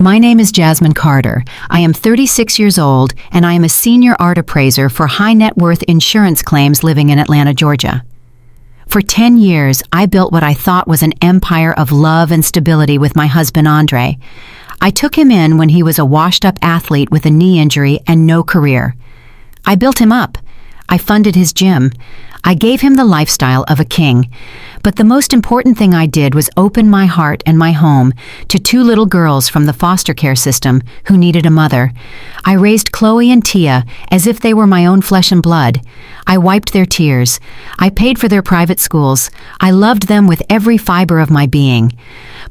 My name is Jasmine Carter. I am 36 years old, and I am a senior art appraiser for high net worth insurance claims living in Atlanta, Georgia. For 10 years, I built what I thought was an empire of love and stability with my husband, Andre. I took him in when he was a washed-up athlete with a knee injury and no career. I built him up. I funded his gym. I gave him the lifestyle of a king. But the most important thing I did was open my heart and my home to two little girls from the foster care system who needed a mother. I raised Chloe and Tia as if they were my own flesh and blood. I wiped their tears. I paid for their private schools. I loved them with every fiber of my being.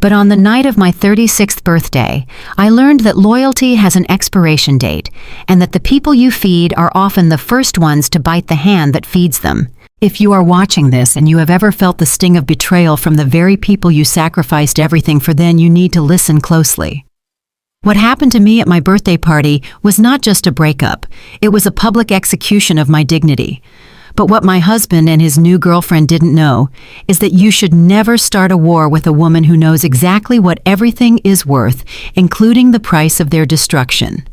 But on the night of my 36th birthday, I learned that loyalty has an expiration date, and that the people you feed are often the first ones to bite the hand that feeds them. If you are watching this and you have ever felt the sting of betrayal from the very people you sacrificed everything for, then you need to listen closely. What happened to me at my birthday party was not just a breakup, it was a public execution of my dignity. But what my husband and his new girlfriend didn't know is that you should never start a war with a woman who knows exactly what everything is worth, including the price of their destruction.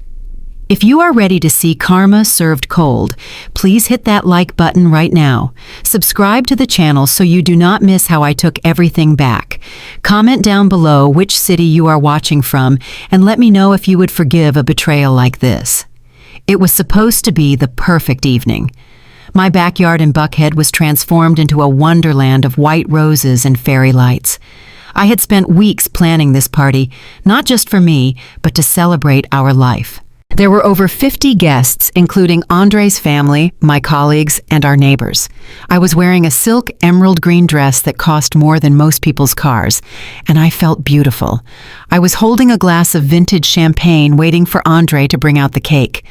If you are ready to see karma served cold, please hit that like button right now. Subscribe to the channel so you do not miss how I took everything back. Comment down below which city you are watching from and let me know if you would forgive a betrayal like this. It was supposed to be the perfect evening. My backyard in Buckhead was transformed into a wonderland of white roses and fairy lights. I had spent weeks planning this party, not just for me, but to celebrate our life. There were over 50 guests, including Andre's family, my colleagues, and our neighbors. I was wearing a silk emerald green dress that cost more than most people's cars, and I felt beautiful. I was holding a glass of vintage champagne, waiting for Andre to bring out the cake.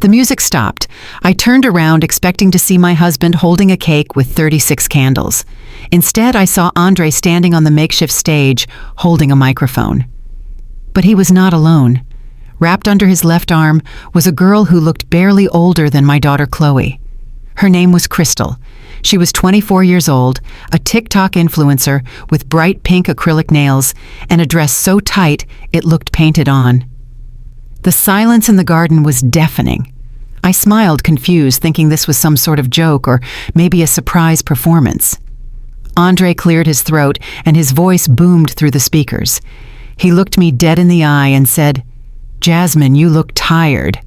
The music stopped. I turned around expecting to see my husband holding a cake with 36 candles. Instead, I saw Andre standing on the makeshift stage, holding a microphone. But he was not alone. Wrapped under his left arm was a girl who looked barely older than my daughter Chloe. Her name was Crystal. She was 24 years old, a TikTok influencer with bright pink acrylic nails and a dress so tight it looked painted on. The silence in the garden was deafening. I smiled, confused, thinking this was some sort of joke or maybe a surprise performance. Andre cleared his throat and his voice boomed through the speakers. He looked me dead in the eye and said, "Jasmine, you look tired."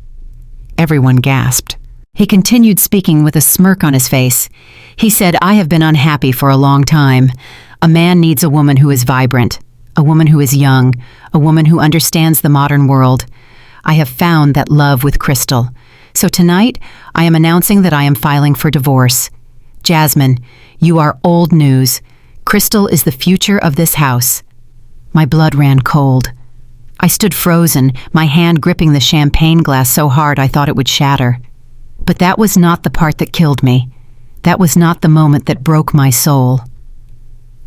Everyone gasped. He continued speaking with a smirk on his face. He said, "I have been unhappy for a long time. A man needs a woman who is vibrant, a woman who is young, a woman who understands the modern world. I have found that love with Crystal. So tonight, I am announcing that I am filing for divorce. Jasmine, you are old news. Crystal is the future of this house." My blood ran cold. I stood frozen, my hand gripping the champagne glass so hard I thought it would shatter. But that was not the part that killed me. That was not the moment that broke my soul.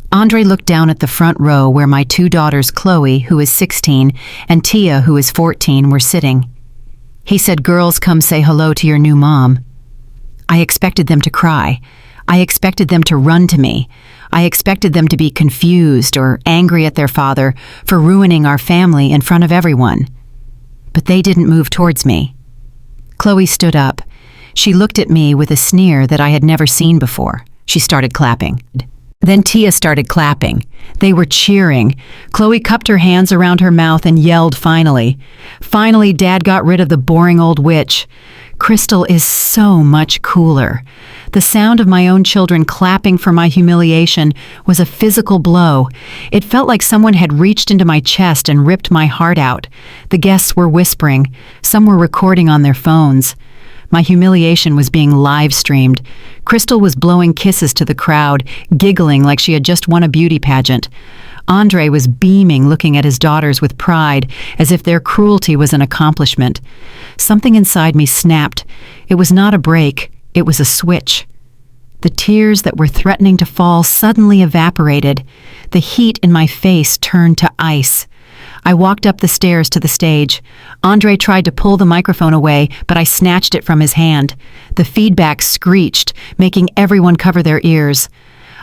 Andre looked down at the front row where my two daughters, Chloe, who is 16, and Tia, who is 14, were sitting. He said, "Girls, come say hello to your new mom." I expected them to cry. I expected them to run to me. I expected them to be confused or angry at their father for ruining our family in front of everyone. But they didn't move towards me. Chloe stood up. She looked at me with a sneer that I had never seen before. She started clapping. Then Tia started clapping. They were cheering. Chloe cupped her hands around her mouth and yelled, "Finally. Finally, Dad got rid of the boring old witch. Crystal is so much cooler." The sound of my own children clapping for my humiliation was a physical blow. It felt like someone had reached into my chest and ripped my heart out. The guests were whispering. Some were recording on their phones. My humiliation was being live-streamed. Crystal was blowing kisses to the crowd, giggling like she had just won a beauty pageant. Andre was beaming, looking at his daughters with pride, as if their cruelty was an accomplishment. Something inside me snapped. It was not a break, it was a switch. The tears that were threatening to fall suddenly evaporated. The heat in my face turned to ice. I walked up the stairs to the stage. Andre tried to pull the microphone away, but I snatched it from his hand. The feedback screeched, making everyone cover their ears.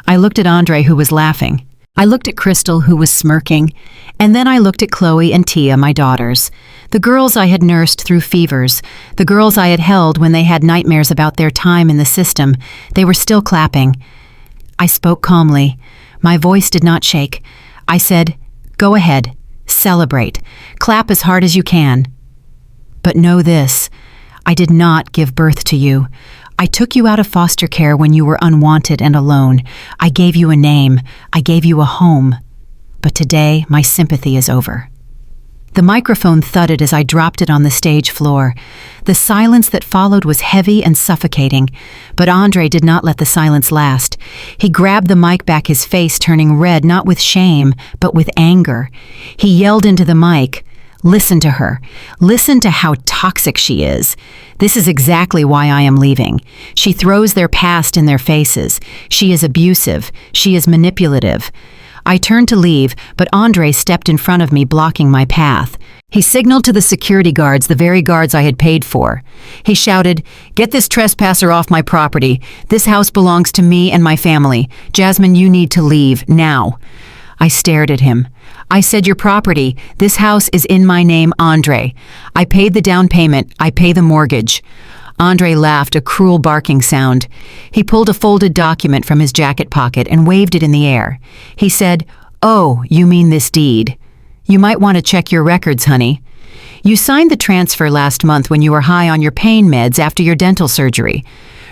I looked at Andre, who was laughing. I looked at Crystal, who was smirking, and then I looked at Chloe and Tia, my daughters, the girls I had nursed through fevers, the girls I had held when they had nightmares about their time in the system. They were still clapping. I spoke calmly. My voice did not shake. I said, "Go ahead, celebrate, clap as hard as you can. But know this, I did not give birth to you. I took you out of foster care when you were unwanted and alone. I gave you a name. I gave you a home. But today, my sympathy is over." The microphone thudded as I dropped it on the stage floor. The silence that followed was heavy and suffocating, but Andre did not let the silence last. He grabbed the mic back, his face turning red, not with shame, but with anger. He yelled into the mic, "Listen to her. Listen to how toxic she is. This is exactly why I am leaving. She throws their past in their faces. She is abusive. She is manipulative." I turned to leave, but Andre stepped in front of me, blocking my path. He signaled to the security guards, the very guards I had paid for. He shouted, "Get this trespasser off my property. This house belongs to me and my family. Jasmine, you need to leave, now." I stared at him. "I said your property. This house is in my name, Andre. I paid the down payment. I pay the mortgage." Andre laughed, a cruel barking sound. He pulled a folded document from his jacket pocket and waved it in the air. He said, "Oh, you mean this deed? You might want to check your records, honey. You signed the transfer last month when you were high on your pain meds after your dental surgery.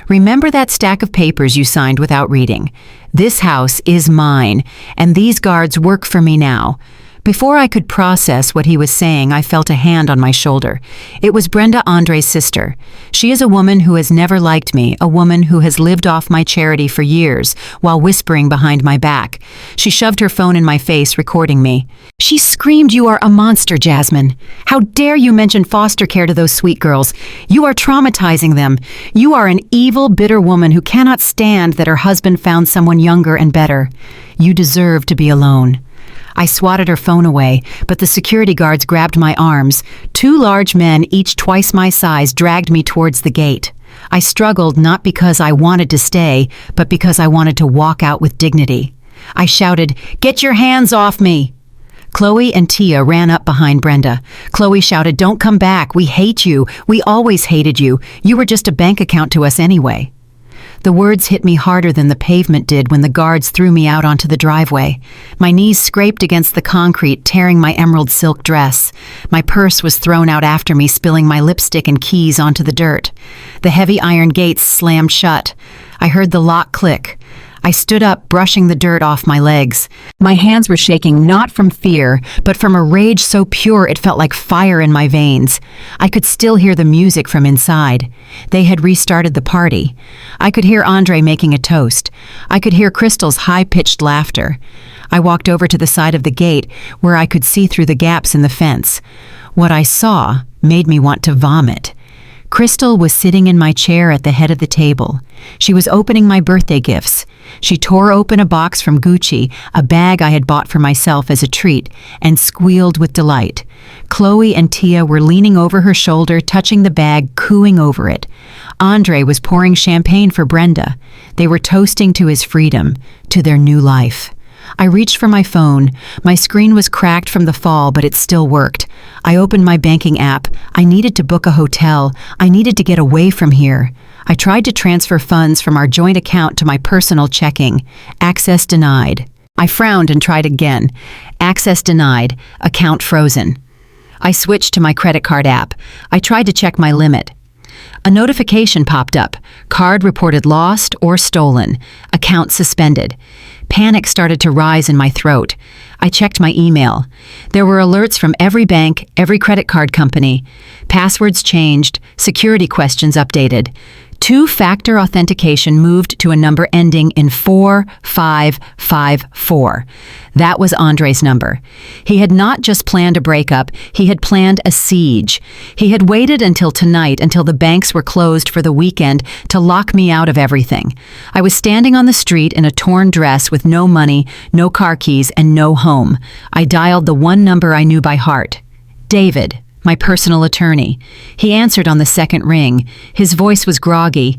Remember that stack of papers you signed without reading? This house is mine, and these guards work for me now." Before I could process what he was saying, I felt a hand on my shoulder. It was Brenda, Andre's sister. She is a woman who has never liked me, a woman who has lived off my charity for years, while whispering behind my back. She shoved her phone in my face, recording me. She screamed, "You are a monster, Jasmine. How dare you mention foster care to those sweet girls? You are traumatizing them. You are an evil, bitter woman who cannot stand that her husband found someone younger and better. You deserve to be alone." I swatted her phone away, but the security guards grabbed my arms. Two large men, each twice my size, dragged me towards the gate. I struggled, not because I wanted to stay, but because I wanted to walk out with dignity. I shouted, "Get your hands off me!" Chloe and Tia ran up behind Brenda. Chloe shouted, "Don't come back. We hate you. We always hated you. You were just a bank account to us anyway." The words hit me harder than the pavement did when the guards threw me out onto the driveway. My knees scraped against the concrete, tearing my emerald silk dress. My purse was thrown out after me, spilling my lipstick and keys onto the dirt. The heavy iron gates slammed shut. I heard the lock click. I stood up, brushing the dirt off my legs. My hands were shaking, not from fear, but from a rage so pure it felt like fire in my veins. I could still hear the music from inside. They had restarted the party. I could hear Andre making a toast. I could hear Crystal's high-pitched laughter. I walked over to the side of the gate, where I could see through the gaps in the fence. What I saw made me want to vomit. Crystal was sitting in my chair at the head of the table. She was opening my birthday gifts. She tore open a box from Gucci, a bag I had bought for myself as a treat, and squealed with delight. Chloe and Tia were leaning over her shoulder, touching the bag, cooing over it. Andre was pouring champagne for Brenda. They were toasting to his freedom, to their new life. I reached for my phone. My screen was cracked from the fall, but it still worked. I opened my banking app. I needed to book a hotel. I needed to get away from here. I tried to transfer funds from our joint account to my personal checking. Access denied. I frowned and tried again. Access denied. Account frozen. I switched to my credit card app. I tried to check my limit. A notification popped up. Card reported lost or stolen. Account suspended. Panic started to rise in my throat. I checked my email. There were alerts from every bank, every credit card company. Passwords changed, security questions updated. Two-factor authentication moved to a number ending in 4554. That was Andre's number. He had not just planned a breakup, he had planned a siege. He had waited until tonight, until the banks were closed for the weekend, to lock me out of everything. I was standing on the street in a torn dress with no money, no car keys, and no home. I dialed the one number I knew by heart. David, my personal attorney. He answered on the second ring. His voice was groggy.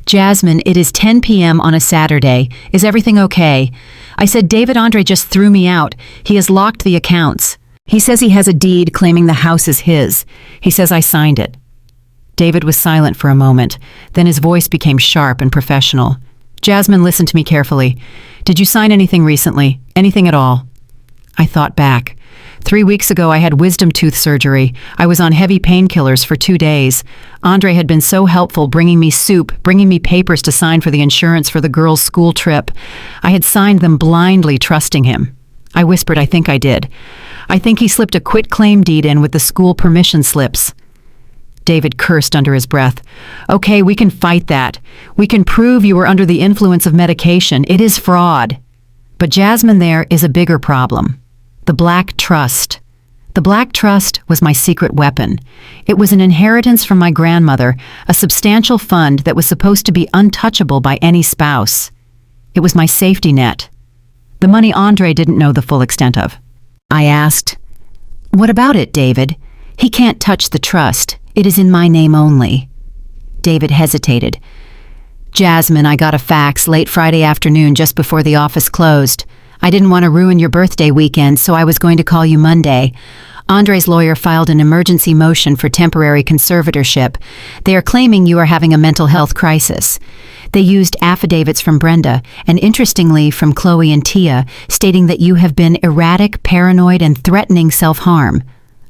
Jasmine, it is 10 p.m. on a Saturday. Is everything okay? I said, David Andre just threw me out. He has locked the accounts. He says he has a deed claiming the house is his. He says I signed it. David was silent for a moment. Then his voice became sharp and professional. Jasmine, listen to me carefully. Did you sign anything recently? Anything at all? I thought back. 3 weeks ago, I had wisdom tooth surgery. I was on heavy painkillers for 2 days. Andre had been so helpful, bringing me soup, bringing me papers to sign for the insurance for the girls' school trip. I had signed them blindly, trusting him. I whispered, I think I did. I think he slipped a quitclaim deed in with the school permission slips. David cursed under his breath. Okay, we can fight that. We can prove you were under the influence of medication. It is fraud. But Jasmine, there is a bigger problem. The Black Trust. The Black Trust was my secret weapon. It was an inheritance from my grandmother, a substantial fund that was supposed to be untouchable by any spouse. It was my safety net. The money Andre didn't know the full extent of. I asked, "What about it, David? He can't touch the trust. It is in my name only." David hesitated. Jasmine, I got a fax late Friday afternoon just before the office closed. I didn't want to ruin your birthday weekend, so I was going to call you Monday. Andre's lawyer filed an emergency motion for temporary conservatorship. They are claiming you are having a mental health crisis. They used affidavits from Brenda, and interestingly from Chloe and Tia, stating that you have been erratic, paranoid, and threatening self-harm.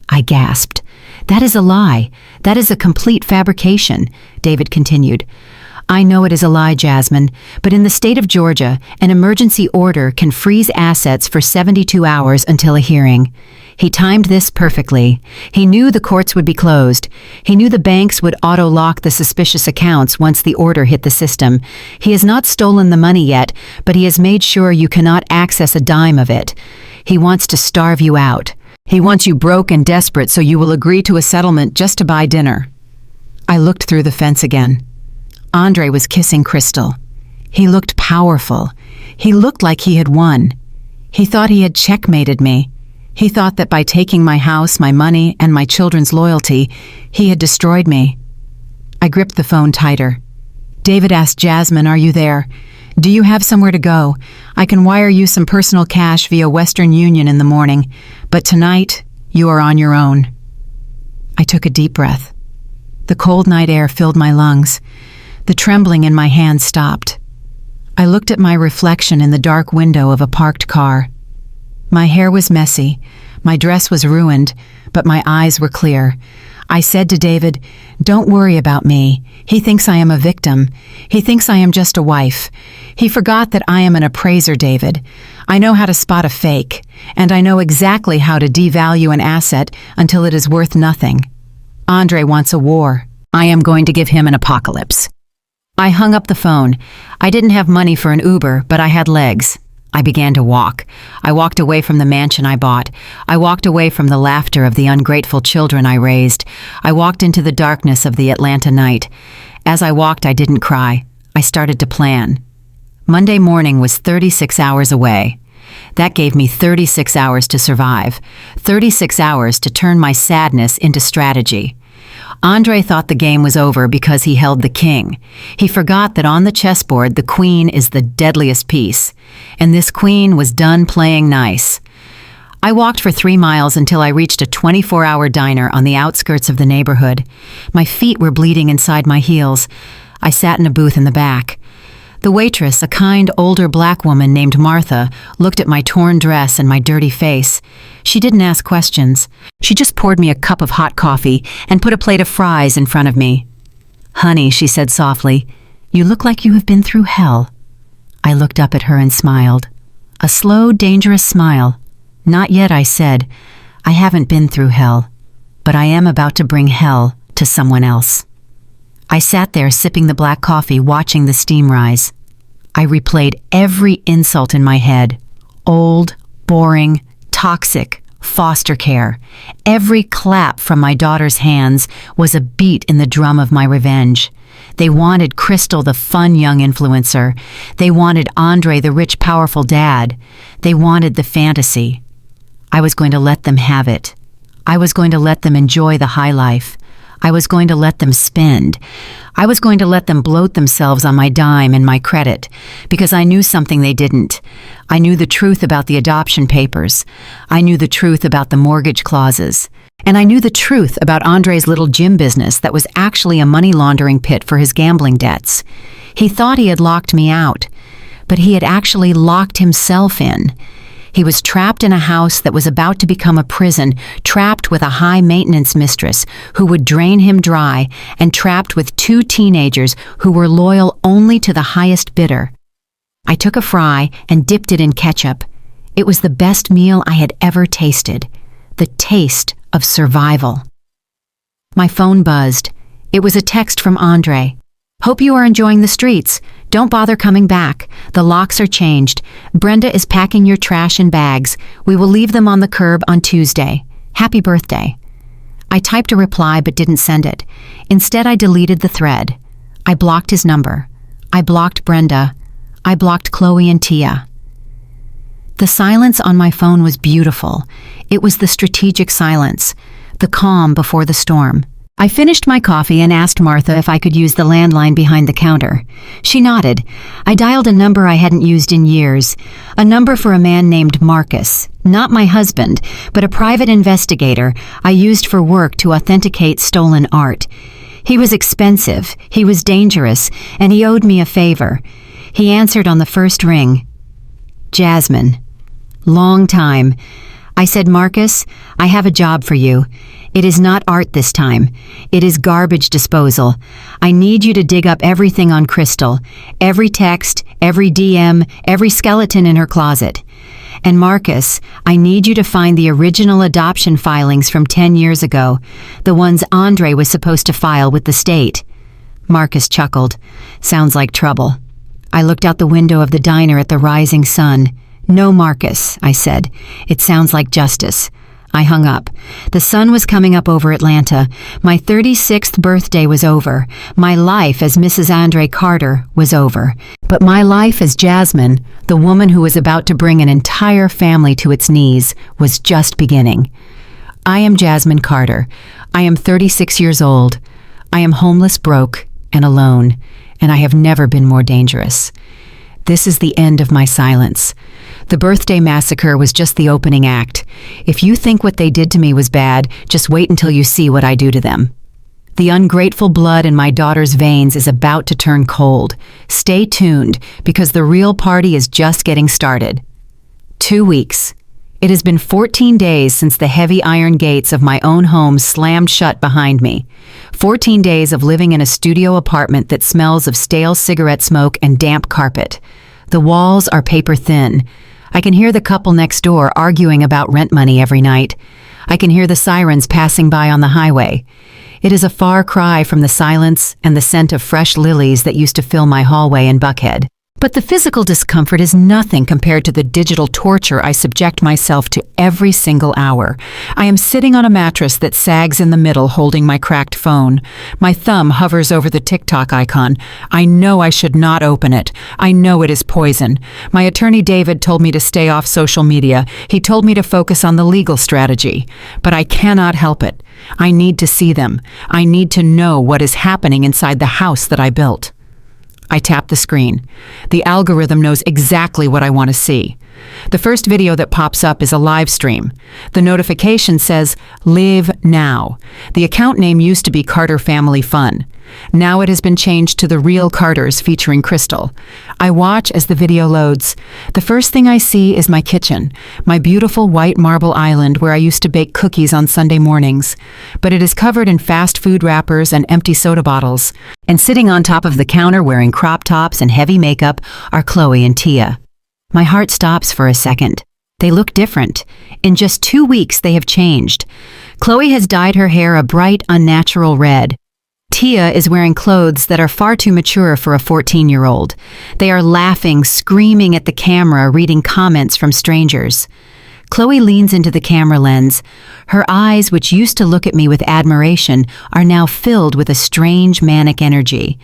I gasped. That is a lie. That is a complete fabrication, David continued. I know it is a lie, Jasmine, but in the state of Georgia, an emergency order can freeze assets for 72 hours until a hearing. He timed this perfectly. He knew the courts would be closed. He knew the banks would auto-lock the suspicious accounts once the order hit the system. He has not stolen the money yet, but he has made sure you cannot access a dime of it. He wants to starve you out. He wants you broke and desperate so you will agree to a settlement just to buy dinner. I looked through the fence again. Andre was kissing Crystal. He looked powerful. He looked like he had won. He thought he had checkmated me. He thought that by taking my house, my money, and my children's loyalty, he had destroyed me. I gripped the phone tighter. David asked Jasmine, "Are you there? Do you have somewhere to go? I can wire you some personal cash via Western Union in the morning, but tonight, you are on your own." I took a deep breath. The cold night air filled my lungs. The trembling in my hands stopped. I looked at my reflection in the dark window of a parked car. My hair was messy, my dress was ruined, but my eyes were clear. I said to David, "Don't worry about me. He thinks I am a victim. He thinks I am just a wife. He forgot that I am an appraiser, David. I know how to spot a fake, and I know exactly how to devalue an asset until it is worth nothing. Andre wants a war. I am going to give him an apocalypse." I hung up the phone. I didn't have money for an Uber, but I had legs. I began to walk. I walked away from the mansion I bought. I walked away from the laughter of the ungrateful children I raised. I walked into the darkness of the Atlanta night. As I walked, I didn't cry. I started to plan. Monday morning was 36 hours away. That gave me 36 hours to survive, 36 hours to turn my sadness into strategy. Andre thought the game was over because he held the king. He forgot that on the chessboard, the queen is the deadliest piece, and this queen was done playing nice. I walked for 3 miles until I reached a 24-hour diner on the outskirts of the neighborhood. My feet were bleeding inside my heels. I sat in a booth in the back. The waitress, a kind, older black woman named Martha, looked at my torn dress and my dirty face. She didn't ask questions. She just poured me a cup of hot coffee and put a plate of fries in front of me. "Honey," she said softly, "you look like you have been through hell." I looked up at her and smiled. A slow, dangerous smile. "Not yet," I said. "I haven't been through hell, but I am about to bring hell to someone else." I sat there sipping the black coffee, watching the steam rise. I replayed every insult in my head. Old, boring, toxic, foster care. Every clap from my daughter's hands was a beat in the drum of my revenge. They wanted Crystal, the fun young influencer. They wanted Andre, the rich, powerful dad. They wanted the fantasy. I was going to let them have it. I was going to let them enjoy the high life. I was going to let them spend. I was going to let them bloat themselves on my dime and my credit, because I knew something they didn't. I knew the truth about the adoption papers. I knew the truth about the mortgage clauses. And I knew the truth about Andre's little gym business that was actually a money laundering pit for his gambling debts. He thought he had locked me out, but he had actually locked himself in. He was trapped in a house that was about to become a prison, trapped with a high-maintenance mistress who would drain him dry, and trapped with 2 teenagers who were loyal only to the highest bidder. I took a fry and dipped it in ketchup. It was the best meal I had ever tasted. The taste of survival. My phone buzzed. It was a text from Andre. "Hope you are enjoying the streets. Don't bother coming back. The locks are changed. Brenda is packing your trash in bags. We will leave them on the curb on Tuesday. Happy birthday." I typed a reply but didn't send it. Instead, I deleted the thread. I blocked his number. I blocked Brenda. I blocked Chloe and Tia. The silence on my phone was beautiful. It was the strategic silence, the calm before the storm. I finished my coffee and asked Martha if I could use the landline behind the counter. She nodded. I dialed a number I hadn't used in years, a number for a man named Marcus, not my husband, but a private investigator I used for work to authenticate stolen art. He was expensive, he was dangerous, and he owed me a favor. He answered on the first ring. "Jasmine." "Long time." I said, "Marcus, I have a job for you. It is not art this time. It is garbage disposal. I need you to dig up everything on Crystal, every text, every DM, every skeleton in her closet. And Marcus, I need you to find the original adoption filings from 10 years ago, the ones Andre was supposed to file with the state." Marcus chuckled. "Sounds like trouble." I looked out the window of the diner at the rising sun. "No, Marcus," I said. "It sounds like justice." I hung up. The sun was coming up over Atlanta. My 36th birthday was over. My life as Mrs. Andre Carter was over. But my life as Jasmine, the woman who was about to bring an entire family to its knees, was just beginning. I am Jasmine Carter. I am 36 years old. I am homeless, broke, and alone, and I have never been more dangerous. This is the end of my silence. The birthday massacre was just the opening act. If you think what they did to me was bad, just wait until you see what I do to them. The ungrateful blood in my daughter's veins is about to turn cold. Stay tuned, because the real party is just getting started. 2 weeks. It has been 14 days since the heavy iron gates of my own home slammed shut behind me. 14 days of living in a studio apartment that smells of stale cigarette smoke and damp carpet. The walls are paper thin. I can hear the couple next door arguing about rent money every night. I can hear the sirens passing by on the highway. It is a far cry from the silence and the scent of fresh lilies that used to fill my hallway in Buckhead. But the physical discomfort is nothing compared to the digital torture I subject myself to every single hour. I am sitting on a mattress that sags in the middle, holding my cracked phone. My thumb hovers over the TikTok icon. I know I should not open it. I know it is poison. My attorney David told me to stay off social media. He told me to focus on the legal strategy. But I cannot help it. I need to see them. I need to know what is happening inside the house that I built. I tap the screen. The algorithm knows exactly what I want to see. The first video that pops up is a live stream. The notification says, "Live now." The account name used to be Carter Family Fun. Now it has been changed to The Real Carters featuring Crystal. I watch as the video loads. The first thing I see is my kitchen, my beautiful white marble island where I used to bake cookies on Sunday mornings. But it is covered in fast food wrappers and empty soda bottles. And sitting on top of the counter wearing crop tops and heavy makeup are Chloe and Tia. My heart stops for a second. They look different. In just 2 weeks, they have changed. Chloe has dyed her hair a bright, unnatural red. Tia is wearing clothes that are far too mature for a 14-year-old. They are laughing, screaming at the camera, reading comments from strangers. Chloe leans into the camera lens. Her eyes, which used to look at me with admiration, are now filled with a strange manic energy.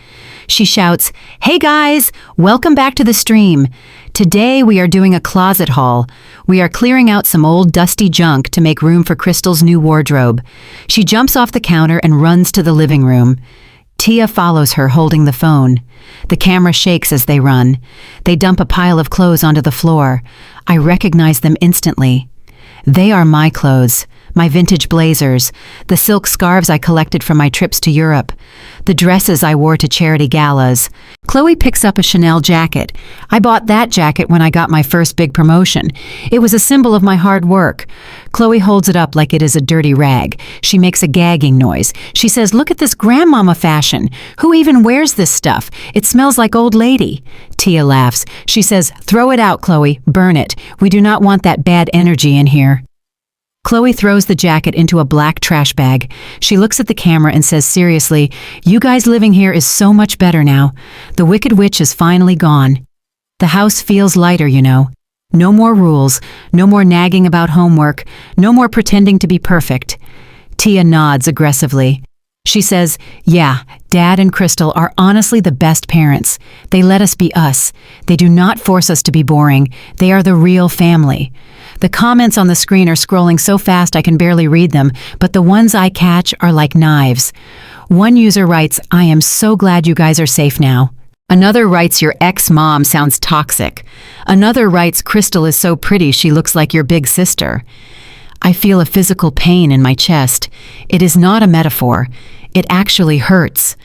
She shouts, "Hey guys, welcome back to the stream. Today we are doing a closet haul. We are clearing out some old dusty junk to make room for Crystal's new wardrobe." She jumps off the counter and runs to the living room. Tia follows her, holding the phone. The camera shakes as they run. They dump a pile of clothes onto the floor. I recognize them instantly. They are my clothes, my vintage blazers, the silk scarves I collected from my trips to Europe, the dresses I wore to charity galas. Chloe picks up a Chanel jacket. I bought that jacket when I got my first big promotion. It was a symbol of my hard work. Chloe holds it up like it is a dirty rag. She makes a gagging noise. She says, "Look at this grandmama fashion. Who even wears this stuff? It smells like old lady." Tia laughs. She says, "Throw it out, Chloe. Burn it. We do not want that bad energy in here." Chloe throws the jacket into a black trash bag. She looks at the camera and says seriously, "You guys living here is so much better now. The Wicked Witch is finally gone. The house feels lighter, you know. No more rules, no more nagging about homework, no more pretending to be perfect." Tia nods aggressively. She says, "Yeah, Dad and Crystal are honestly the best parents. They let us be us. They do not force us to be boring. They are the real family." The comments on the screen are scrolling so fast I can barely read them, but the ones I catch are like knives. One user writes, "I am so glad you guys are safe now." Another writes, "Your ex-mom sounds toxic." Another writes, "Crystal is so pretty she looks like your big sister." I feel a physical pain in my chest. It is not a metaphor. It actually hurts.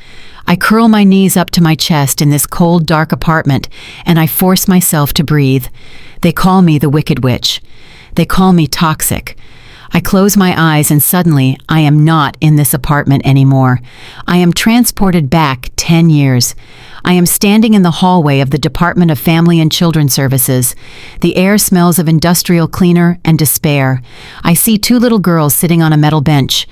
I curl my knees up to my chest in this cold, dark apartment, and I force myself to breathe. They call me the Wicked Witch. They call me toxic. I close my eyes and suddenly I am not in this apartment anymore. I am transported back 10 years. I am standing in the hallway of the Department of Family and Children Services. The air smells of industrial cleaner and despair. I see two little girls sitting on a metal bench.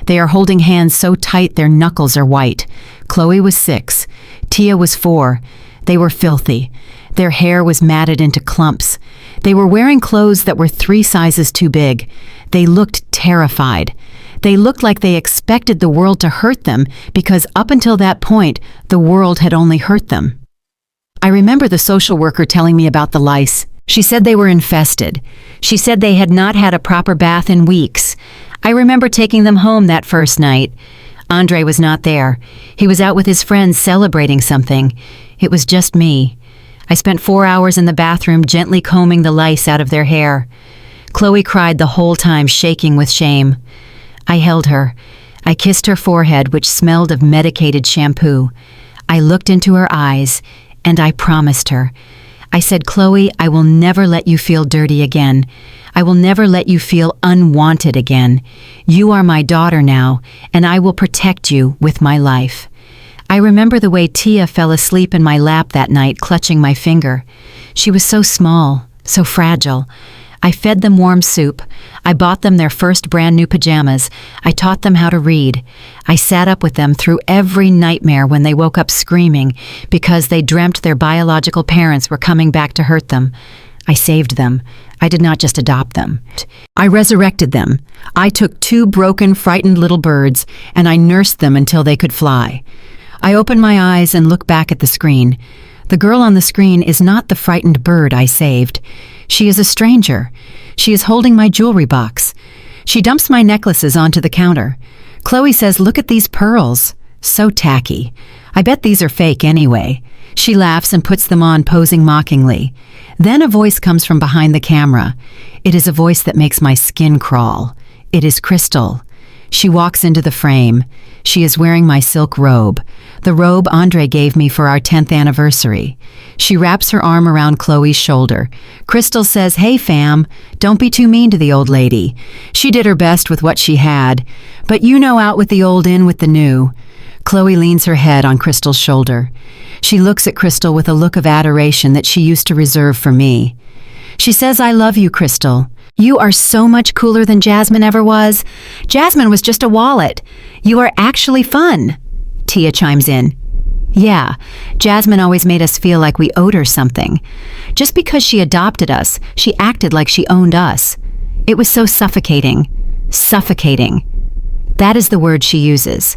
They are holding hands so tight their knuckles are white. Chloe was 6. Tia was 4. They were filthy. Their hair was matted into clumps. They were wearing clothes that were 3 sizes too big. They looked terrified. They looked like they expected the world to hurt them because up until that point, the world had only hurt them. I remember the social worker telling me about the lice. She said they were infested. She said they had not had a proper bath in weeks. I remember taking them home that first night. Andre was not there. He was out with his friends celebrating something. It was just me. I spent 4 hours in the bathroom gently combing the lice out of their hair. Chloe cried the whole time, shaking with shame. I held her. I kissed her forehead, which smelled of medicated shampoo. I looked into her eyes, and I promised her. I said, "Chloe, I will never let you feel dirty again. I will never let you feel unwanted again. You are my daughter now, and I will protect you with my life." I remember the way Tia fell asleep in my lap that night, clutching my finger. She was so small, so fragile. I fed them warm soup. I bought them their first brand new pajamas. I taught them how to read. I sat up with them through every nightmare when they woke up screaming because they dreamt their biological parents were coming back to hurt them. I saved them. I did not just adopt them. I resurrected them. I took 2 broken, frightened little birds, and I nursed them until they could fly. I open my eyes and look back at the screen. The girl on the screen is not the frightened bird I saved. She is a stranger. She is holding my jewelry box. She dumps my necklaces onto the counter. Chloe says, "Look at these pearls. So tacky. I bet these are fake anyway." She laughs and puts them on, posing mockingly. Then a voice comes from behind the camera. It is a voice that makes my skin crawl. It is Crystal. She walks into the frame. She is wearing my silk robe, the robe Andre gave me for our 10th anniversary. She wraps her arm around Chloe's shoulder. Crystal says, "Hey fam, don't be too mean to the old lady. She did her best with what she had, but you know, out with the old, in with the new." Chloe leans her head on Crystal's shoulder. She looks at Crystal with a look of adoration that she used to reserve for me. She says, "I love you, Crystal. You are so much cooler than Jasmine ever was. Jasmine was just a wallet. You are actually fun." Tia chimes in. "Yeah, Jasmine always made us feel like we owed her something. Just because she adopted us, she acted like she owned us." It was so suffocating. Suffocating. That is the word she uses.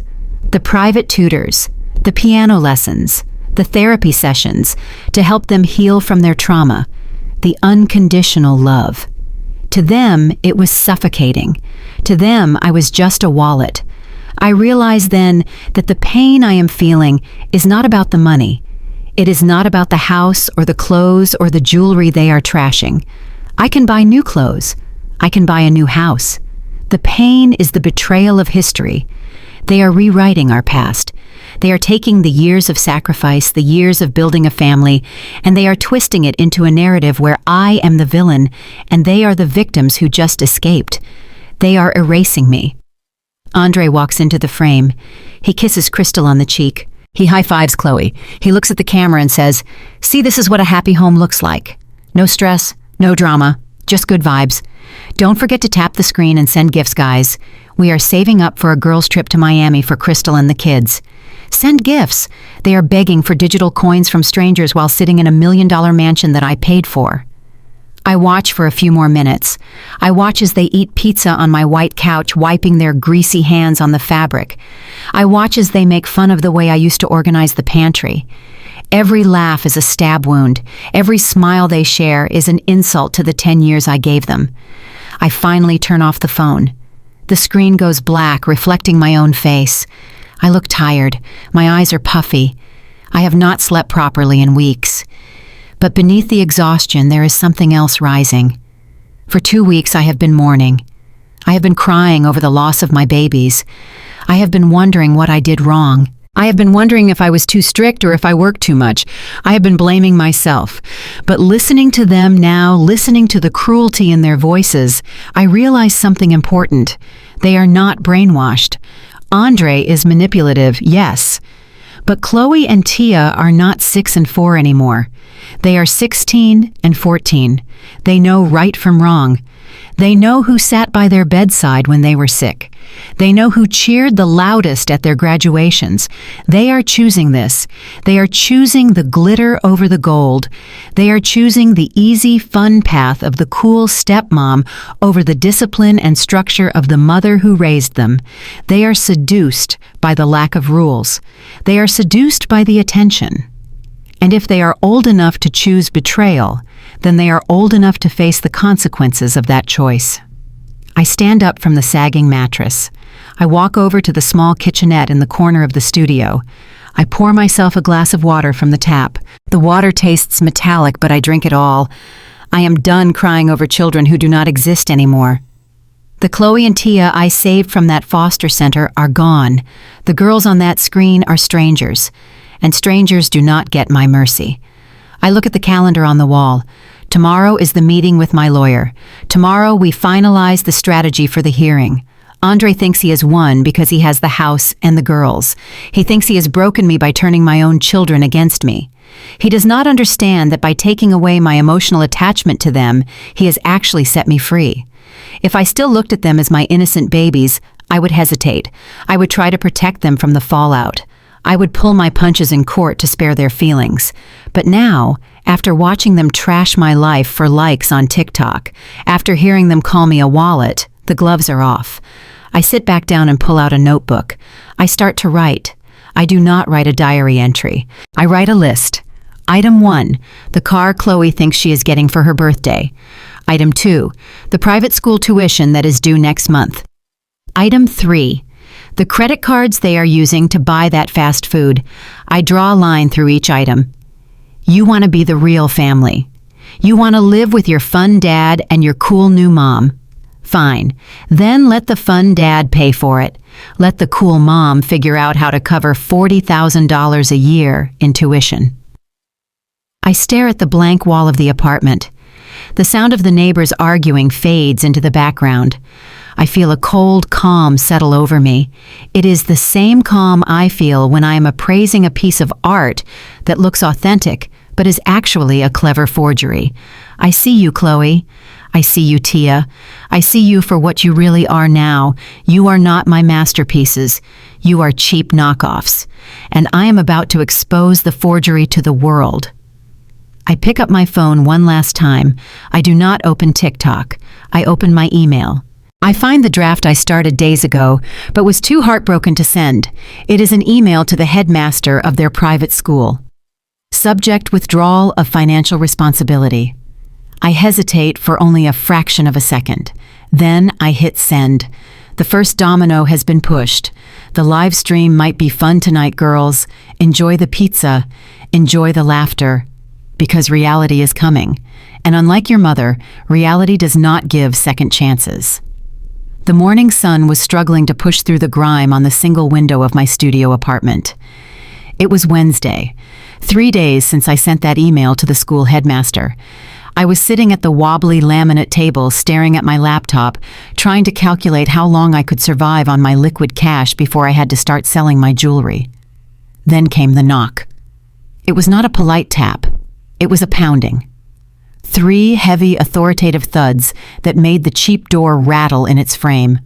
The private tutors, the piano lessons, the therapy sessions to help them heal from their trauma, the unconditional love. To them, it was suffocating. To them, I was just a wallet. I realized then that the pain I am feeling is not about the money. It is not about the house or the clothes or the jewelry they are trashing. I can buy new clothes. I can buy a new house. The pain is the betrayal of history. They are rewriting our past. They are taking the years of sacrifice, the years of building a family, and they are twisting it into a narrative where I am the villain and they are the victims who just escaped. They are erasing me. Andre walks into the frame. He kisses Crystal on the cheek. He high-fives Chloe. He looks at the camera and says, "See, this is what a happy home looks like. No stress, no drama, just good vibes. Don't forget to tap the screen and send gifts, guys. We are saving up for a girls' trip to Miami for Crystal and the kids. Send gifts." They are begging for digital coins from strangers while sitting in a $1 million mansion that I paid for. I watch for a few more minutes. I watch as they eat pizza on my white couch, wiping their greasy hands on the fabric. I watch as they make fun of the way I used to organize the pantry. Every laugh is a stab wound. Every smile they share is an insult to the 10 years I gave them. I finally turn off the phone. The screen goes black, reflecting my own face. I look tired. My eyes are puffy. I have not slept properly in weeks. But beneath the exhaustion, there is something else rising. For 2 weeks, I have been mourning. I have been crying over the loss of my babies. I have been wondering what I did wrong. I have been wondering if I was too strict or if I worked too much. I have been blaming myself. But listening to them now, listening to the cruelty in their voices, I realize something important. They are not brainwashed. Andre is manipulative, yes. But Chloe and Tia are not 6 and 4 anymore. They are 16 and 14. They know right from wrong. They know who sat by their bedside when they were sick. They know who cheered the loudest at their graduations. They are choosing this. They are choosing the glitter over the gold. They are choosing the easy, fun path of the cool stepmom over the discipline and structure of the mother who raised them. They are seduced by the lack of rules. They are seduced by the attention. And if they are old enough to choose betrayal, then they are old enough to face the consequences of that choice. I stand up from the sagging mattress. I walk over to the small kitchenette in the corner of the studio. I pour myself a glass of water from the tap. The water tastes metallic, but I drink it all. I am done crying over children who do not exist anymore. The Chloe and Tia I saved from that foster center are gone. The girls on that screen are strangers, and strangers do not get my mercy. I look at the calendar on the wall. Tomorrow is the meeting with my lawyer. Tomorrow we finalize the strategy for the hearing. Andre thinks he has won because he has the house and the girls. He thinks he has broken me by turning my own children against me. He does not understand that by taking away my emotional attachment to them, he has actually set me free. If I still looked at them as my innocent babies, I would hesitate. I would try to protect them from the fallout. I would pull my punches in court to spare their feelings. But now, after watching them trash my life for likes on TikTok, after hearing them call me a wallet, the gloves are off. I sit back down and pull out a notebook. I start to write. I do not write a diary entry. I write a list. Item 1, the car Chloe thinks she is getting for her birthday. Item 2, the private school tuition that is due next month. Item 3, the credit cards they are using to buy that fast food. I draw a line through each item. You want to be the real family. You want to live with your fun dad and your cool new mom. Fine. Then let the fun dad pay for it. Let the cool mom figure out how to cover $40,000 a year in tuition. I stare at the blank wall of the apartment. The sound of the neighbors arguing fades into the background. I feel a cold calm settle over me. It is the same calm I feel when I am appraising a piece of art that looks authentic but is actually a clever forgery. I see you, Chloe. I see you, Tia. I see you for what you really are now. You are not my masterpieces. You are cheap knockoffs. And I am about to expose the forgery to the world. I pick up my phone one last time. I do not open TikTok. I open my email. I find the draft I started days ago, but was too heartbroken to send. It is an email to the headmaster of their private school. Subject: withdrawal of financial responsibility. I hesitate for only a fraction of a second. Then I hit send. The first domino has been pushed. The live stream might be fun tonight, girls. Enjoy the pizza. Enjoy the laughter. Because reality is coming. And unlike your mother, reality does not give second chances. The morning sun was struggling to push through the grime on the single window of my studio apartment. It was Wednesday, 3 days since I sent that email to the school headmaster. I was sitting at the wobbly laminate table staring at my laptop, trying to calculate how long I could survive on my liquid cash before I had to start selling my jewelry. Then came the knock. It was not a polite tap. It was a pounding. 3 heavy, authoritative thuds that made the cheap door rattle in its frame.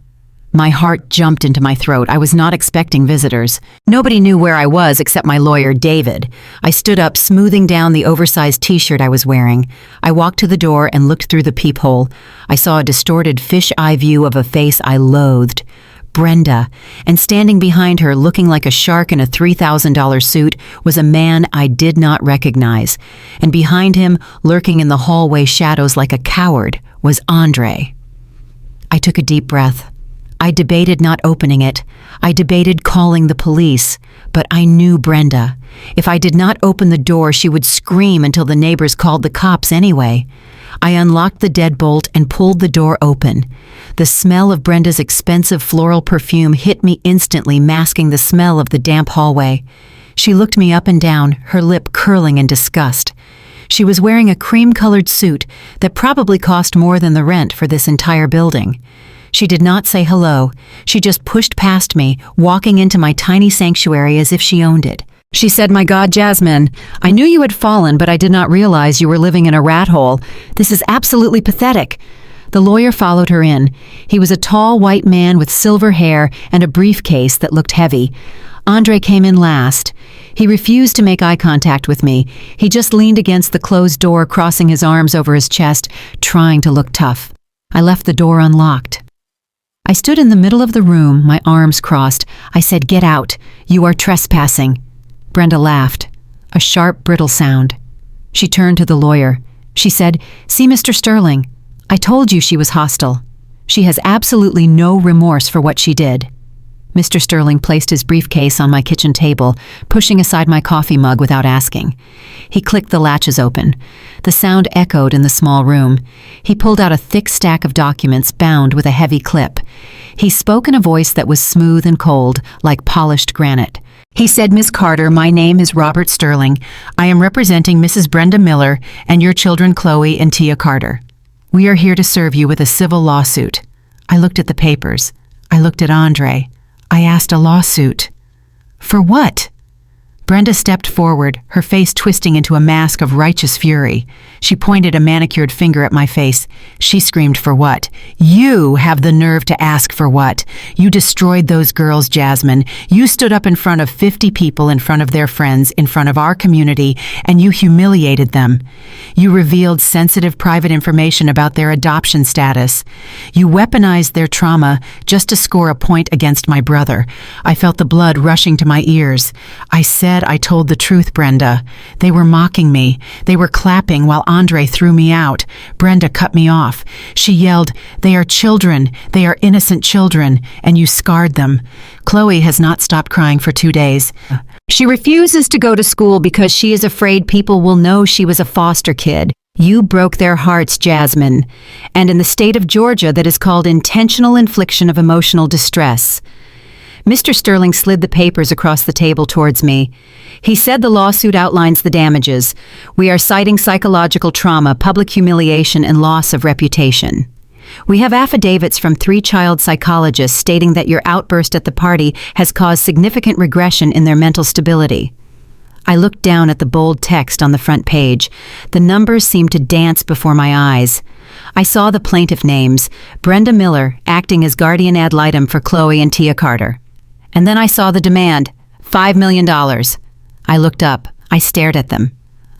My heart jumped into my throat. I was not expecting visitors. Nobody knew where I was except my lawyer, David. I stood up, smoothing down the oversized t-shirt I was wearing. I walked to the door and looked through the peephole. I saw a distorted fish-eye view of a face I loathed. Brenda, and standing behind her, looking like a shark in a $3,000 suit, was a man I did not recognize. And behind him, lurking in the hallway shadows like a coward, was Andre. I took a deep breath. I debated not opening it. I debated calling the police. But I knew Brenda. If I did not open the door, she would scream until the neighbors called the cops anyway. I unlocked the deadbolt and pulled the door open. The smell of Brenda's expensive floral perfume hit me instantly, masking the smell of the damp hallway. She looked me up and down, her lip curling in disgust. She was wearing a cream-colored suit that probably cost more than the rent for this entire building. She did not say hello. She just pushed past me, walking into my tiny sanctuary as if she owned it. She said, "My God, Jasmine, I knew you had fallen, but I did not realize you were living in a rat hole. This is absolutely pathetic." The lawyer followed her in. He was a tall white man with silver hair and a briefcase that looked heavy. Andre came in last. He refused to make eye contact with me. He just leaned against the closed door, crossing his arms over his chest, trying to look tough. I left the door unlocked. I stood in the middle of the room, my arms crossed. I said, "Get out. You are trespassing." Brenda laughed, a sharp, brittle sound. She turned to the lawyer. She said, "See, Mr. Sterling, I told you she was hostile. She has absolutely no remorse for what she did." Mr. Sterling placed his briefcase on my kitchen table, pushing aside my coffee mug without asking. He clicked the latches open. The sound echoed in the small room. He pulled out a thick stack of documents bound with a heavy clip. He spoke in a voice that was smooth and cold, like polished granite. He said, "Miss Carter, my name is Robert Sterling. I am representing Mrs. Brenda Miller and your children Chloe and Tia Carter. We are here to serve you with a civil lawsuit." I looked at the papers. I looked at Andre. I asked, "A lawsuit? For what?" Brenda stepped forward, her face twisting into a mask of righteous fury. She pointed a manicured finger at my face. She screamed, "For what? You have the nerve to ask for what? You destroyed those girls, Jasmine. You stood up in front of 50 people, in front of their friends, in front of our community, and you humiliated them. You revealed sensitive private information about their adoption status. You weaponized their trauma just to score a point against my brother." I felt the blood rushing to my ears. I said I told the truth, Brenda. They were mocking me. They were clapping while Andre threw me out. Brenda cut me off. She yelled, "They are children. They are innocent children, and you scarred them." Chloe has not stopped crying for 2 days. She refuses to go to school because she is afraid people will know she was a foster kid. You broke their hearts, Jasmine. And in the state of Georgia, that is called intentional infliction of emotional distress. Mr. Sterling slid the papers across the table towards me. He said the lawsuit outlines the damages. We are citing psychological trauma, public humiliation, and loss of reputation. We have affidavits from 3 child psychologists stating that your outburst at the party has caused significant regression in their mental stability. I looked down at the bold text on the front page. The numbers seemed to dance before my eyes. I saw the plaintiff names, Brenda Miller, acting as guardian ad litem for Chloe and Tia Carter. And then I saw the demand, $5 million. I looked up. I stared at them.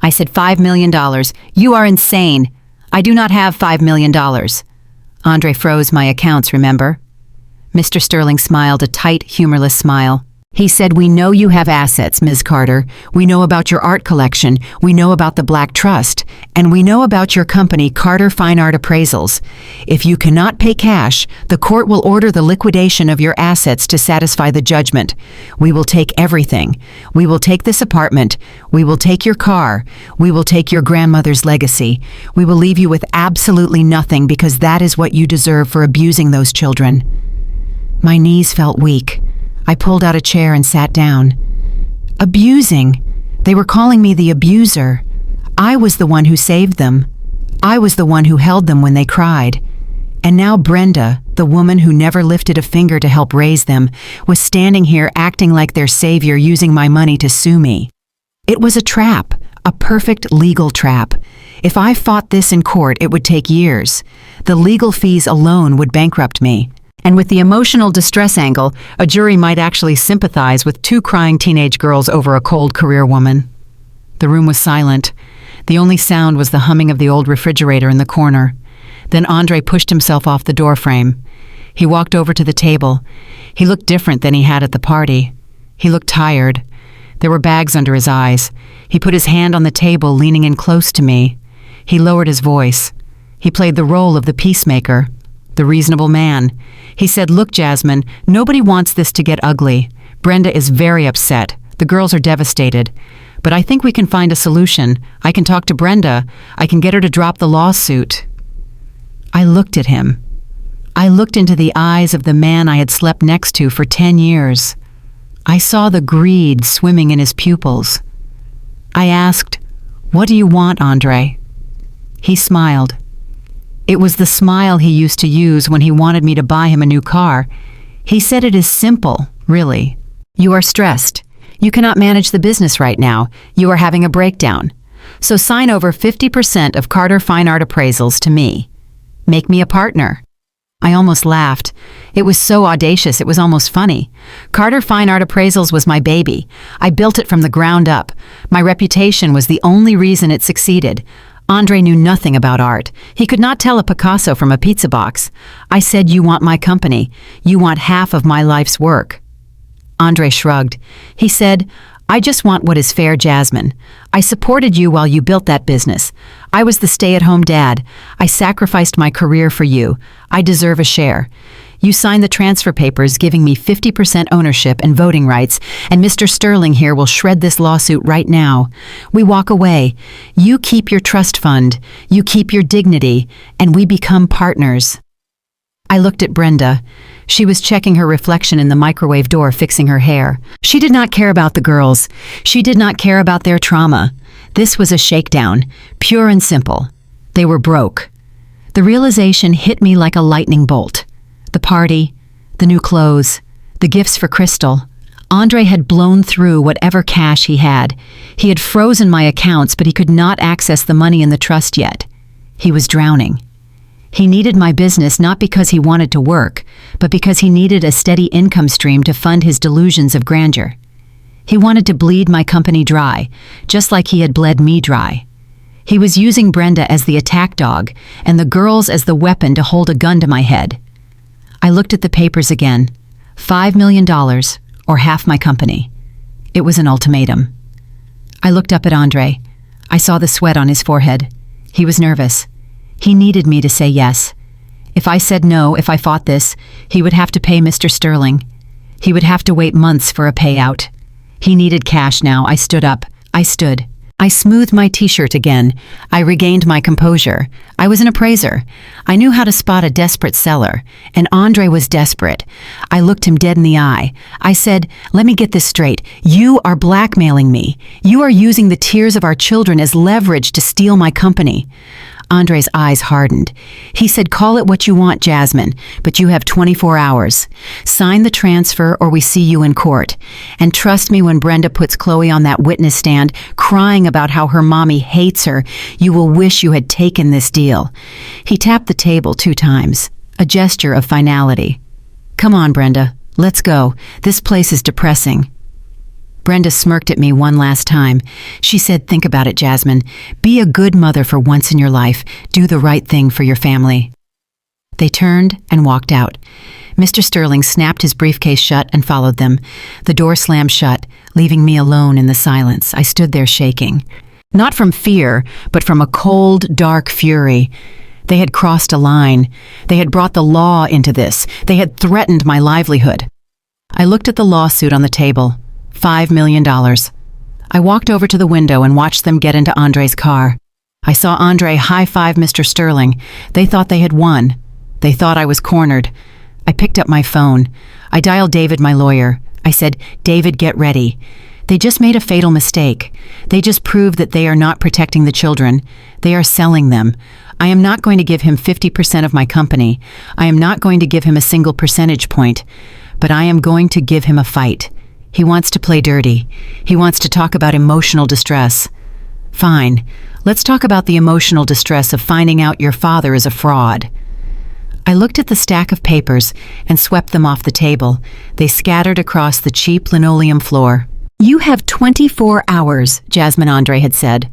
I said $5 million. You are insane. I do not have $5 million. Andre froze my accounts, remember? Mr. Sterling smiled a tight, humorless smile. He said, "We know you have assets, Ms. Carter. We know about your art collection. We know about the Black Trust. And we know about your company, Carter Fine Art Appraisals. If you cannot pay cash, the court will order the liquidation of your assets to satisfy the judgment. We will take everything. We will take this apartment. We will take your car. We will take your grandmother's legacy. We will leave you with absolutely nothing because that is what you deserve for abusing those children." My knees felt weak. I pulled out a chair and sat down. Abusing. They were calling me the abuser. I was the one who saved them. I was the one who held them when they cried. And now Brenda, the woman who never lifted a finger to help raise them, was standing here acting like their savior, using my money to sue me. It was a trap, a perfect legal trap. If I fought this in court, it would take years. The legal fees alone would bankrupt me. And with the emotional distress angle, a jury might actually sympathize with two crying teenage girls over a cold career woman. The room was silent. The only sound was the humming of the old refrigerator in the corner. Then Andre pushed himself off the doorframe. He walked over to the table. He looked different than he had at the party. He looked tired. There were bags under his eyes. He put his hand on the table, leaning in close to me. He lowered his voice. He played the role of the peacemaker, the reasonable man. He said, "Look, Jasmine, nobody wants this to get ugly. Brenda is very upset. The girls are devastated. But I think we can find a solution. I can talk to Brenda. I can get her to drop the lawsuit." I looked at him. I looked into the eyes of the man I had slept next to for 10 years. I saw the greed swimming in his pupils. I asked, "What do you want, Andre?" He smiled. It was the smile he used to use when he wanted me to buy him a new car. He said, "It is simple, really. You are stressed. You cannot manage the business right now. You are having a breakdown. So sign over 50% of Carter Fine Art Appraisals to me. Make me a partner." I almost laughed. It was so audacious, it was almost funny. Carter Fine Art Appraisals was my baby. I built it from the ground up. My reputation was the only reason it succeeded. Andre knew nothing about art. He could not tell a Picasso from a pizza box. I said, "You want my company. You want half of my life's work." Andre shrugged. He said, "I just want what is fair, Jasmine. I supported you while you built that business. I was the stay-at-home dad. I sacrificed my career for you. I deserve a share. You signed the transfer papers giving me 50% ownership and voting rights, and Mr. Sterling here will shred this lawsuit right now. We walk away. You keep your trust fund. You keep your dignity, and we become partners." I looked at Brenda. She was checking her reflection in the microwave door, fixing her hair. She did not care about the girls. She did not care about their trauma. This was a shakedown, pure and simple. They were broke. The realization hit me like a lightning bolt. The party, the new clothes, the gifts for Crystal. Andre had blown through whatever cash he had. He had frozen my accounts, but he could not access the money in the trust yet. He was drowning. He needed my business not because he wanted to work, but because he needed a steady income stream to fund his delusions of grandeur. He wanted to bleed my company dry, just like he had bled me dry. He was using Brenda as the attack dog, and the girls as the weapon to hold a gun to my head. I looked at the papers again. $5 million, or half my company. It was an ultimatum. I looked up at Andre. I saw the sweat on his forehead. He was nervous. He needed me to say yes. If I said no, if I fought this, he would have to pay Mr. Sterling. He would have to wait months for a payout. He needed cash now. I stood up. I stood. I smoothed my t-shirt again. I regained my composure. I was an appraiser. I knew how to spot a desperate seller, and Andre was desperate. I looked him dead in the eye. I said, "Let me get this straight. You are blackmailing me. You are using the tears of our children as leverage to steal my company." Andre's eyes hardened. He said, "Call it what you want, Jasmine, but you have 24 hours. Sign the transfer or we see you in court. And trust me, when Brenda puts Chloe on that witness stand, crying about how her mommy hates her, you will wish you had taken this deal." He tapped the table 2 times, a gesture of finality. "Come on, Brenda. Let's go. This place is depressing." Brenda smirked at me one last time. She said, "Think about it, Jasmine. Be a good mother for once in your life. Do the right thing for your family." They turned and walked out. Mr. Sterling snapped his briefcase shut and followed them. The door slammed shut, leaving me alone in the silence. I stood there shaking. Not from fear, but from a cold, dark fury. They had crossed a line. They had brought the law into this. They had threatened my livelihood. I looked at the lawsuit on the table. $5 million. I walked over to the window and watched them get into Andre's car. I saw Andre high-five Mr. Sterling. They thought they had won. They thought I was cornered. I picked up my phone. I dialed David, my lawyer. I said, "David, get ready. They just made a fatal mistake. They just proved that they are not protecting the children. They are selling them. I am not going to give him 50% of my company. I am not going to give him a single percentage point. But I am going to give him a fight. He wants to play dirty. He wants to talk about emotional distress. Fine. Let's talk about the emotional distress of finding out your father is a fraud." I looked at the stack of papers and swept them off the table. They scattered across the cheap linoleum floor. "You have 24 hours, Jasmine," Andre had said.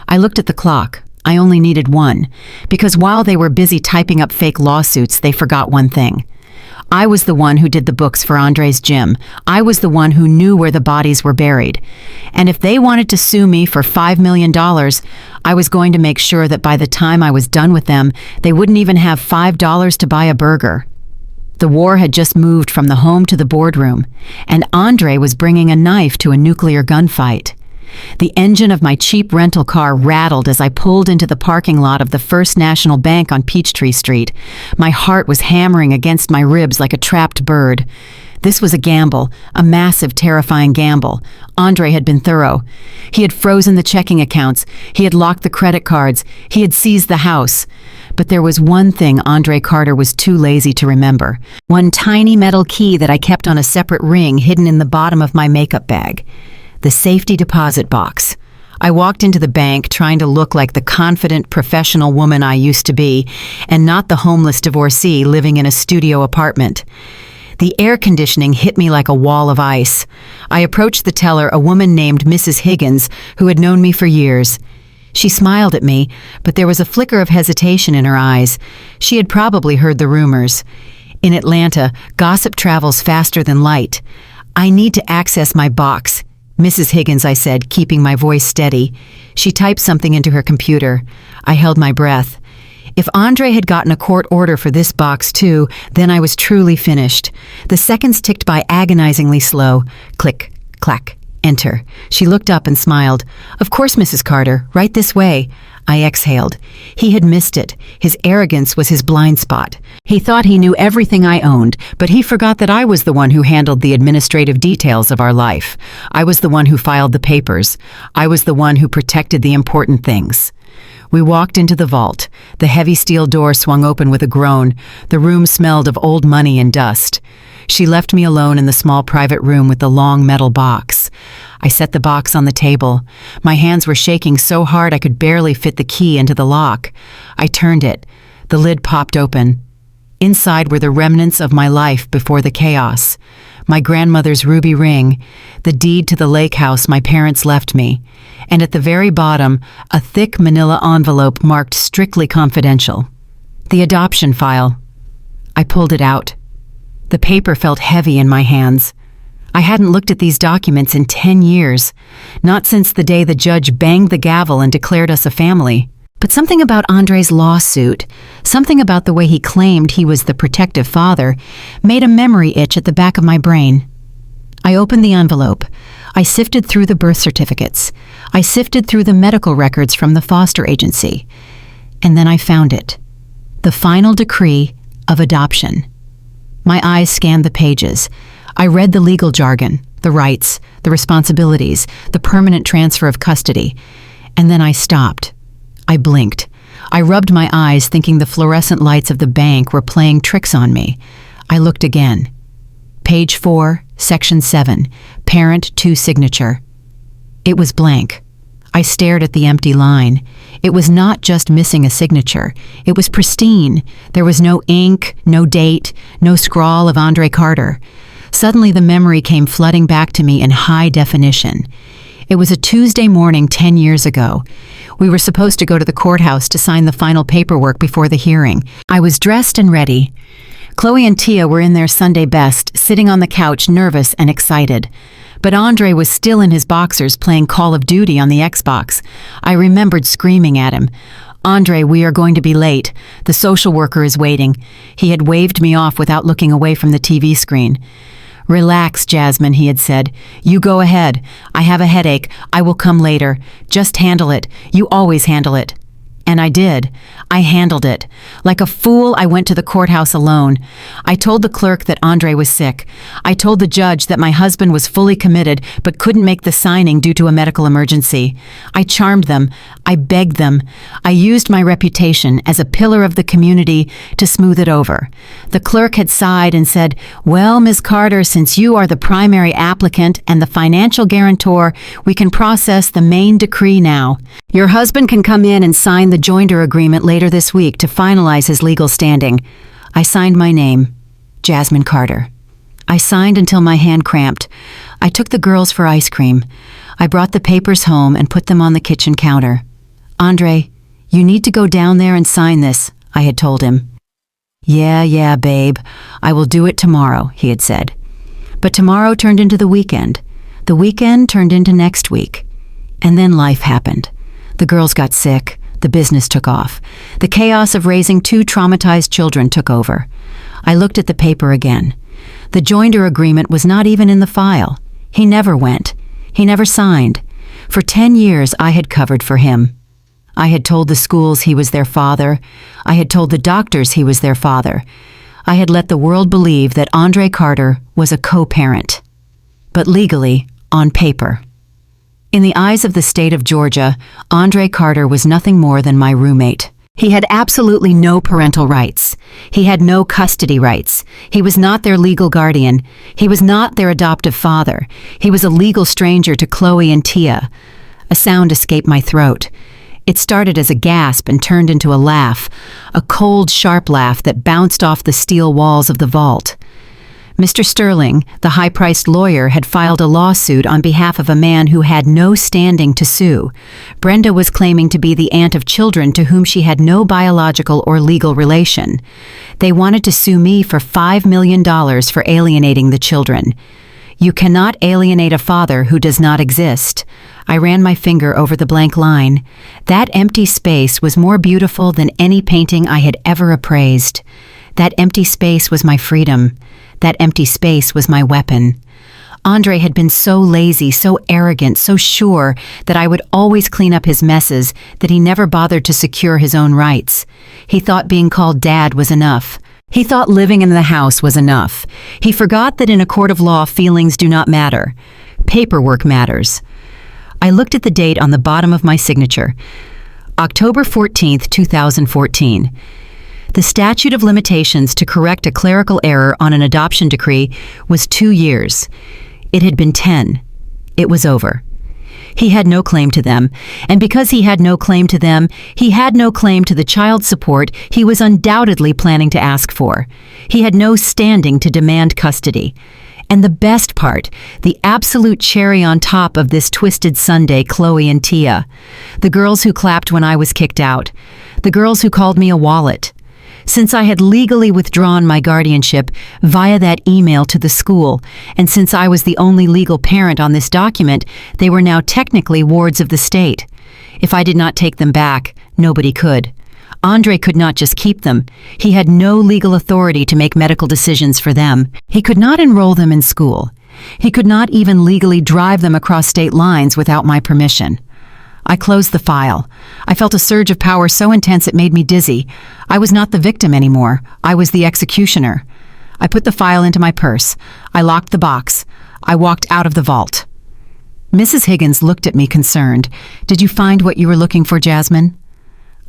I looked at the clock. I only needed one, because while they were busy typing up fake lawsuits, they forgot one thing. I was the one who did the books for Andre's gym. I was the one who knew where the bodies were buried. And if they wanted to sue me for $5 million, I was going to make sure that by the time I was done with them, they wouldn't even have $5 to buy a burger. The war had just moved from the home to the boardroom, and Andre was bringing a knife to a nuclear gunfight. The engine of my cheap rental car rattled as I pulled into the parking lot of the First National Bank on Peachtree Street. My heart was hammering against my ribs like a trapped bird. This was a gamble, a massive, terrifying gamble. Andre had been thorough. He had frozen the checking accounts. He had locked the credit cards. He had seized the house. But there was one thing Andre Carter was too lazy to remember. One tiny metal key that I kept on a separate ring hidden in the bottom of my makeup bag. The safety deposit box. I walked into the bank trying to look like the confident, professional woman I used to be, and not the homeless divorcee living in a studio apartment. The air conditioning hit me like a wall of ice. I approached the teller, a woman named Mrs. Higgins, who had known me for years. She smiled at me, but there was a flicker of hesitation in her eyes. She had probably heard the rumors. In Atlanta, gossip travels faster than light. "I need to access my box." "Mrs. Higgins," I said, keeping my voice steady. She typed something into her computer. I held my breath. If Andre had gotten a court order for this box too, then I was truly finished. The seconds ticked by agonizingly slow. Click, clack, enter. She looked up and smiled. "Of course, Mrs. Carter, right this way." I exhaled. He had missed it. His arrogance was his blind spot. He thought he knew everything I owned, but he forgot that I was the one who handled the administrative details of our life. I was the one who filed the papers. I was the one who protected the important things. We walked into the vault. The heavy steel door swung open with a groan. The room smelled of old money and dust. She left me alone in the small private room with the long metal box. I set the box on the table. My hands were shaking so hard I could barely fit the key into the lock. I turned it. The lid popped open. Inside were the remnants of my life before the chaos. My grandmother's ruby ring, the deed to the lake house my parents left me, and at the very bottom, a thick manila envelope marked strictly confidential. The adoption file. I pulled it out. The paper felt heavy in my hands. I hadn't looked at these documents in 10 years, not since the day the judge banged the gavel and declared us a family. But something about Andre's lawsuit, something about the way he claimed he was the protective father, made a memory itch at the back of my brain. I opened the envelope. I sifted through the birth certificates. I sifted through the medical records from the foster agency. And then I found it. The final decree of adoption. My eyes scanned the pages. I read the legal jargon, the rights, the responsibilities, the permanent transfer of custody. And then I stopped. I blinked. I rubbed my eyes, thinking the fluorescent lights of the bank were playing tricks on me. I looked again. Page 4, Section 7, Parent to Signature. It was blank. I stared at the empty line. It was not just missing a signature. It was pristine. There was no ink, no date, no scrawl of Andre Carter. Suddenly the memory came flooding back to me in high definition. It was a Tuesday morning 10 years ago. We were supposed to go to the courthouse to sign the final paperwork before the hearing. I was dressed and ready. Chloe and Tia were in their Sunday best, sitting on the couch nervous and excited. But Andre was still in his boxers playing Call of Duty on the Xbox. I remembered screaming at him, "Andre, we are going to be late. The social worker is waiting." He had waved me off without looking away from the TV screen. "Relax, Jasmine," he had said. "You go ahead. I have a headache. I will come later. Just handle it. You always handle it." And I did. I handled it. Like a fool, I went to the courthouse alone. I told the clerk that Andre was sick. I told the judge that my husband was fully committed but couldn't make the signing due to a medical emergency. I charmed them. I begged them. I used my reputation as a pillar of the community to smooth it over. The clerk had sighed and said, "Well, Ms. Carter, since you are the primary applicant and the financial guarantor, we can process the main decree now. Your husband can come in and sign the joinder agreement later this week to finalize his legal standing." I signed my name, Jasmine Carter. I signed until my hand cramped. I took the girls for ice cream. I brought the papers home and put them on the kitchen counter. "Andre, you need to go down there and sign this," I had told him. Yeah, babe. I will do it tomorrow," he had said. But tomorrow turned into the weekend. The weekend turned into next week. And then life happened. The girls got sick. The business took off. The chaos of raising 2 traumatized children took over. I looked at the paper again. The joinder agreement was not even in the file. He never went. He never signed. For 10 years, I had covered for him. I had told the schools he was their father. I had told the doctors he was their father. I had let the world believe that Andre Carter was a co-parent. But legally, on paper. In the eyes of the state of Georgia, Andre Carter was nothing more than my roommate. He had absolutely no parental rights. He had no custody rights. He was not their legal guardian. He was not their adoptive father. He was a legal stranger to Chloe and Tia. A sound escaped my throat. It started as a gasp and turned into a laugh, a cold, sharp laugh that bounced off the steel walls of the vault. Mr. Sterling, the high-priced lawyer, had filed a lawsuit on behalf of a man who had no standing to sue. Brenda was claiming to be the aunt of children to whom she had no biological or legal relation. They wanted to sue me for $5 million for alienating the children. You cannot alienate a father who does not exist. I ran my finger over the blank line. That empty space was more beautiful than any painting I had ever appraised. That empty space was my freedom. That empty space was my weapon. Andre had been so lazy, so arrogant, so sure that I would always clean up his messes that he never bothered to secure his own rights. He thought being called dad was enough. He thought living in the house was enough. He forgot that in a court of law, feelings do not matter. Paperwork matters. I looked at the date on the bottom of my signature. October 14th, 2014. The statute of limitations to correct a clerical error on an adoption decree was 2 years. It had been 10. It was over. He had no claim to them, and because he had no claim to them, he had no claim to the child support he was undoubtedly planning to ask for. He had no standing to demand custody. And the best part, the absolute cherry on top of this twisted Sunday, Chloe and Tia. The girls who clapped when I was kicked out. The girls who called me a wallet. Since I had legally withdrawn my guardianship via that email to the school, and since I was the only legal parent on this document, they were now technically wards of the state. If I did not take them back, nobody could. Andre could not just keep them. He had no legal authority to make medical decisions for them. He could not enroll them in school. He could not even legally drive them across state lines without my permission. I closed the file. I felt a surge of power so intense it made me dizzy. I was not the victim anymore. I was the executioner. I put the file into my purse. I locked the box. I walked out of the vault. Mrs. Higgins looked at me concerned. "Did you find what you were looking for, Jasmine?"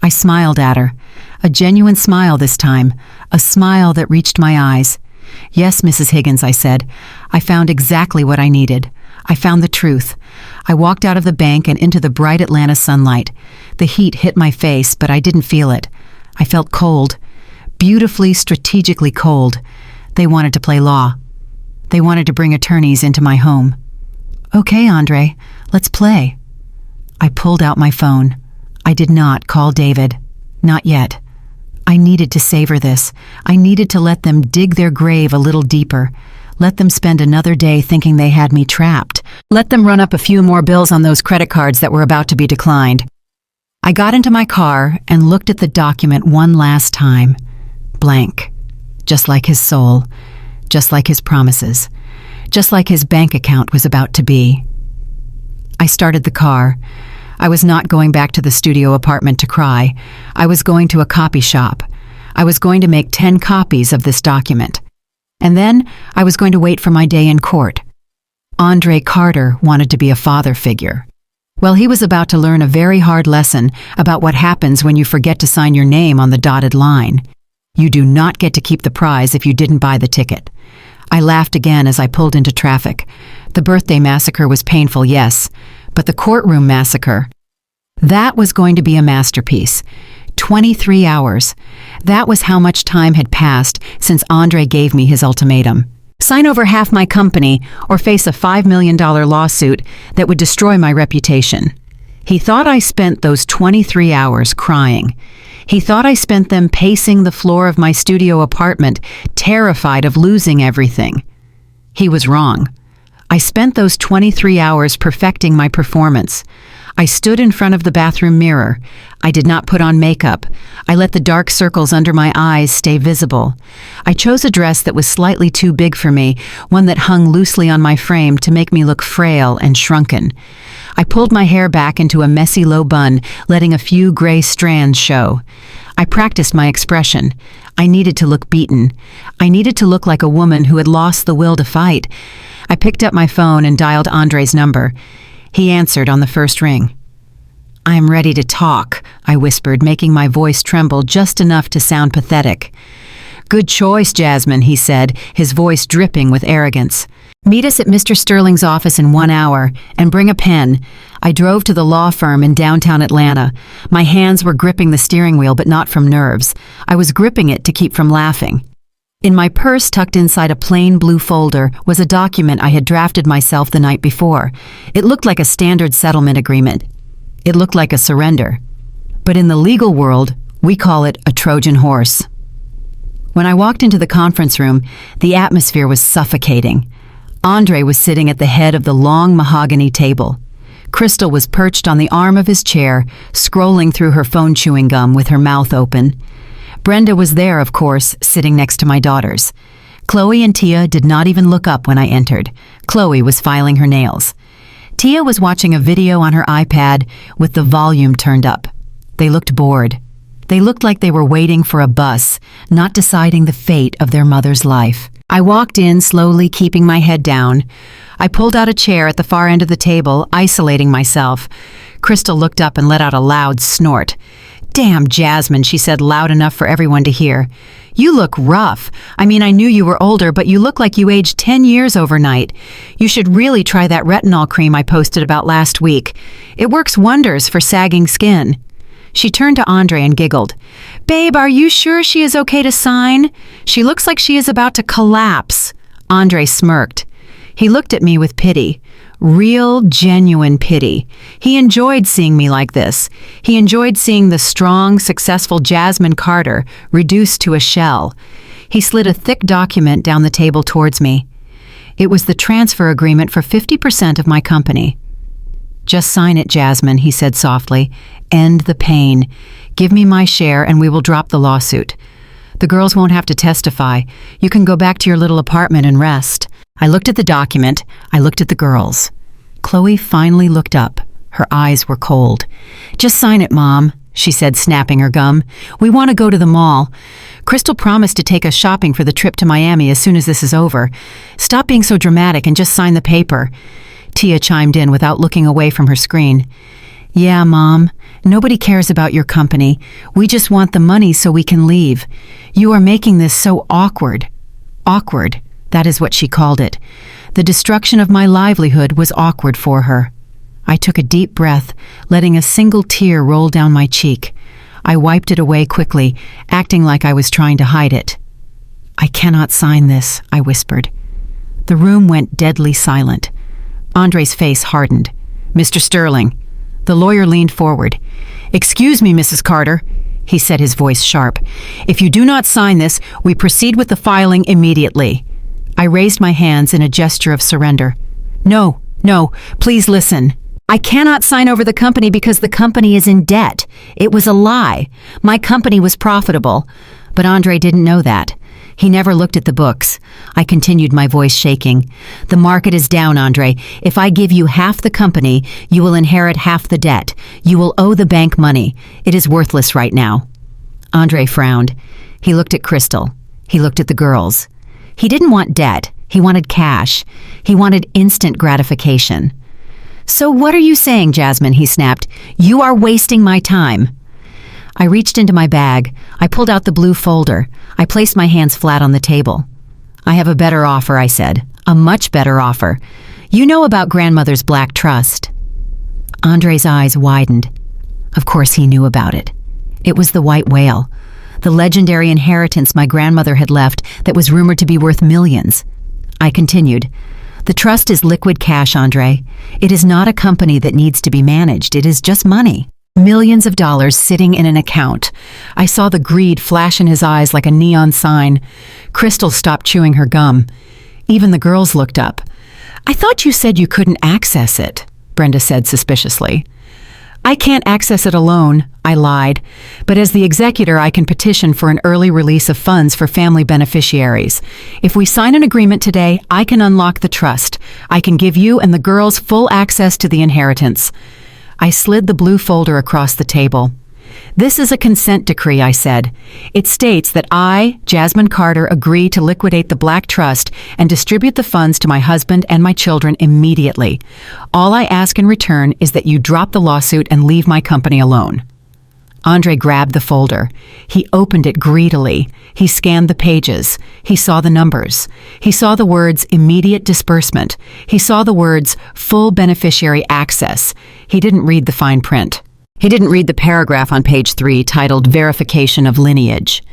I smiled at her. A genuine smile this time. A smile that reached my eyes. "Yes, Mrs. Higgins," I said. "I found exactly what I needed. I found the truth." I walked out of the bank and into the bright Atlanta sunlight. The heat hit my face, but I didn't feel it. I felt cold. Beautifully, strategically cold. They wanted to play law. They wanted to bring attorneys into my home. Okay, Andre, let's play. I pulled out my phone. I did not call David. Not yet. I needed to savor this. I needed to let them dig their grave a little deeper. Let them spend another day thinking they had me trapped. Let them run up a few more bills on those credit cards that were about to be declined. I got into my car and looked at the document one last time. Blank. Just like his soul. Just like his promises. Just like his bank account was about to be. I started the car. I was not going back to the studio apartment to cry. I was going to a copy shop. I was going to make 10 copies of this document. And then I was going to wait for my day in court. Andre Carter wanted to be a father figure. Well, he was about to learn a very hard lesson about what happens when you forget to sign your name on the dotted line. You do not get to keep the prize if you didn't buy the ticket. I laughed again as I pulled into traffic. The birthday massacre was painful, yes, but the courtroom massacre, that was going to be a masterpiece. 23 hours. That was how much time had passed since Andre gave me his ultimatum. Sign over half my company or face a $5 million lawsuit that would destroy my reputation. He thought I spent those 23 hours crying. He thought I spent them pacing the floor of my studio apartment, terrified of losing everything. He was wrong. I spent those 23 hours perfecting my performance. I stood in front of the bathroom mirror. I did not put on makeup. I let the dark circles under my eyes stay visible. I chose a dress that was slightly too big for me, one that hung loosely on my frame to make me look frail and shrunken. I pulled my hair back into a messy low bun, letting a few gray strands show. I practiced my expression. I needed to look beaten. I needed to look like a woman who had lost the will to fight. I picked up my phone and dialed Andre's number. He answered on the first ring. "I am ready to talk," I whispered, making my voice tremble just enough to sound pathetic. "Good choice, Jasmine," he said, his voice dripping with arrogance. "Meet us at Mr. Sterling's office in 1 hour, and bring a pen." I drove to the law firm in downtown Atlanta. My hands were gripping the steering wheel, but not from nerves. I was gripping it to keep from laughing. In my purse, tucked inside a plain blue folder, was a document I had drafted myself the night before. It looked like a standard settlement agreement. It looked like a surrender. But in the legal world, we call it a Trojan horse. When I walked into the conference room, the atmosphere was suffocating. Andre was sitting at the head of the long mahogany table. Crystal was perched on the arm of his chair, scrolling through her phone chewing gum with her mouth open. Brenda was there, of course, sitting next to my daughters. Chloe and Tia did not even look up when I entered. Chloe was filing her nails. Tia was watching a video on her iPad with the volume turned up. They looked bored. They looked like they were waiting for a bus, not deciding the fate of their mother's life. I walked in, slowly keeping my head down. I pulled out a chair at the far end of the table, isolating myself. Crystal looked up and let out a loud snort. "Damn, Jasmine," she said loud enough for everyone to hear. "You look rough. I mean, I knew you were older, but you look like you aged 10 years overnight. You should really try that retinol cream I posted about last week. It works wonders for sagging skin." She turned to Andre and giggled. "Babe, are you sure she is okay to sign? She looks like she is about to collapse." Andre smirked. He looked at me with pity. Real, genuine pity. He enjoyed seeing me like this. He enjoyed seeing the strong, successful Jasmine Carter reduced to a shell. He slid a thick document down the table towards me. It was the transfer agreement for 50% of my company. "Just sign it, Jasmine," he said softly. "End the pain. Give me my share and we will drop the lawsuit. The girls won't have to testify. You can go back to your little apartment and rest." I looked at the document. I looked at the girls. Chloe finally looked up. Her eyes were cold. "Just sign it, Mom," she said, snapping her gum. "We want to go to the mall. Crystal promised to take us shopping for the trip to Miami as soon as this is over. Stop being so dramatic and just sign the paper." Tia chimed in without looking away from her screen. "Yeah, Mom. Nobody cares about your company. We just want the money so we can leave. You are making this so awkward." Awkward. That is what she called it. The destruction of my livelihood was awkward for her. I took a deep breath, letting a single tear roll down my cheek. I wiped it away quickly, acting like I was trying to hide it. "I cannot sign this," I whispered. The room went deadly silent. Andre's face hardened. "Mr. Sterling." The lawyer leaned forward. "Excuse me, Mrs. Carter," he said, his voice sharp. "If you do not sign this, we proceed with the filing immediately." I raised my hands in a gesture of surrender. No, please listen. I cannot sign over the company because the company is in debt. It was a lie. My company was profitable. But Andre didn't know that. He never looked at the books. I continued, my voice shaking. "The market is down, Andre. If I give you half the company, you will inherit half the debt. You will owe the bank money. It is worthless right now." Andre frowned. He looked at Crystal. He looked at the girls. He didn't want debt. He wanted cash. He wanted instant gratification. "So what are you saying, Jasmine?" he snapped. "You are wasting my time." I reached into my bag. I pulled out the blue folder. I placed my hands flat on the table. "I have a better offer," I said. "A much better offer. You know about grandmother's black trust." Andre's eyes widened. Of course he knew about it. It was the white whale, the legendary inheritance my grandmother had left that was rumored to be worth millions. I continued. "The trust is liquid cash, Andre. It is not a company that needs to be managed. It is just money. Millions of dollars sitting in an account." I saw the greed flash in his eyes like a neon sign. Crystal stopped chewing her gum. Even the girls looked up. "I thought you said you couldn't access it," Brenda said suspiciously. "I can't access it alone," I lied. "But as the executor, I can petition for an early release of funds for family beneficiaries. If we sign an agreement today, I can unlock the trust. I can give you and the girls full access to the inheritance." I slid the blue folder across the table. "This is a consent decree," I said. "It states that I, Jasmine Carter, agree to liquidate the Black Trust and distribute the funds to my husband and my children immediately. All I ask in return is that you drop the lawsuit and leave my company alone." Andre grabbed the folder. He opened it greedily. He scanned the pages. He saw the numbers. He saw the words immediate disbursement. He saw the words full beneficiary access. He didn't read the fine print. He didn't read the paragraph on page 3 titled Verification of Lineage.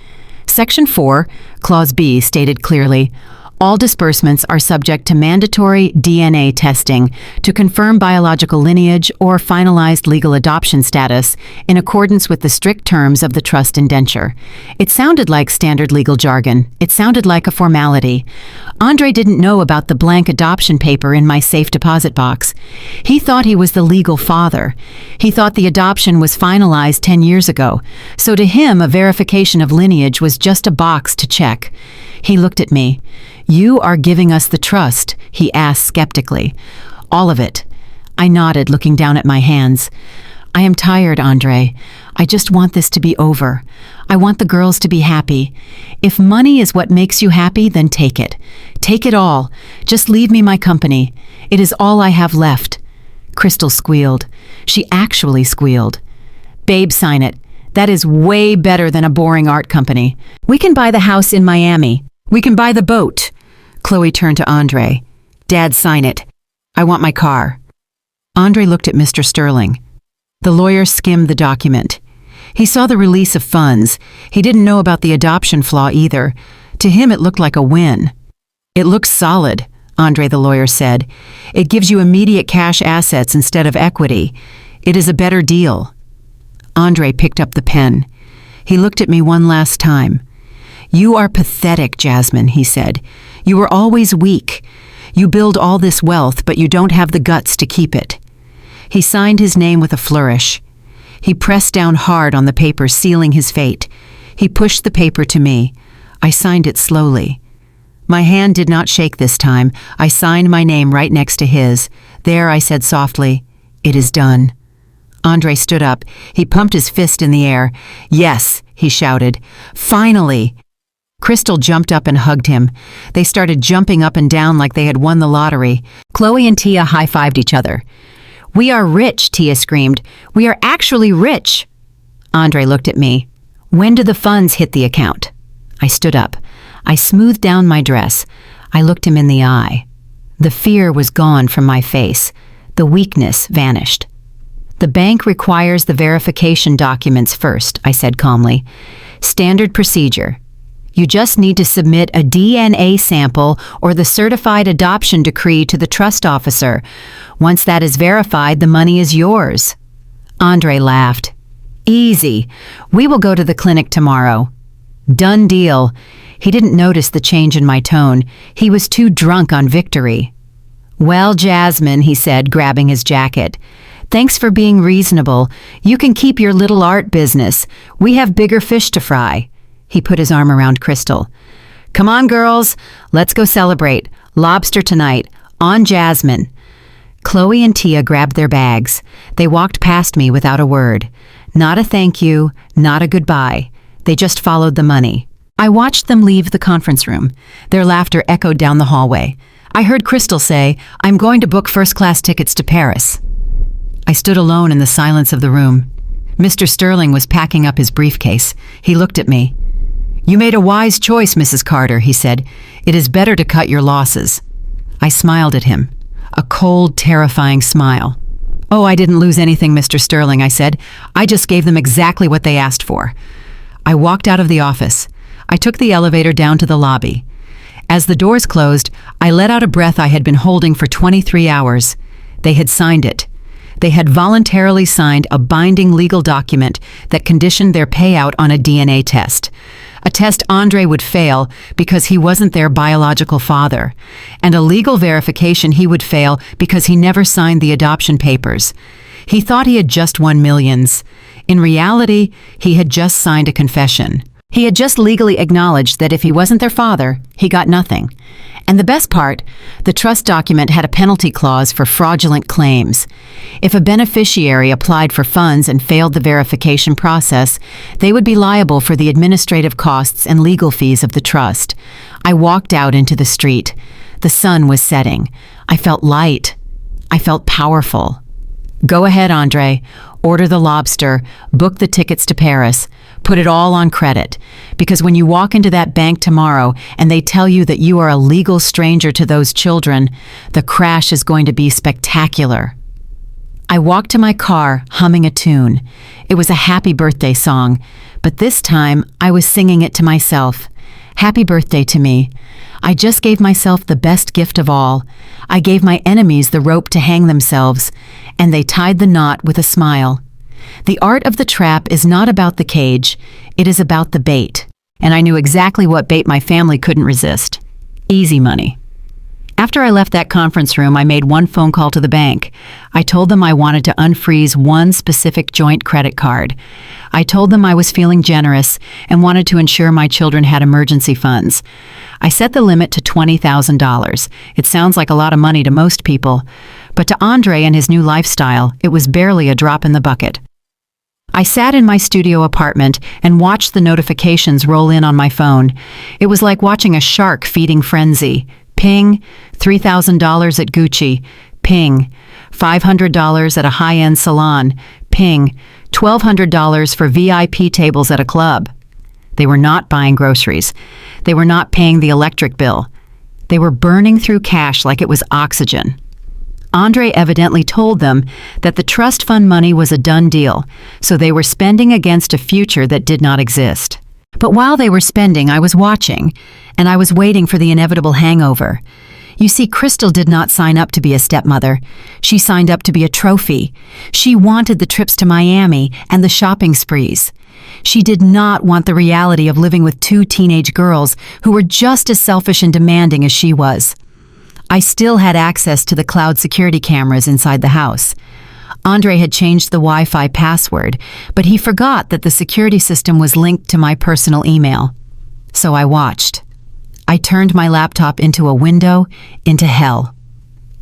Section 4, Clause B stated clearly, "All disbursements are subject to mandatory DNA testing to confirm biological lineage or finalized legal adoption status in accordance with the strict terms of the trust indenture." It sounded like standard legal jargon. It sounded like a formality. Andre didn't know about the blank adoption paper in my safe deposit box. He thought he was the legal father. He thought the adoption was finalized 10 years ago. So to him, a verification of lineage was just a box to check. He looked at me. "You are giving us the trust?" he asked skeptically. "All of it." I nodded, looking down at my hands. "I am tired, Andre. I just want this to be over. I want the girls to be happy. If money is what makes you happy, then take it. Take it all. Just leave me my company. It is all I have left." Crystal squealed. She actually squealed. "Babe, sign it. That is way better than a boring art company. We can buy the house in Miami. We can buy the boat." Chloe turned to Andre. "Dad, sign it. I want my car." Andre looked at Mr. Sterling. The lawyer skimmed the document. He saw the release of funds. He didn't know about the adoption flaw either. To him, it looked like a win. "It looks solid," Andre the lawyer said. "It gives you immediate cash assets instead of equity. It is a better deal." Andre picked up the pen. He looked at me one last time. "You are pathetic, Jasmine," he said. "You were always weak. You build all this wealth, but you don't have the guts to keep it." He signed his name with a flourish. He pressed down hard on the paper, sealing his fate. He pushed the paper to me. I signed it slowly. My hand did not shake this time. I signed my name right next to his. There, I said softly, "It is done." Andre stood up. He pumped his fist in the air. "Yes," he shouted. "Finally!" Crystal jumped up and hugged him. They started jumping up and down like they had won the lottery. Chloe and Tia high-fived each other. "We are rich," Tia screamed. "We are actually rich." Andre looked at me. "When do the funds hit the account?" I stood up. I smoothed down my dress. I looked him in the eye. The fear was gone from my face. The weakness vanished. "The bank requires the verification documents first," I said calmly. "Standard procedure. You just need to submit a DNA sample or the certified adoption decree to the trust officer. Once that is verified, the money is yours." Andre laughed. "Easy. We will go to the clinic tomorrow." "Done deal." He didn't notice the change in my tone. He was too drunk on victory. "Well, Jasmine," he said, grabbing his jacket. "Thanks for being reasonable. You can keep your little art business. We have bigger fish to fry." He put his arm around Crystal. "Come on, girls. Let's go celebrate. Lobster tonight. On Jasmine." Chloe and Tia grabbed their bags. They walked past me without a word. Not a thank you, not a goodbye. They just followed the money. I watched them leave the conference room. Their laughter echoed down the hallway. I heard Crystal say, "I'm going to book first-class tickets to Paris." I stood alone in the silence of the room. Mr. Sterling was packing up his briefcase. He looked at me. "You made a wise choice, Mrs. Carter," he said. "It is better to cut your losses." I smiled at him. A cold, terrifying smile. "Oh, I didn't lose anything, Mr. Sterling," I said. "I just gave them exactly what they asked for." I walked out of the office. I took the elevator down to the lobby. As the doors closed, I let out a breath I had been holding for 23 hours. They had signed it. They had voluntarily signed a binding legal document that conditioned their payout on a DNA test. A test Andre would fail because he wasn't their biological father, and a legal verification he would fail because he never signed the adoption papers. He thought he had just won millions. In reality, he had just signed a confession. He had just legally acknowledged that if he wasn't their father, he got nothing. And the best part, the trust document had a penalty clause for fraudulent claims. If a beneficiary applied for funds and failed the verification process, they would be liable for the administrative costs and legal fees of the trust. I walked out into the street. The sun was setting. I felt light. I felt powerful. "Go ahead, Andre. Order the lobster. Book the tickets to Paris. Put it all on credit. Because when you walk into that bank tomorrow and they tell you that you are a legal stranger to those children, the crash is going to be spectacular." I walked to my car, humming a tune. It was a happy birthday song, but this time I was singing it to myself. Happy birthday to me. I just gave myself the best gift of all. I gave my enemies the rope to hang themselves, and they tied the knot with a smile. The art of the trap is not about the cage, it is about the bait. And I knew exactly what bait my family couldn't resist. Easy money. After I left that conference room, I made one phone call to the bank. I told them I wanted to unfreeze one specific joint credit card. I told them I was feeling generous and wanted to ensure my children had emergency funds. I set the limit to $20,000. It sounds like a lot of money to most people, but to Andre and his new lifestyle, it was barely a drop in the bucket. I sat in my studio apartment and watched the notifications roll in on my phone. It was like watching a shark feeding frenzy. Ping, $3,000 at Gucci. Ping, $500 at a high-end salon. Ping, $1,200 for VIP tables at a club. They were not buying groceries. They were not paying the electric bill. They were burning through cash like it was oxygen. Andre evidently told them that the trust fund money was a done deal, so they were spending against a future that did not exist. But while they were spending, I was watching, and I was waiting for the inevitable hangover. You see, Crystal did not sign up to be a stepmother. She signed up to be a trophy. She wanted the trips to Miami and the shopping sprees. She did not want the reality of living with two teenage girls who were just as selfish and demanding as she was. I still had access to the cloud security cameras inside the house. Andre had changed the Wi-Fi password, but he forgot that the security system was linked to my personal email. So I watched. I turned my laptop into a window into hell.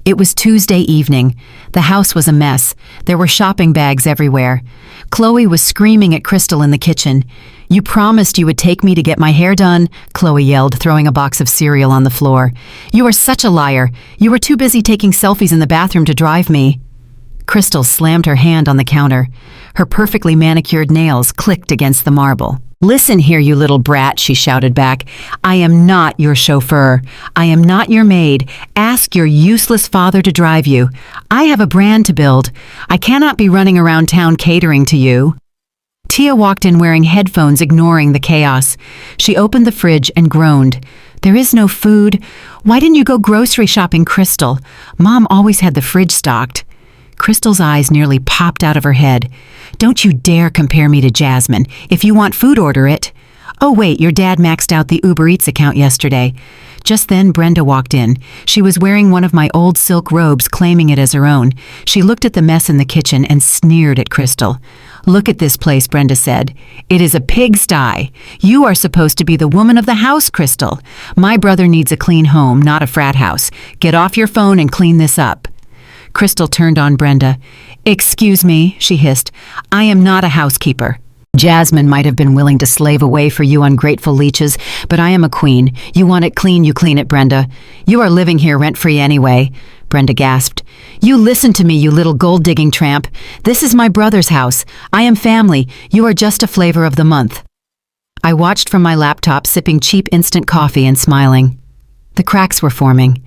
It was Tuesday evening. The house was a mess. There were shopping bags everywhere. Chloe was screaming at Crystal in the kitchen. "You promised you would take me to get my hair done," Chloe yelled, throwing a box of cereal on the floor. "You are such a liar. You were too busy taking selfies in the bathroom to drive me." Crystal slammed her hand on the counter. Her perfectly manicured nails clicked against the marble. "Listen here, you little brat," she shouted back. "I am not your chauffeur. I am not your maid. Ask your useless father to drive you. I have a brand to build. I cannot be running around town catering to you." Tia walked in wearing headphones, ignoring the chaos. She opened the fridge and groaned. "There is no food. Why didn't you go grocery shopping, Crystal? Mom always had the fridge stocked." Crystal's eyes nearly popped out of her head. "Don't you dare compare me to Jasmine. If you want food, order it." "Oh wait, your dad maxed out the Uber Eats account yesterday." Just then, Brenda walked in. She was wearing one of my old silk robes, claiming it as her own. She looked at the mess in the kitchen and sneered at Crystal. "Look at this place," Brenda said. "It is a pigsty. You are supposed to be the woman of the house, Crystal. My brother needs a clean home, not a frat house. Get off your phone and clean this up." Crystal turned on Brenda. "Excuse me," she hissed. "I am not a housekeeper. Jasmine might have been willing to slave away for you ungrateful leeches, but I am a queen. You want it clean, you clean it, Brenda. You are living here rent-free anyway." Brenda gasped. "You listen to me, you little gold-digging tramp. This is my brother's house. I am family. You are just a flavor of the month." I watched from my laptop, sipping cheap instant coffee and smiling. The cracks were forming.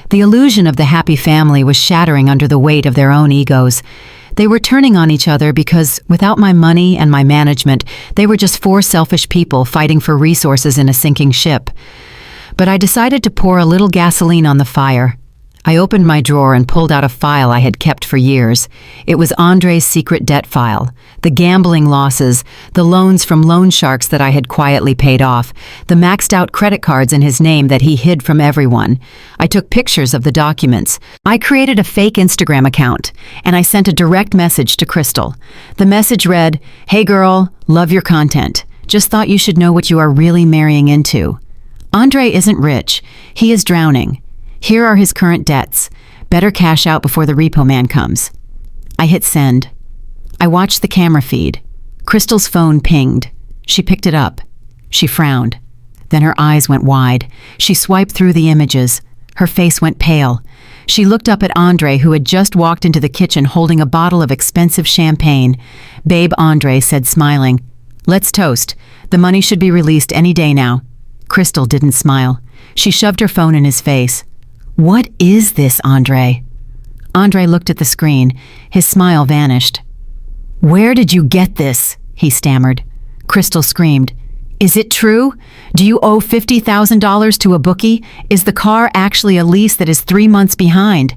The illusion of the happy family was shattering under the weight of their own egos. They were turning on each other because, without my money and my management, they were just four selfish people fighting for resources in a sinking ship. But I decided to pour a little gasoline on the fire. I opened my drawer and pulled out a file I had kept for years. It was Andre's secret debt file. The gambling losses, the loans from loan sharks that I had quietly paid off, the maxed out credit cards in his name that he hid from everyone. I took pictures of the documents. I created a fake Instagram account, and I sent a direct message to Crystal. The message read, "Hey girl, love your content. Just thought you should know what you are really marrying into. Andre isn't rich. He is drowning. Here are his current debts. Better cash out before the repo man comes." I hit send. I watched the camera feed. Crystal's phone pinged. She picked it up. She frowned. Then her eyes went wide. She swiped through the images. Her face went pale. She looked up at Andre, who had just walked into the kitchen holding a bottle of expensive champagne. "Babe," Andre said, smiling. "Let's toast. The money should be released any day now." Crystal didn't smile. She shoved her phone in his face. "What is this, Andre?" Andre looked at the screen. His smile vanished. "Where did you get this?" he stammered. Crystal screamed. "Is it true? Do you owe $50,000 to a bookie? Is the car actually a lease that is 3 months behind?"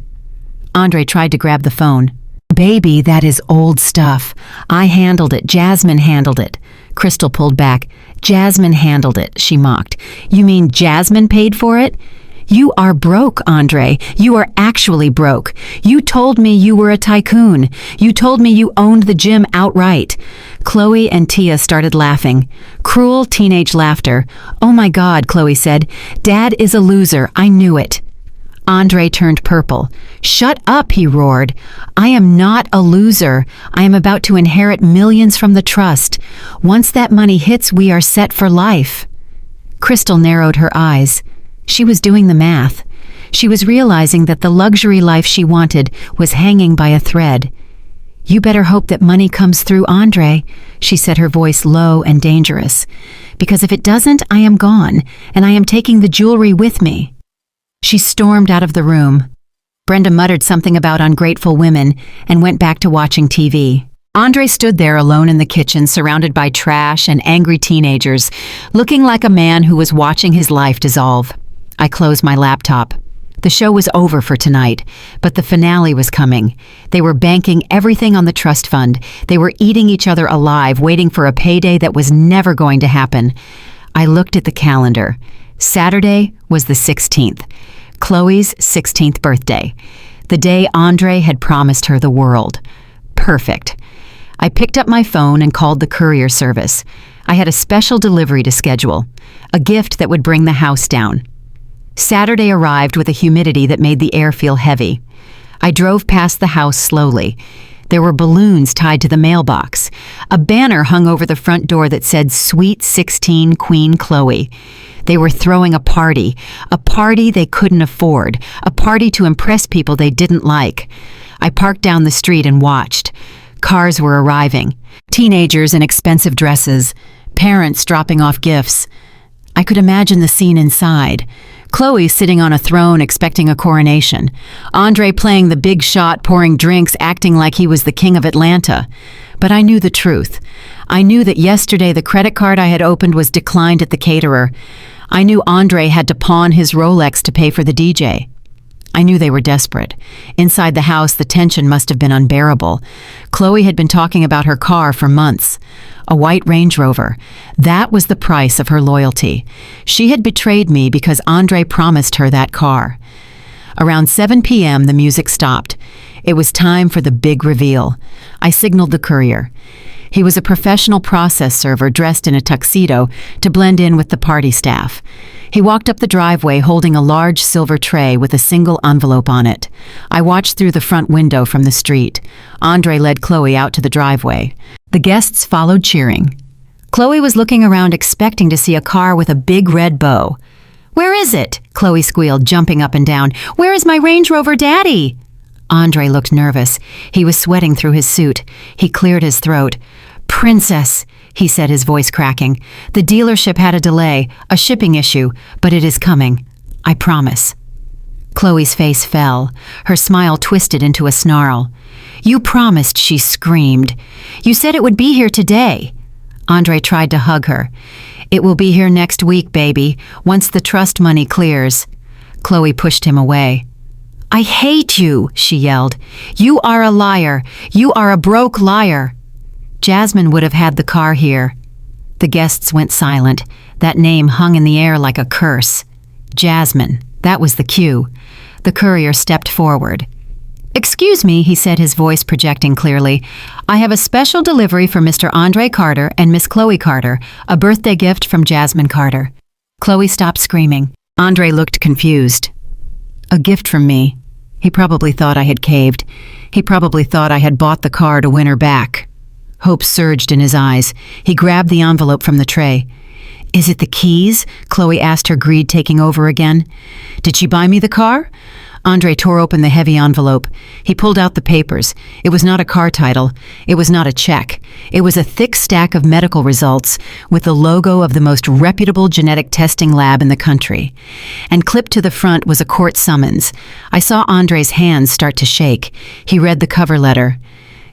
Andre tried to grab the phone. "Baby, that is old stuff. I handled it. Jasmine handled it." Crystal pulled back. "Jasmine handled it," she mocked. "You mean Jasmine paid for it?" "You are broke, Andre. You are actually broke. You told me you were a tycoon. You told me you owned the gym outright." Chloe and Tia started laughing. Cruel teenage laughter. "Oh my God," Chloe said. "Dad is a loser. I knew it." Andre turned purple. "Shut up," he roared. "I am not a loser. I am about to inherit millions from the trust. Once that money hits, we are set for life." Crystal narrowed her eyes. She was doing the math. She was realizing that the luxury life she wanted was hanging by a thread. "You better hope that money comes through, Andre," she said, her voice low and dangerous. "Because if it doesn't, I am gone, and I am taking the jewelry with me." She stormed out of the room. Brenda muttered something about ungrateful women and went back to watching TV. Andre stood there alone in the kitchen, surrounded by trash and angry teenagers, looking like a man who was watching his life dissolve. I closed my laptop. The show was over for tonight, but the finale was coming. They were banking everything on the trust fund. They were eating each other alive, waiting for a payday that was never going to happen. I looked at the calendar. Saturday was the 16th, Chloe's 16th birthday, the day Andre had promised her the world. Perfect. I picked up my phone and called the courier service. I had a special delivery to schedule, a gift that would bring the house down. Saturday arrived with a humidity that made the air feel heavy. I drove past the house slowly. There were balloons tied to the mailbox. A banner hung over the front door that said, "Sweet 16 Queen Chloe." They were throwing a party they couldn't afford, a party to impress people they didn't like. I parked down the street and watched. Cars were arriving. Teenagers in expensive dresses. Parents dropping off gifts. I could imagine the scene inside. Chloe sitting on a throne expecting a coronation. Andre playing the big shot, pouring drinks, acting like he was the king of Atlanta. But I knew the truth. I knew that yesterday the credit card I had opened was declined at the caterer. I knew Andre had to pawn his Rolex to pay for the DJ. I knew they were desperate. Inside the house, the tension must have been unbearable. Chloe had been talking about her car for months. A white Range Rover. That was the price of her loyalty. She had betrayed me because Andre promised her that car. Around 7 p.m., the music stopped. It was time for the big reveal. I signaled the courier. He was a professional process server dressed in a tuxedo to blend in with the party staff. He walked up the driveway holding a large silver tray with a single envelope on it. I watched through the front window from the street. Andre led Chloe out to the driveway. The guests followed cheering. Chloe was looking around expecting to see a car with a big red bow. "Where is it?" Chloe squealed, jumping up and down. "Where is my Range Rover Daddy?" Andre looked nervous. He was sweating through his suit. He cleared his throat. "Princess," he said, his voice cracking. "The dealership had a delay, a shipping issue, but it is coming. I promise." Chloe's face fell. Her smile twisted into a snarl. "You promised," she screamed. "You said it would be here today." Andre tried to hug her. "It will be here next week, baby, once the trust money clears." Chloe pushed him away. "I hate you," she yelled. "You are a liar. You are a broke liar." Jasmine would have had the car here. The guests went silent. That name hung in the air like a curse. Jasmine. That was the cue. The courier stepped forward. "Excuse me," he said, his voice projecting clearly. "I have a special delivery for Mr. Andre Carter and Miss Chloe Carter, a birthday gift from Jasmine Carter." Chloe stopped screaming. Andre looked confused. "A gift from me." He probably thought I had caved. He probably thought I had bought the car to win her back. Hope surged in his eyes. He grabbed the envelope from the tray. "Is it the keys?" Chloe asked, her greed taking over again. "Did she buy me the car?" Andre tore open the heavy envelope. He pulled out the papers. It was not a car title. It was not a check. It was a thick stack of medical results with the logo of the most reputable genetic testing lab in the country. And clipped to the front was a court summons. I saw Andre's hands start to shake. He read the cover letter.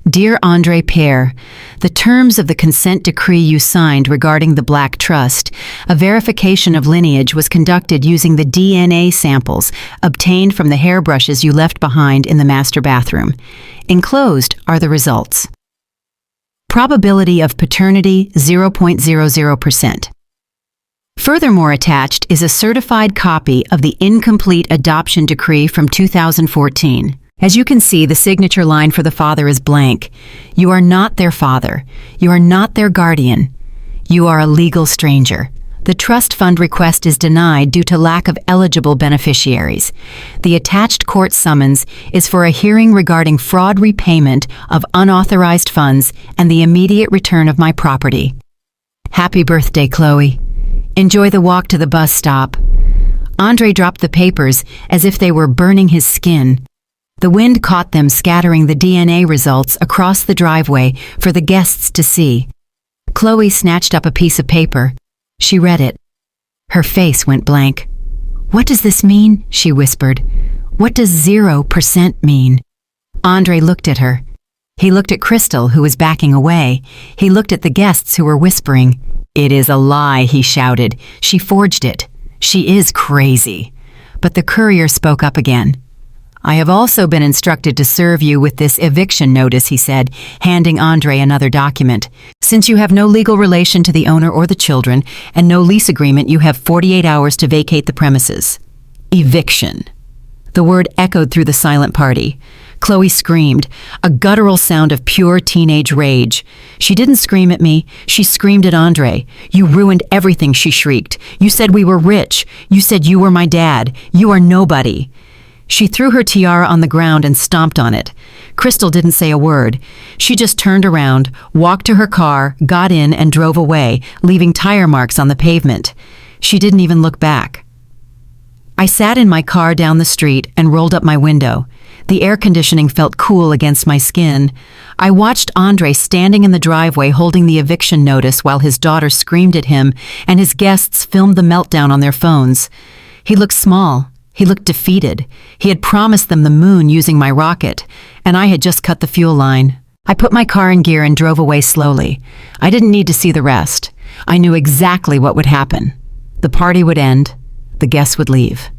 "Dear Andre Pierre, the terms of the consent decree you signed regarding the Black Trust, a verification of lineage was conducted using the DNA samples obtained from the hairbrushes you left behind in the master bathroom. Enclosed are the results. Probability of paternity 0.00%. Furthermore attached is a certified copy of the incomplete adoption decree from 2014. As you can see, the signature line for the father is blank. You are not their father. You are not their guardian. You are a legal stranger. The trust fund request is denied due to lack of eligible beneficiaries. The attached court summons is for a hearing regarding fraud repayment of unauthorized funds and the immediate return of my property. Happy birthday, Chloe. Enjoy the walk to the bus stop." Andre dropped the papers as if they were burning his skin. The wind caught them, scattering the DNA results across the driveway for the guests to see. Chloe snatched up a piece of paper. She read it. Her face went blank. "What does this mean?" she whispered. "What does 0% mean?" Andre looked at her. He looked at Crystal, who was backing away. He looked at the guests who were whispering. "It is a lie," he shouted. "She forged it. She is crazy." But the courier spoke up again. "I have also been instructed to serve you with this eviction notice," he said, handing Andre another document. "Since you have no legal relation to the owner or the children, and no lease agreement, you have 48 hours to vacate the premises." Eviction. The word echoed through the silent party. Chloe screamed, a guttural sound of pure teenage rage. She didn't scream at me. She screamed at Andre. "You ruined everything," she shrieked. "You said we were rich. You said you were my dad. You are nobody." She threw her tiara on the ground and stomped on it. Crystal didn't say a word. She just turned around, walked to her car, got in, and drove away, leaving tire marks on the pavement. She didn't even look back. I sat in my car down the street and rolled up my window. The air conditioning felt cool against my skin. I watched Andre standing in the driveway holding the eviction notice while his daughter screamed at him and his guests filmed the meltdown on their phones. He looked small. He looked defeated. He had promised them the moon using my rocket, and I had just cut the fuel line. I put my car in gear and drove away slowly. I didn't need to see the rest. I knew exactly what would happen. The party would end, the guests would leave,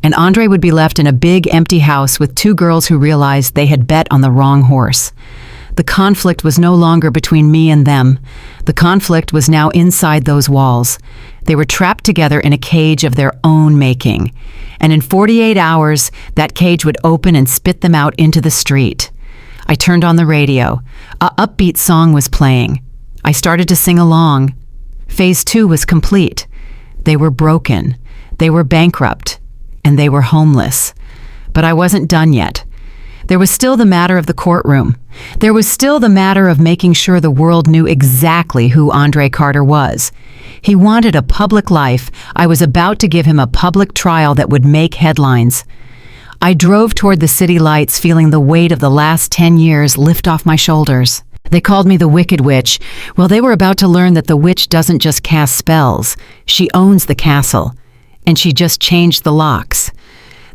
and Andre would be left in a big empty house with two girls who realized they had bet on the wrong horse. The conflict was no longer between me and them. The conflict was now inside those walls. They were trapped together in a cage of their own making. And in 48 hours, that cage would open and spit them out into the street. I turned on the radio. A upbeat song was playing. I started to sing along. Phase 2 was complete. They were broken. They were bankrupt. And they were homeless. But I wasn't done yet. There was still the matter of the courtroom. There was still the matter of making sure the world knew exactly who Andre Carter was. He wanted a public life. I was about to give him a public trial that would make headlines. I drove toward the city lights, feeling the weight of the last 10 years lift off my shoulders. They called me the Wicked Witch. Well, they were about to learn that the witch doesn't just cast spells. She owns the castle. And she just changed the locks.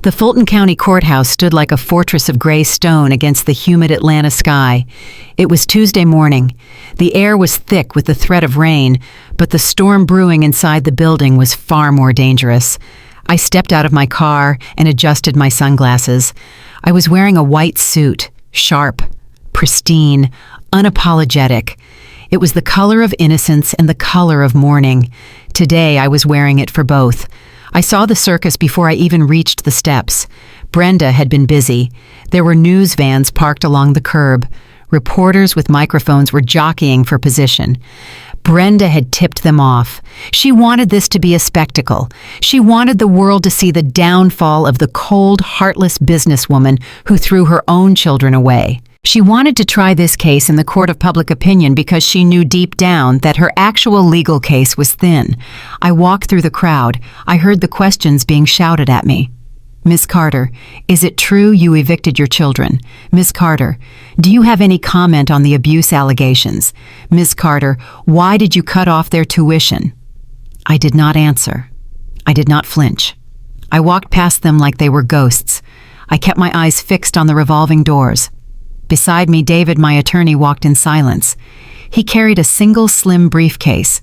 The Fulton County Courthouse stood like a fortress of gray stone against the humid Atlanta sky. It was Tuesday morning. The air was thick with the threat of rain, but the storm brewing inside the building was far more dangerous. I stepped out of my car and adjusted my sunglasses. I was wearing a white suit, sharp, pristine, unapologetic. It was the color of innocence and the color of mourning. Today I was wearing it for both. I saw the circus before I even reached the steps. Brenda had been busy. There were news vans parked along the curb. Reporters with microphones were jockeying for position. Brenda had tipped them off. She wanted this to be a spectacle. She wanted the world to see the downfall of the cold, heartless businesswoman who threw her own children away. She wanted to try this case in the court of public opinion because she knew deep down that her actual legal case was thin. I walked through the crowd. I heard the questions being shouted at me. Miss Carter, is it true you evicted your children? Miss Carter, do you have any comment on the abuse allegations? Miss Carter, why did you cut off their tuition? I did not answer. I did not flinch. I walked past them like they were ghosts. I kept my eyes fixed on the revolving doors. Beside me, David, my attorney, walked in silence. He carried a single slim briefcase.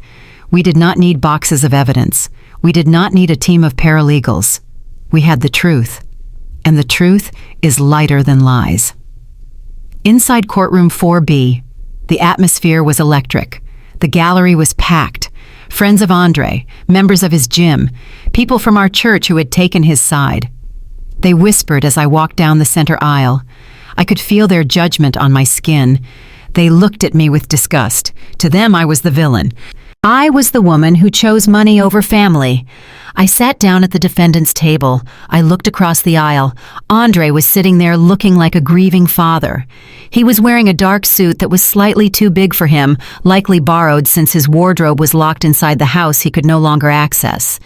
We did not need boxes of evidence. We did not need a team of paralegals. We had the truth. And the truth is lighter than lies. Inside courtroom 4B, the atmosphere was electric. The gallery was packed. Friends of Andre, members of his gym, people from our church who had taken his side. They whispered as I walked down the center aisle. I could feel their judgment on my skin. They looked at me with disgust. To them, I was the villain. I was the woman who chose money over family. I sat down at the defendant's table. I looked across the aisle. Andre was sitting there looking like a grieving father. He was wearing a dark suit that was slightly too big for him, likely borrowed since his wardrobe was locked inside the house he could no longer access.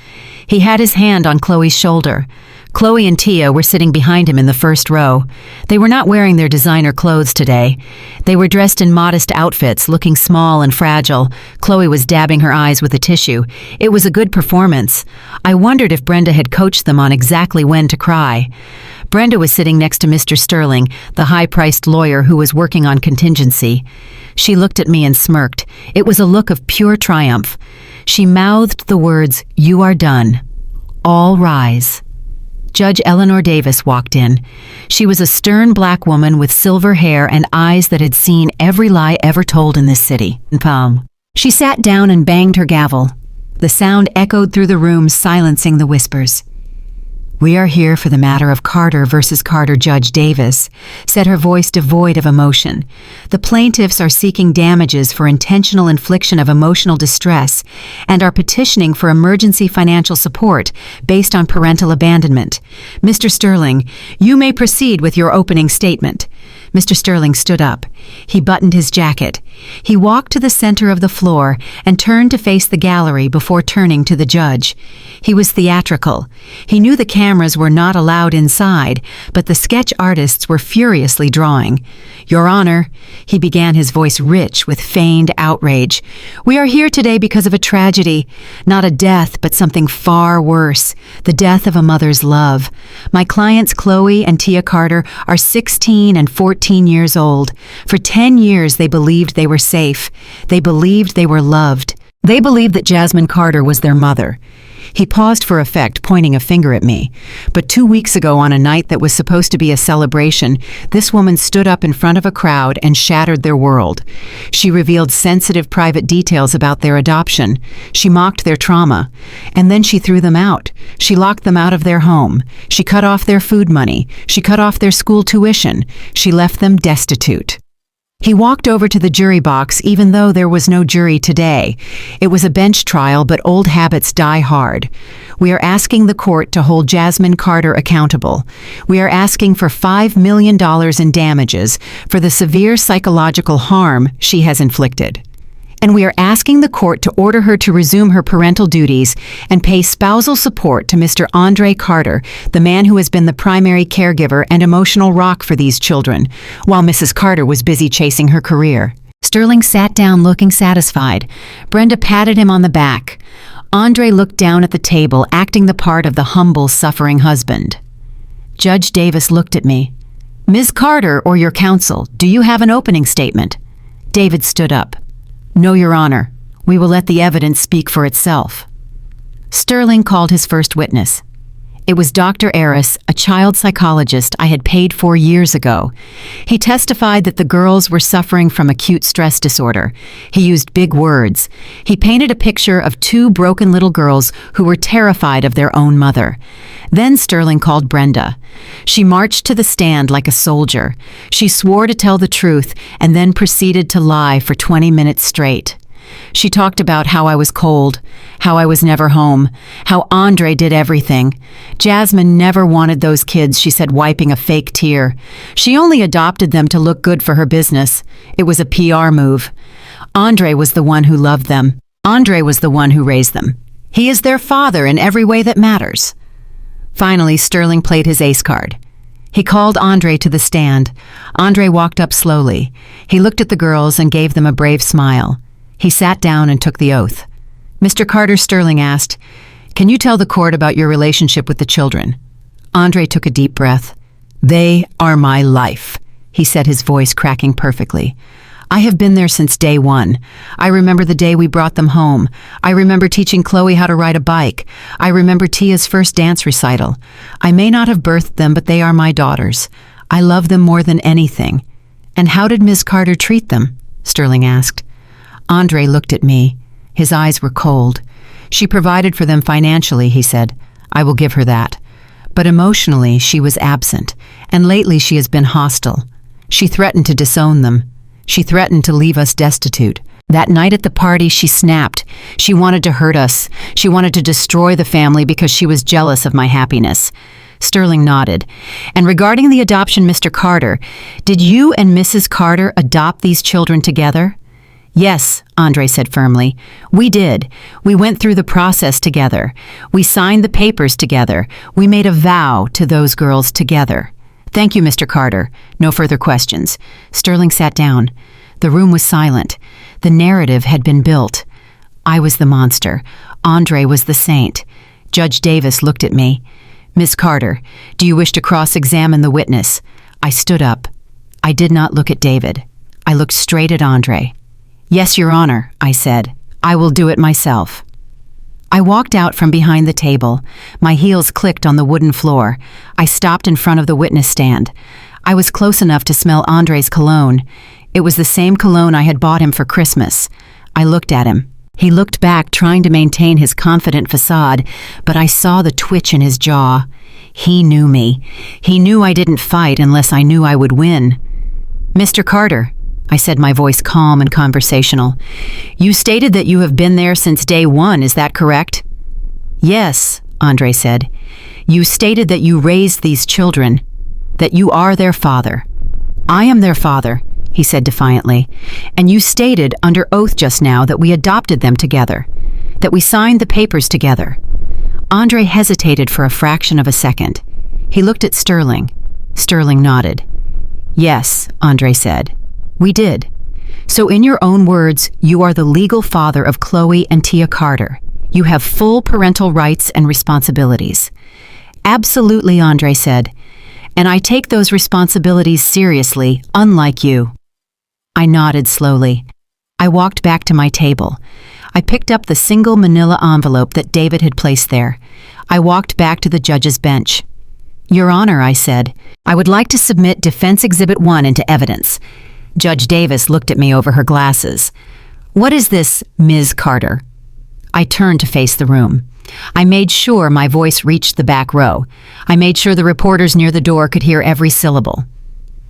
He had his hand on Chloe's shoulder. Chloe and Tia were sitting behind him in the first row. They were not wearing their designer clothes today. They were dressed in modest outfits, looking small and fragile. Chloe was dabbing her eyes with a tissue. It was a good performance. I wondered if Brenda had coached them on exactly when to cry. Brenda was sitting next to Mr. Sterling, the high-priced lawyer who was working on contingency. She looked at me and smirked. It was a look of pure triumph. She mouthed the words, "You are done. All rise." Judge Eleanor Davis walked in. She was a stern black woman with silver hair and eyes that had seen every lie ever told in this city. She sat down and banged her gavel. The sound echoed through the room, silencing the whispers. "We are here for the matter of Carter versus Carter, Judge Davis," said her voice devoid of emotion. "The plaintiffs are seeking damages for intentional infliction of emotional distress and are petitioning for emergency financial support based on parental abandonment. Mr. Sterling, you may proceed with your opening statement." Mr. Sterling stood up. He buttoned his jacket. He walked to the center of the floor and turned to face the gallery before turning to the judge. He was theatrical. He knew the cameras were not allowed inside, but the sketch artists were furiously drawing. "Your Honor," he began, his voice rich with feigned outrage, "we are here today because of a tragedy. Not a death, but something far worse. The death of a mother's love. My clients Chloe and Tia Carter are 16 and 14 years old. For 10 years they believed they were safe. They believed they were loved. They believed that Jasmine Carter was their mother." He paused for effect, pointing a finger at me. But 2 weeks ago, on a night that was supposed to be a celebration, this woman stood up in front of a crowd and shattered their world. She revealed sensitive private details about their adoption. She mocked their trauma. And then she threw them out. She locked them out of their home. She cut off their food money. She cut off their school tuition. She left them destitute. He walked over to the jury box even though there was no jury today. It was a bench trial, but old habits die hard. We are asking the court to hold Jasmine Carter accountable. We are asking for $5 million in damages for the severe psychological harm she has inflicted. And we are asking the court to order her to resume her parental duties and pay spousal support to Mr. Andre Carter, the man who has been the primary caregiver and emotional rock for these children, while Mrs. Carter was busy chasing her career. Sterling sat down looking satisfied. Brenda patted him on the back. Andre looked down at the table, acting the part of the humble, suffering husband. Judge Davis looked at me. "Ms. Carter, or your counsel, do you have an opening statement?" David stood up. "No, Your Honor. We will let the evidence speak for itself." Sterling called his first witness. It was Dr. Aris, a child psychologist I had paid for years ago. He testified that the girls were suffering from acute stress disorder. He used big words. He painted a picture of two broken little girls who were terrified of their own mother. Then Sterling called Brenda. She marched to the stand like a soldier. She swore to tell the truth and then proceeded to lie for 20 minutes straight. She talked about how I was cold, how I was never home, how Andre did everything. Jasmine never wanted those kids, she said, wiping a fake tear. She only adopted them to look good for her business. It was a PR move. Andre was the one who loved them. Andre was the one who raised them. He is their father in every way that matters. Finally, Sterling played his ace card. He called Andre to the stand. Andre walked up slowly. He looked at the girls and gave them a brave smile. He sat down and took the oath. "Mr. Carter," Sterling asked, "can you tell the court about your relationship with the children?" Andre took a deep breath. "They are my life," he said, his voice cracking perfectly. "I have been there since day one. I remember the day we brought them home. I remember teaching Chloe how to ride a bike. I remember Tia's first dance recital. I may not have birthed them, but they are my daughters. I love them more than anything." "And how did Ms. Carter treat them?" Sterling asked. Andre looked at me. His eyes were cold. "She provided for them financially," he said. "I will give her that. But emotionally, she was absent, and lately she has been hostile. She threatened to disown them. She threatened to leave us destitute. That night at the party, she snapped. She wanted to hurt us. She wanted to destroy the family because she was jealous of my happiness." Sterling nodded. "And regarding the adoption, Mr. Carter, did you and Mrs. Carter adopt these children together?" "Yes," Andre said firmly. "We did. We went through the process together. We signed the papers together. We made a vow to those girls together." "Thank you, Mr. Carter. No further questions." Sterling sat down. The room was silent. The narrative had been built. I was the monster. Andre was the saint. Judge Davis looked at me. "Miss Carter, do you wish to cross-examine the witness?" I stood up. I did not look at David. I looked straight at Andre. "Yes, Your Honor," I said. "I will do it myself." I walked out from behind the table. My heels clicked on the wooden floor. I stopped in front of the witness stand. I was close enough to smell Andre's cologne. It was the same cologne I had bought him for Christmas. I looked at him. He looked back, trying to maintain his confident facade, but I saw the twitch in his jaw. He knew me. He knew I didn't fight unless I knew I would win. "Mr. Carter," I said, my voice calm and conversational, "you stated that you have been there since day one, is that correct?" "Yes," Andre said. "You stated that you raised these children, that you are their father." "I am their father. he said defiantly. "And you stated under oath just now that we adopted them together, that we signed the papers together." Andre hesitated for a fraction of a second. He looked at Sterling. Sterling nodded. "Yes," Andre said. "We did. So in your own words, you are the legal father of Chloe and Tia Carter. You have full parental rights and responsibilities." "Absolutely," Andre said. "And I take those responsibilities seriously, unlike you." I nodded slowly. I walked back to my table. I picked up the single manila envelope that David had placed there. I walked back to the judge's bench. "Your Honor," I said, "I would like to submit Defense Exhibit 1 into evidence." Judge Davis looked at me over her glasses. "What is this, Ms. Carter?" I turned to face the room. I made sure my voice reached the back row. I made sure the reporters near the door could hear every syllable.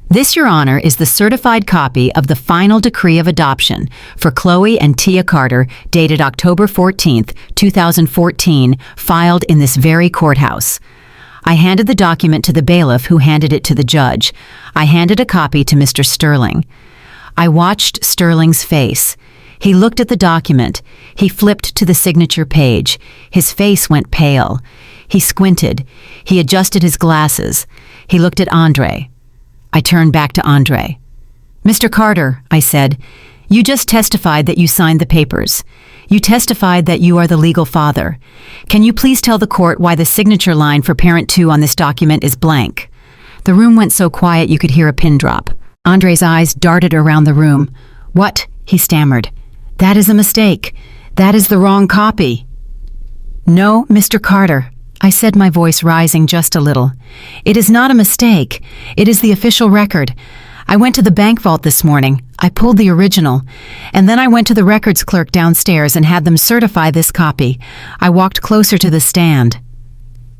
"This, Your Honor, is the certified copy of the final decree of adoption for Chloe and Tia Carter, dated October 14th, 2014, filed in this very courthouse." I handed the document to the bailiff, who handed it to the judge. I handed a copy to Mr. Sterling. I watched Sterling's face. He looked at the document. He flipped to the signature page. His face went pale. He squinted. He adjusted his glasses. He looked at Andre. I turned back to Andre. "Mr. Carter," I said, "you just testified that you signed the papers. You testified that you are the legal father. Can you please tell the court why the signature line for Parent 2 on this document is blank?" The room went so quiet you could hear a pin drop. Andre's eyes darted around the room. "What?" he stammered. "That is a mistake. That is the wrong copy." "No, Mr. Carter," I said, my voice rising just a little. "It is not a mistake. It is the official record. I went to the bank vault this morning. I pulled the original. And then I went to the records clerk downstairs and had them certify this copy. I walked closer to the stand."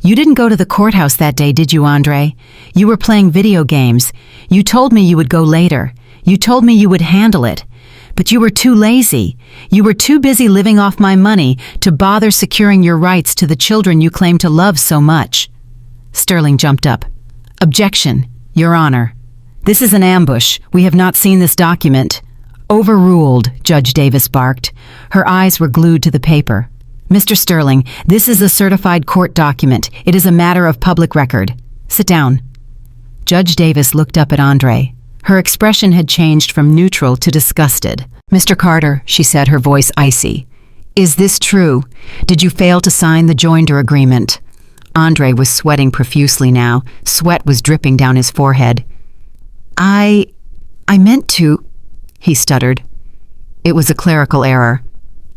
"You didn't go to the courthouse that day, did you, Andre? You were playing video games. You told me you would go later. You told me you would handle it. But you were too lazy. You were too busy living off my money to bother securing your rights to the children you claim to love so much." Sterling jumped up. "Objection, Your Honor. This is an ambush. We have not seen this document." "Overruled," Judge Davis barked. Her eyes were glued to the paper. "Mr. Sterling, this is a certified court document. It is a matter of public record. Sit down." Judge Davis looked up at Andre. Her expression had changed from neutral to disgusted. "Mr. Carter," she said, her voice icy, "is this true? Did you fail to sign the joinder agreement?" Andre was sweating profusely now. Sweat was dripping down his forehead. I meant to," he stuttered. "It was a clerical error.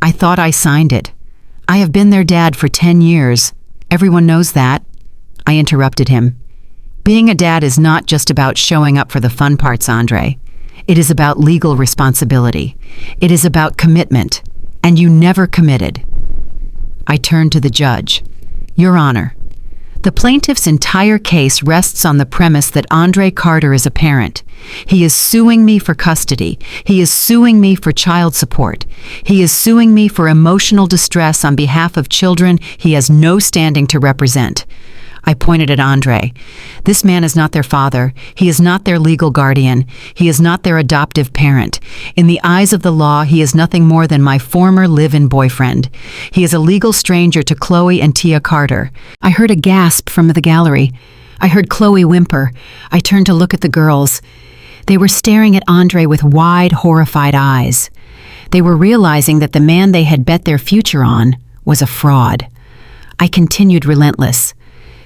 I thought I signed it. I have been their dad for 10 years. Everyone knows that." I interrupted him. "Being a dad is not just about showing up for the fun parts, Andre. It is about legal responsibility. It is about commitment. And you never committed." I turned to the judge. "Your Honor, the plaintiff's entire case rests on the premise that Andre Carter is a parent. He is suing me for custody. He is suing me for child support. He is suing me for emotional distress on behalf of children he has no standing to represent." I pointed at Andre. "This man is not their father. He is not their legal guardian. He is not their adoptive parent. In the eyes of the law, he is nothing more than my former live-in boyfriend. He is a legal stranger to Chloe and Tia Carter." I heard a gasp from the gallery. I heard Chloe whimper. I turned to look at the girls. They were staring at Andre with wide, horrified eyes. They were realizing that the man they had bet their future on was a fraud. I continued relentless.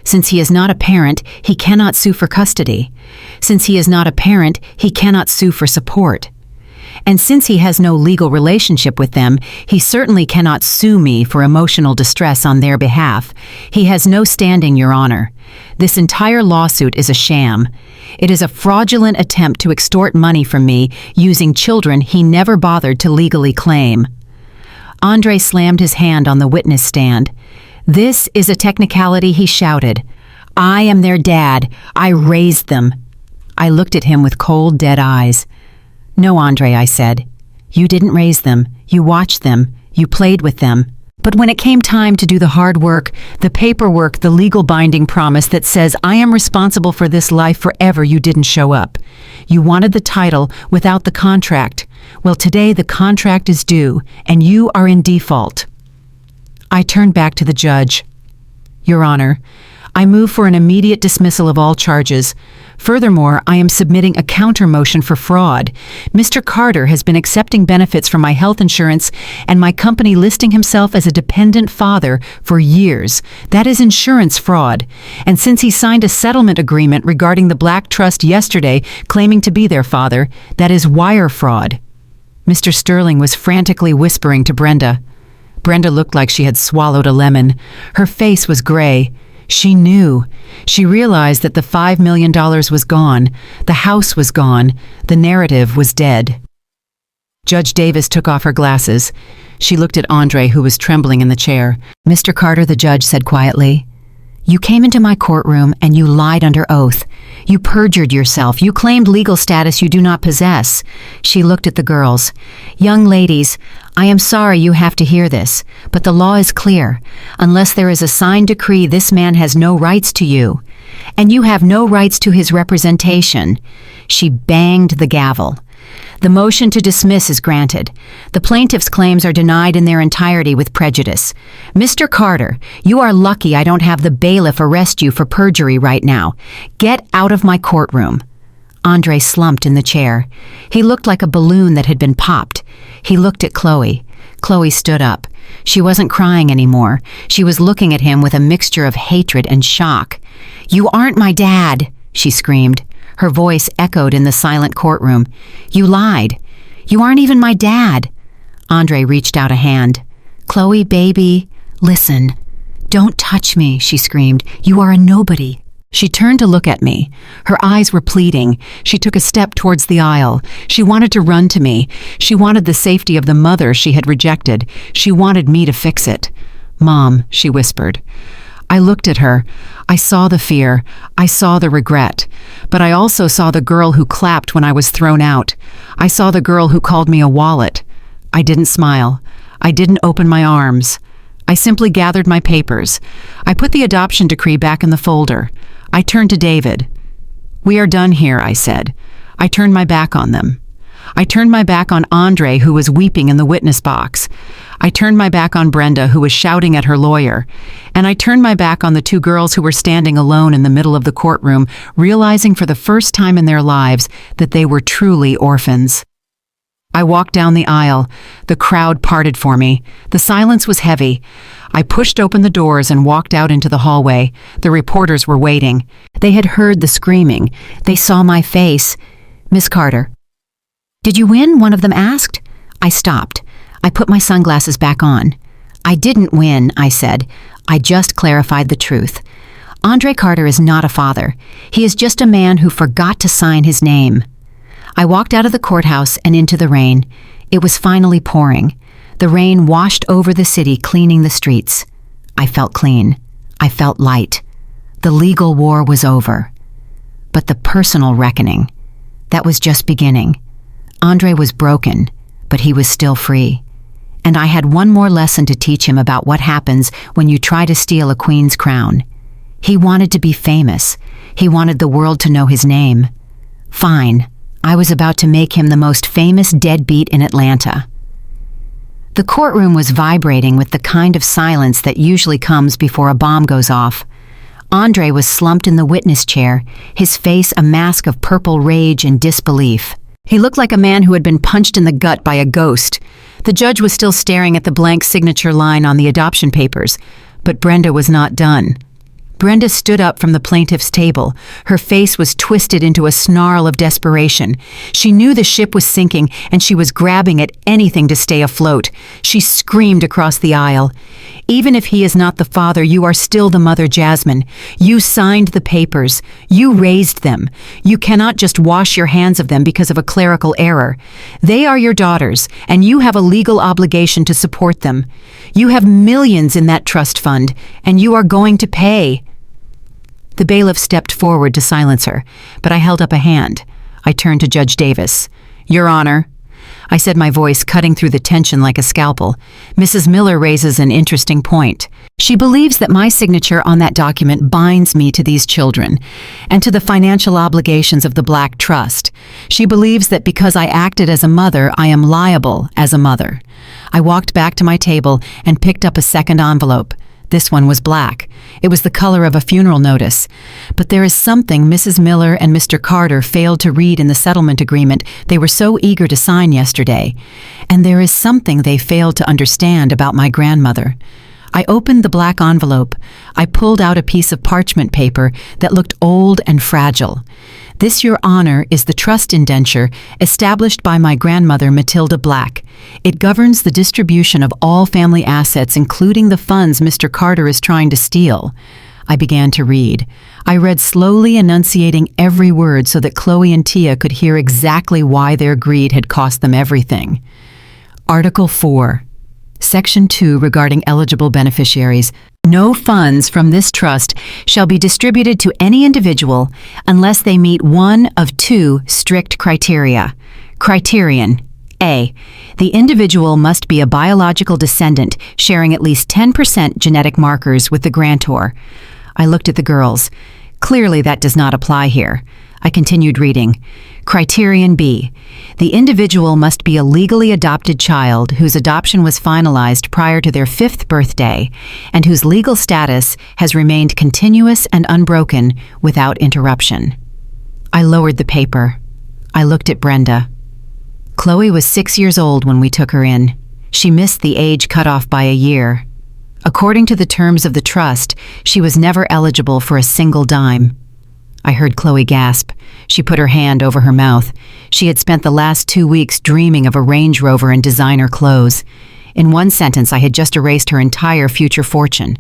Since he is not a parent, he cannot sue for custody. Since he is not a parent, he cannot sue for support. And since he has no legal relationship with them, he certainly cannot sue me for emotional distress on their behalf. He has no standing, Your Honor. This entire lawsuit is a sham. It is a fraudulent attempt to extort money from me using children he never bothered to legally claim. Andre slammed his hand on the witness stand. "This is a technicality," he shouted. "I am their dad. I raised them." I looked at him with cold, dead eyes. "No, Andre," I said. "You didn't raise them. You watched them. You played with them. But when it came time to do the hard work, the paperwork, the legal binding promise that says I am responsible for this life forever, you didn't show up. You wanted the title without the contract. Well, today the contract is due, and you are in default. I turned back to the judge. Your Honor, I move for an immediate dismissal of all charges. Furthermore, I am submitting a counter motion for fraud. Mr. Carter has been accepting benefits from my health insurance and my company listing himself as a dependent father for years. That is insurance fraud. And since he signed a settlement agreement regarding the Black Trust yesterday, claiming to be their father, that is wire fraud. Mr. Sterling was frantically whispering to Brenda. Brenda looked like she had swallowed a lemon. Her face was gray. She knew. She realized that the $5 million was gone. The house was gone. The narrative was dead. Judge Davis took off her glasses. She looked at Andre, who was trembling in the chair. Mr. Carter, the judge said quietly, you came into my courtroom and you lied under oath. You perjured yourself. You claimed legal status you do not possess. She looked at the girls. Young ladies, I am sorry you have to hear this, but the law is clear. Unless there is a signed decree, this man has no rights to you. And you have no rights to his representation. She banged the gavel. The motion to dismiss is granted. The plaintiff's claims are denied in their entirety with prejudice. Mr. Carter, you are lucky I don't have the bailiff arrest you for perjury right now. Get out of my courtroom. Andre slumped in the chair. He looked like a balloon that had been popped. He looked at Chloe. Chloe stood up. She wasn't crying anymore. She was looking at him with a mixture of hatred and shock. You aren't my dad, she screamed. Her voice echoed in the silent courtroom. You lied. You aren't even my dad. Andre reached out a hand. Chloe, baby, listen. Don't touch me, she screamed. You are a nobody. She turned to look at me. Her eyes were pleading. She took a step towards the aisle. She wanted to run to me. She wanted the safety of the mother she had rejected. She wanted me to fix it. Mom, she whispered. I looked at her. I saw the fear. I saw the regret. But I also saw the girl who clapped when I was thrown out. I saw the girl who called me a wallet. I didn't smile. I didn't open my arms. I simply gathered my papers. I put the adoption decree back in the folder. I turned to David. We are done here, I said. I turned my back on them. I turned my back on Andre, who was weeping in the witness box. I turned my back on Brenda, who was shouting at her lawyer. And I turned my back on the two girls who were standing alone in the middle of the courtroom, realizing for the first time in their lives that they were truly orphans. I walked down the aisle. The crowd parted for me. The silence was heavy. I pushed open the doors and walked out into the hallway. The reporters were waiting. They had heard the screaming. They saw my face. Miss Carter. Did you win? One of them asked. I stopped. I put my sunglasses back on. I didn't win, I said. I just clarified the truth. Andre Carter is not a father. He is just a man who forgot to sign his name. I walked out of the courthouse and into the rain. It was finally pouring. The rain washed over the city, cleaning the streets. I felt clean. I felt light. The legal war was over. But the personal reckoning, that was just beginning. Andre was broken, but he was still free. And I had one more lesson to teach him about what happens when you try to steal a queen's crown. He wanted to be famous. He wanted the world to know his name. Fine. I was about to make him the most famous deadbeat in Atlanta. The courtroom was vibrating with the kind of silence that usually comes before a bomb goes off. Andre was slumped in the witness chair, his face a mask of purple rage and disbelief. He looked like a man who had been punched in the gut by a ghost. The judge was still staring at the blank signature line on the adoption papers, but Brenda was not done. Brenda stood up from the plaintiff's table. Her face was twisted into a snarl of desperation. She knew the ship was sinking, and she was grabbing at anything to stay afloat. She screamed across the aisle. Even if he is not the father, you are still the mother, Jasmine. You signed the papers. You raised them. You cannot just wash your hands of them because of a clerical error. They are your daughters, and you have a legal obligation to support them. You have millions in that trust fund, and you are going to pay. The bailiff stepped forward to silence her, but I held up a hand. I turned to Judge Davis. Your Honor, I said, my voice cutting through the tension like a scalpel. Mrs. Miller raises an interesting point. She believes that my signature on that document binds me to these children and to the financial obligations of the Black Trust. She believes that because I acted as a mother, I am liable as a mother. I walked back to my table and picked up a second envelope. This one was black. It was the color of a funeral notice. But there is something Mrs. Miller and Mr. Carter failed to read in the settlement agreement they were so eager to sign yesterday. And there is something they failed to understand about my grandmother. I opened the black envelope. I pulled out a piece of parchment paper that looked old and fragile. This, Your Honor, is the trust indenture established by my grandmother, Matilda Black. It governs the distribution of all family assets, including the funds Mr. Carter is trying to steal. I began to read. I read slowly, enunciating every word so that Chloe and Tia could hear exactly why their greed had cost them everything. Article 4. Section 2 regarding eligible beneficiaries. No funds from this trust shall be distributed to any individual unless they meet one of two strict criteria. Criterion: A. The individual must be a biological descendant sharing at least 10% genetic markers with the grantor. I looked at the girls. Clearly that does not apply here. I continued reading. Criterion B. The individual must be a legally adopted child whose adoption was finalized prior to their 5th birthday and whose legal status has remained continuous and unbroken without interruption. I lowered the paper. I looked at Brenda. Chloe was 6 years old when we took her in. She missed the age cutoff by a year. According to the terms of the trust, she was never eligible for a single dime. I heard Chloe gasp. She put her hand over her mouth. She had spent the last 2 weeks dreaming of a Range Rover and designer clothes. In one sentence, I had just erased her entire future fortune.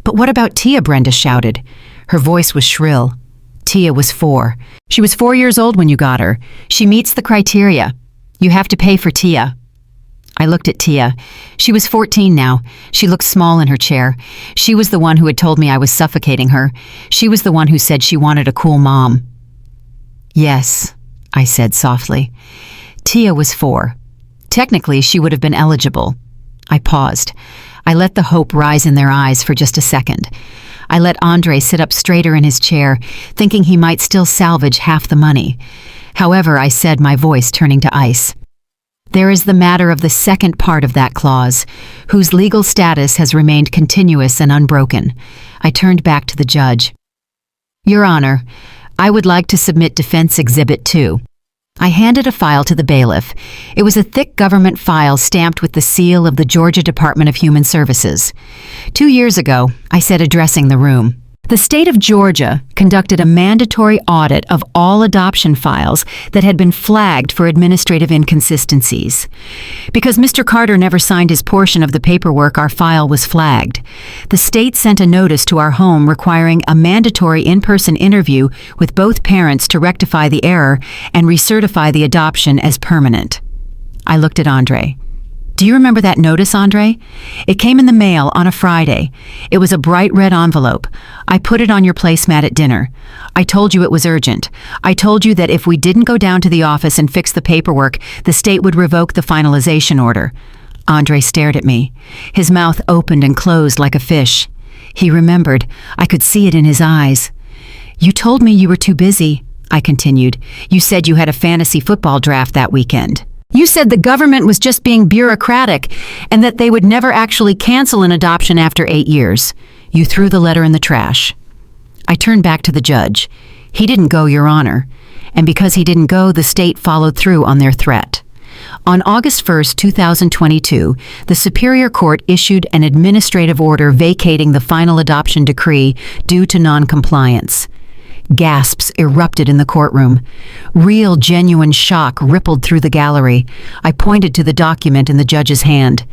But what about Tia? Brenda shouted. Her voice was shrill. Tia was 4. She was 4 years old when you got her. She meets the criteria. You have to pay for Tia. I looked at Tia. She was 14 now. She looked small in her chair. She was the one who had told me I was suffocating her. She was the one who said she wanted a cool mom. Yes, I said softly. Tia was 4. Technically, she would have been eligible. I paused. I let the hope rise in their eyes for just a second. I let Andre sit up straighter in his chair, thinking he might still salvage half the money. However, I said, my voice turning to ice. There is the matter of the second part of that clause, whose legal status has remained continuous and unbroken. I turned back to the judge. Your Honor, I would like to submit Defense Exhibit 2. I handed a file to the bailiff. It was a thick government file stamped with the seal of the Georgia Department of Human Services. 2 years ago, I said, addressing the room, the state of Georgia conducted a mandatory audit of all adoption files that had been flagged for administrative inconsistencies. Because Mr. Carter never signed his portion of the paperwork, our file was flagged. The state sent a notice to our home requiring a mandatory in-person interview with both parents to rectify the error and recertify the adoption as permanent. I looked at Andre. Do you remember that notice, Andre? It came in the mail on a Friday. It was a bright red envelope. I put it on your placemat at dinner. I told you it was urgent. I told you that if we didn't go down to the office and fix the paperwork, the state would revoke the finalization order. Andre stared at me. His mouth opened and closed like a fish. He remembered. I could see it in his eyes. You told me you were too busy, I continued. You said you had a fantasy football draft that weekend. You said the government was just being bureaucratic and that they would never actually cancel an adoption after 8 years. You threw the letter in the trash. I turned back to the judge. He didn't go, Your Honor. And because he didn't go, the state followed through on their threat. On August 1st, 2022, the Superior Court issued an administrative order vacating the final adoption decree due to noncompliance. Gasps erupted in the courtroom. Real, genuine shock rippled through the gallery. I pointed to the document in the judge's hand.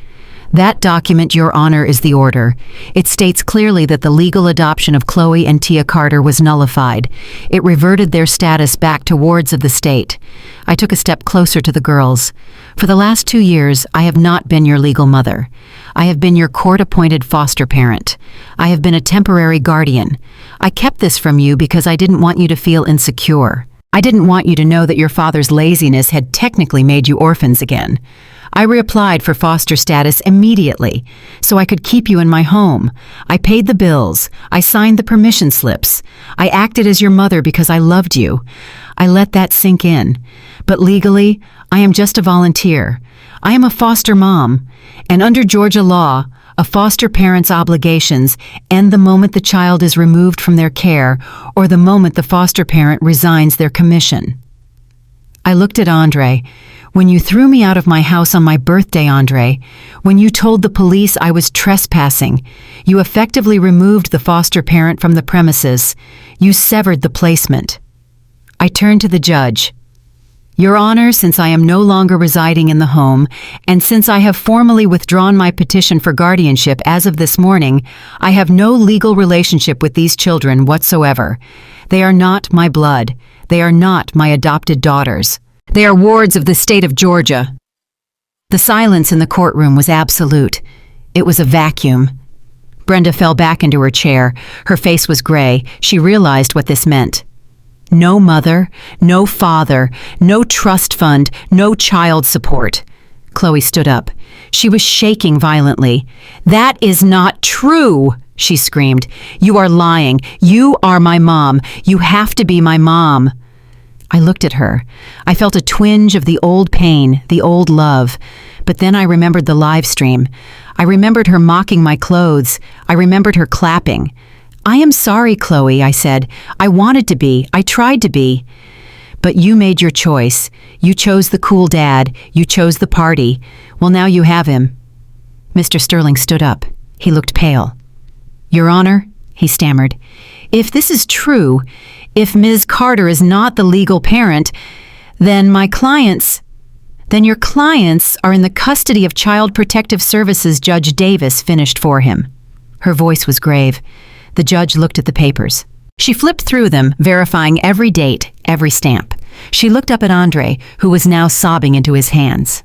That document, Your Honor, is the order. It states clearly that the legal adoption of Chloe and Tia Carter was nullified. It reverted their status back to wards of the state. I took a step closer to the girls. For the last 2 years, I have not been your legal mother. I have been your court-appointed foster parent. I have been a temporary guardian. I kept this from you because I didn't want you to feel insecure. I didn't want you to know that your father's laziness had technically made you orphans again. I reapplied for foster status immediately, so I could keep you in my home. I paid the bills. I signed the permission slips. I acted as your mother because I loved you. I let that sink in. But legally, I am just a volunteer. I am a foster mom, and under Georgia law, a foster parent's obligations end the moment the child is removed from their care or the moment the foster parent resigns their commission. I looked at Andre. When you threw me out of my house on my birthday, Andre, when you told the police I was trespassing, you effectively removed the foster parent from the premises. You severed the placement. I turned to the judge. Your Honor, since I am no longer residing in the home, and since I have formally withdrawn my petition for guardianship as of this morning, I have no legal relationship with these children whatsoever. They are not my blood. They are not my adopted daughters. They are wards of the state of Georgia. The silence in the courtroom was absolute. It was a vacuum. Brenda fell back into her chair. Her face was gray. She realized what this meant. No mother, no father, no trust fund, no child support. Chloe stood up. She was shaking violently. That is not true, she screamed. You are lying. You are my mom. You have to be my mom. I looked at her. I felt a twinge of the old pain, the old love. But then I remembered the live stream. I remembered her mocking my clothes. I remembered her clapping. I am sorry, Chloe, I said. I wanted to be. I tried to be. But you made your choice. You chose the cool dad. You chose the party. Well, now you have him. Mr. Sterling stood up. He looked pale. Your Honor, he stammered, if this is true, if Ms. Carter is not the legal parent, then your clients are in the custody of Child Protective Services. Judge Davis finished for him. Her voice was grave. The judge looked at the papers. She flipped through them, verifying every date, every stamp. She looked up at Andre, who was now sobbing into his hands.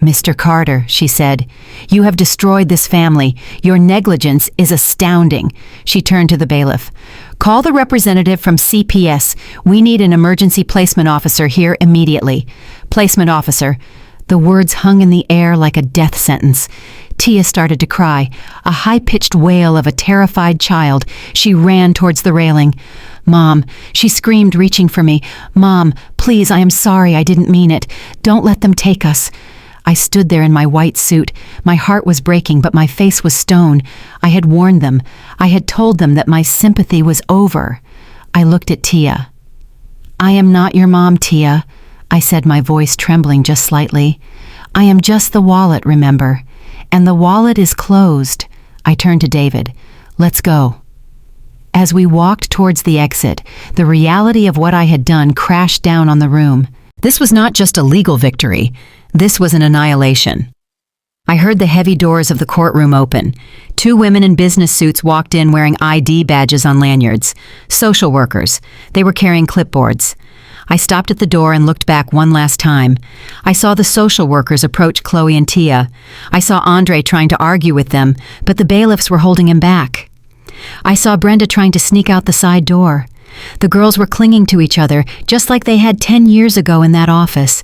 Mr. Carter, she said, you have destroyed this family. Your negligence is astounding. She turned to the bailiff. Call the representative from CPS. We need an emergency placement officer here immediately. Placement officer. The words hung in the air like a death sentence. Tia started to cry, a high-pitched wail of a terrified child. She ran towards the railing. Mom, she screamed, reaching for me. Mom, please, I am sorry, I didn't mean it. Don't let them take us. I stood there in my white suit. My heart was breaking, but my face was stone. I had warned them. I had told them that my sympathy was over. I looked at Tia. I am not your mom, Tia, I said, my voice trembling just slightly. I am just the wallet, remember? And the wallet is closed. I turned to David. Let's go. As we walked towards the exit, the reality of what I had done crashed down on the room. This was not just a legal victory. This was an annihilation. I heard the heavy doors of the courtroom open. 2 women in business suits walked in wearing ID badges on lanyards. Social workers. They were carrying clipboards. I stopped at the door and looked back one last time. I saw the social workers approach Chloe and Tia. I saw Andre trying to argue with them, but the bailiffs were holding him back. I saw Brenda trying to sneak out the side door. The girls were clinging to each other, just like they had 10 years ago in that office.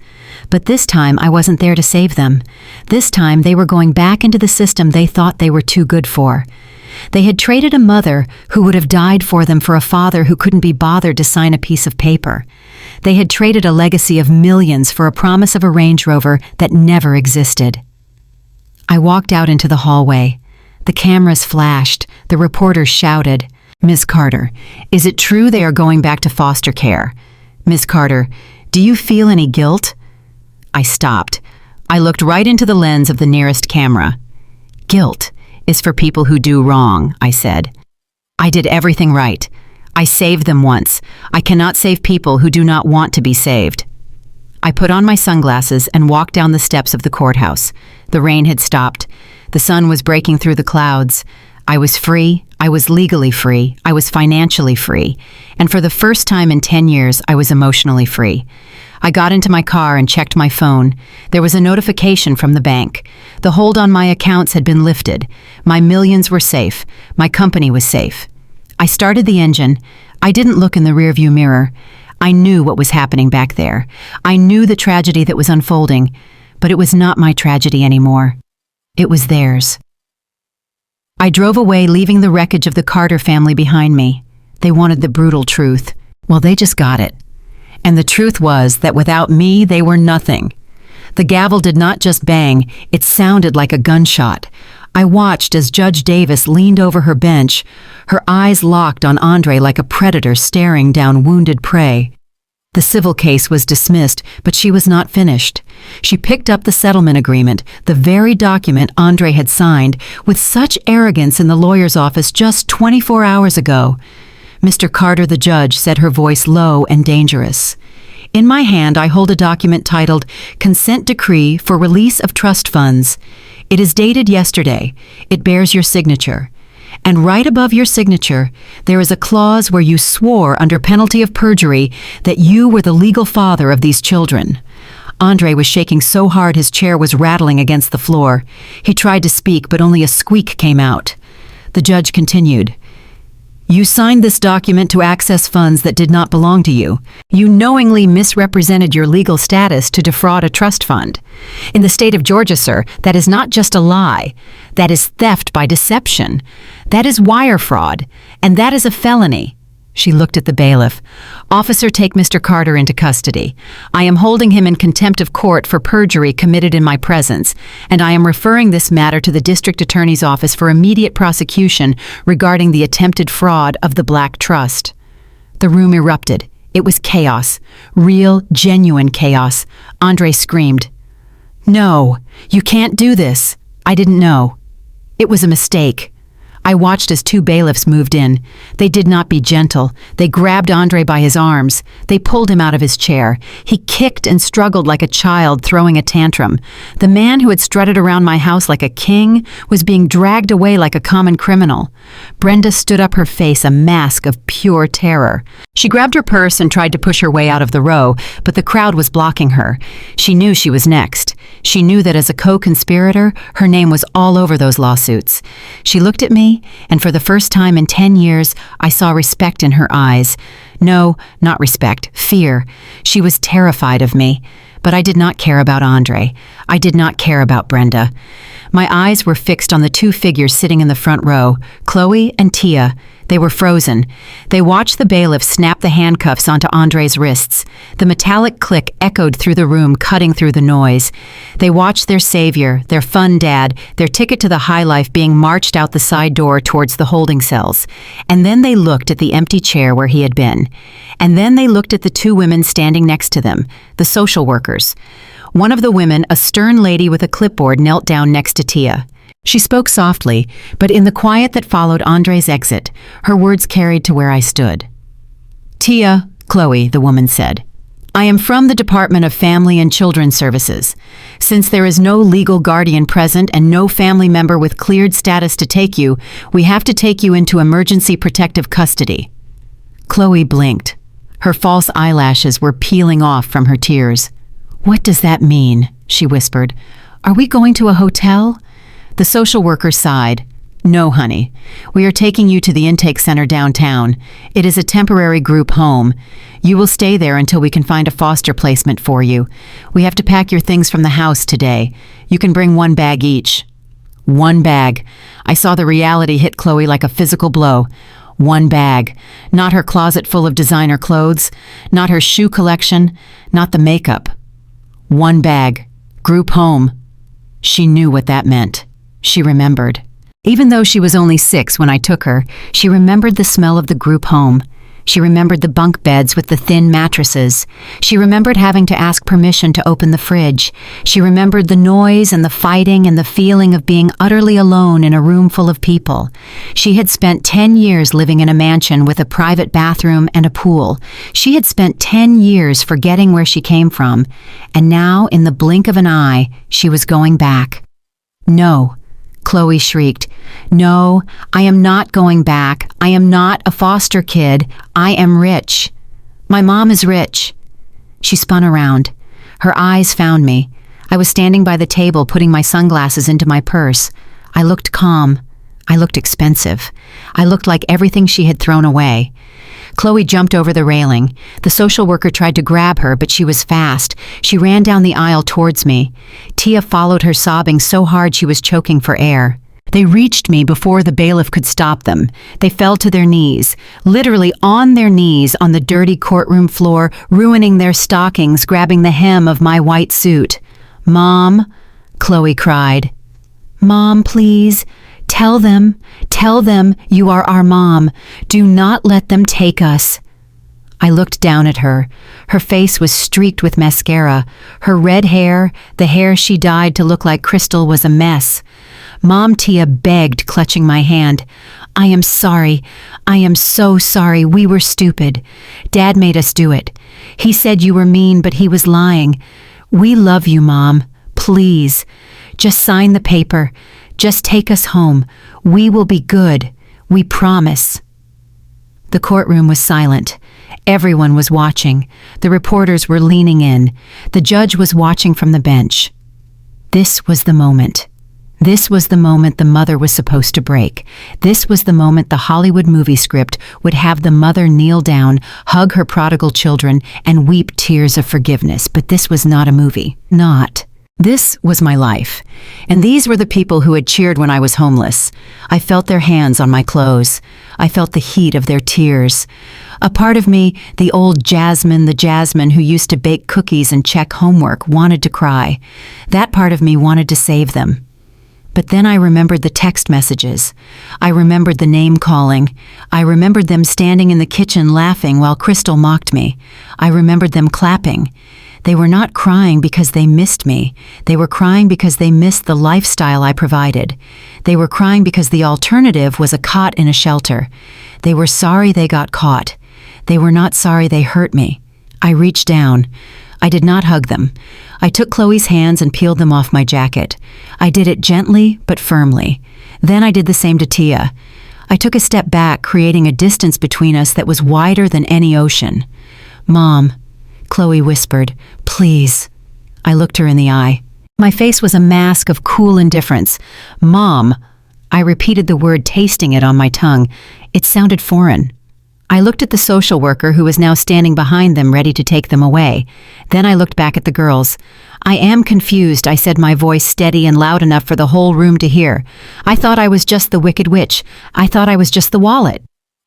But this time I wasn't there to save them. This time they were going back into the system they thought they were too good for. They had traded a mother who would have died for them for a father who couldn't be bothered to sign a piece of paper. They had traded a legacy of millions for a promise of a Range Rover that never existed. I walked out into the hallway. The cameras flashed. The reporters shouted, Ms. Carter, is it true they are going back to foster care? Ms. Carter, do you feel any guilt? I stopped. I looked right into the lens of the nearest camera. Guilt is for people who do wrong, I said. I did everything right. I saved them once. I cannot save people who do not want to be saved. I put on my sunglasses and walked down the steps of the courthouse. The rain had stopped. The sun was breaking through the clouds. I was free. I was legally free. I was financially free. And for the first time in 10 years, I was emotionally free. I got into my car and checked my phone. There was a notification from the bank. The hold on my accounts had been lifted. My millions were safe. My company was safe. I started the engine. I didn't look in the rearview mirror. I knew what was happening back there. I knew the tragedy that was unfolding, but it was not my tragedy anymore. It was theirs. I drove away, leaving the wreckage of the Carter family behind me. They wanted the brutal truth. Well, they just got it. And the truth was that without me, they were nothing. The gavel did not just bang, it sounded like a gunshot. I watched as Judge Davis leaned over her bench, her eyes locked on Andre like a predator staring down wounded prey. The civil case was dismissed, but she was not finished. She picked up the settlement agreement, the very document Andre had signed, with such arrogance in the lawyer's office just 24 hours ago. Mr. Carter, the judge, said, her voice low and dangerous. In my hand, I hold a document titled Consent Decree for Release of Trust Funds. It is dated yesterday. It bears your signature. And right above your signature, there is a clause where you swore under penalty of perjury that you were the legal father of these children. Andre was shaking so hard his chair was rattling against the floor. He tried to speak, but only a squeak came out. The judge continued. You signed this document to access funds that did not belong to you. You knowingly misrepresented your legal status to defraud a trust fund. In the state of Georgia, sir, that is not just a lie. That is theft by deception. That is wire fraud. And that is a felony. She looked at the bailiff. Officer, take Mr. Carter into custody. I am holding him in contempt of court for perjury committed in my presence, and I am referring this matter to the district attorney's office for immediate prosecution regarding the attempted fraud of the Black Trust. The room erupted. It was chaos. Real, genuine chaos. Andre screamed. No, you can't do this. I didn't know. It was a mistake. I watched as two bailiffs moved in. They did not be gentle. They grabbed Andre by his arms. They pulled him out of his chair. He kicked and struggled like a child throwing a tantrum. The man who had strutted around my house like a king was being dragged away like a common criminal. Brenda stood up, her face a mask of pure terror. She grabbed her purse and tried to push her way out of the row, but the crowd was blocking her. She knew she was next. She knew that as a co-conspirator, her name was all over those lawsuits. She looked at me, and for the first time in 10 years, I saw respect in her eyes. No, not respect, fear. She was terrified of me. But I did not care about Andre. I did not care about Brenda. My eyes were fixed on the two figures sitting in the front row, Chloe and Tia. They were frozen. They watched the bailiff snap the handcuffs onto Andre's wrists. The metallic click echoed through the room, cutting through the noise. They watched their savior, their fun dad, their ticket to the high life being marched out the side door towards the holding cells. And then they looked at the empty chair where he had been. And then they looked at the two women standing next to them, the social workers. One of the women, a stern lady with a clipboard, knelt down next to Tia. She spoke softly, but in the quiet that followed Andre's exit, her words carried to where I stood. Tia, Chloe, the woman said, I am from the Department of Family and Children's Services. Since there is no legal guardian present and no family member with cleared status to take you, we have to take you into emergency protective custody. Chloe blinked. Her false eyelashes were peeling off from her tears. What does that mean? She whispered. Are we going to a hotel? The social worker sighed. No, honey. We are taking you to the intake center downtown. It is a temporary group home. You will stay there until we can find a foster placement for you. We have to pack your things from the house today. You can bring one bag each. One bag. I saw the reality hit Chloe like a physical blow. One bag. Not her closet full of designer clothes. Not her shoe collection. Not the makeup. One bag. Group home. She knew what that meant. She remembered. Even though she was only 6 when I took her, she remembered the smell of the group home. She remembered the bunk beds with the thin mattresses. She remembered having to ask permission to open the fridge. She remembered the noise and the fighting and the feeling of being utterly alone in a room full of people. She had spent 10 years living in a mansion with a private bathroom and a pool. She had spent 10 years forgetting where she came from. And now, in the blink of an eye, she was going back. No. Chloe shrieked. No, I am not going back. I am not a foster kid. I am rich. My mom is rich. She spun around. Her eyes found me. I was standing by the table putting my sunglasses into my purse. I looked calm. I looked expensive. I looked like everything she had thrown away. Chloe jumped over the railing. The social worker tried to grab her, but she was fast. She ran down the aisle towards me. Tia followed her, sobbing so hard she was choking for air. They reached me before the bailiff could stop them. They fell to their knees, literally on their knees on the dirty courtroom floor, ruining their stockings, grabbing the hem of my white suit. "Mom," Chloe cried. "Mom, please. Tell them you are our mom. Do not let them take us." I looked down at her. Her face was streaked with mascara. Her red hair, the hair she dyed to look like crystal, was a mess. Mom, Tia begged, clutching my hand. "I am sorry. I am so sorry. We were stupid. Dad made us do it. He said you were mean, but he was lying. We love you, Mom. Please. Just sign the paper. Just take us home. We will be good. We promise." The courtroom was silent. Everyone was watching. The reporters were leaning in. The judge was watching from the bench. This was the moment. This was the moment the mother was supposed to break. This was the moment the Hollywood movie script would have the mother kneel down, hug her prodigal children, and weep tears of forgiveness. But this was not a movie. Not. This was my life. And these were the people who had cheered when I was homeless. I felt their hands on my clothes. I felt the heat of their tears. A part of me, the old Jasmine, the Jasmine who used to bake cookies and check homework, wanted to cry. That part of me wanted to save them. But then I remembered the text messages. I remembered the name calling. I remembered them standing in the kitchen laughing while Crystal mocked me. I remembered them clapping. They were not crying because they missed me. They were crying because they missed the lifestyle I provided. They were crying because the alternative was a cot in a shelter. They were sorry they got caught. They were not sorry they hurt me. I reached down. I did not hug them. I took Chloe's hands and peeled them off my jacket. I did it gently but firmly. Then I did the same to Tia. I took a step back, creating a distance between us that was wider than any ocean. "Mom," Chloe whispered, "please." I looked her in the eye. My face was a mask of cool indifference. "Mom." I repeated the word, tasting it on my tongue. It sounded foreign. I looked at the social worker who was now standing behind them, ready to take them away. Then I looked back at the girls. "I am confused," I said, my voice steady and loud enough for the whole room to hear. "I thought I was just the wicked witch. I thought I was just the wallet."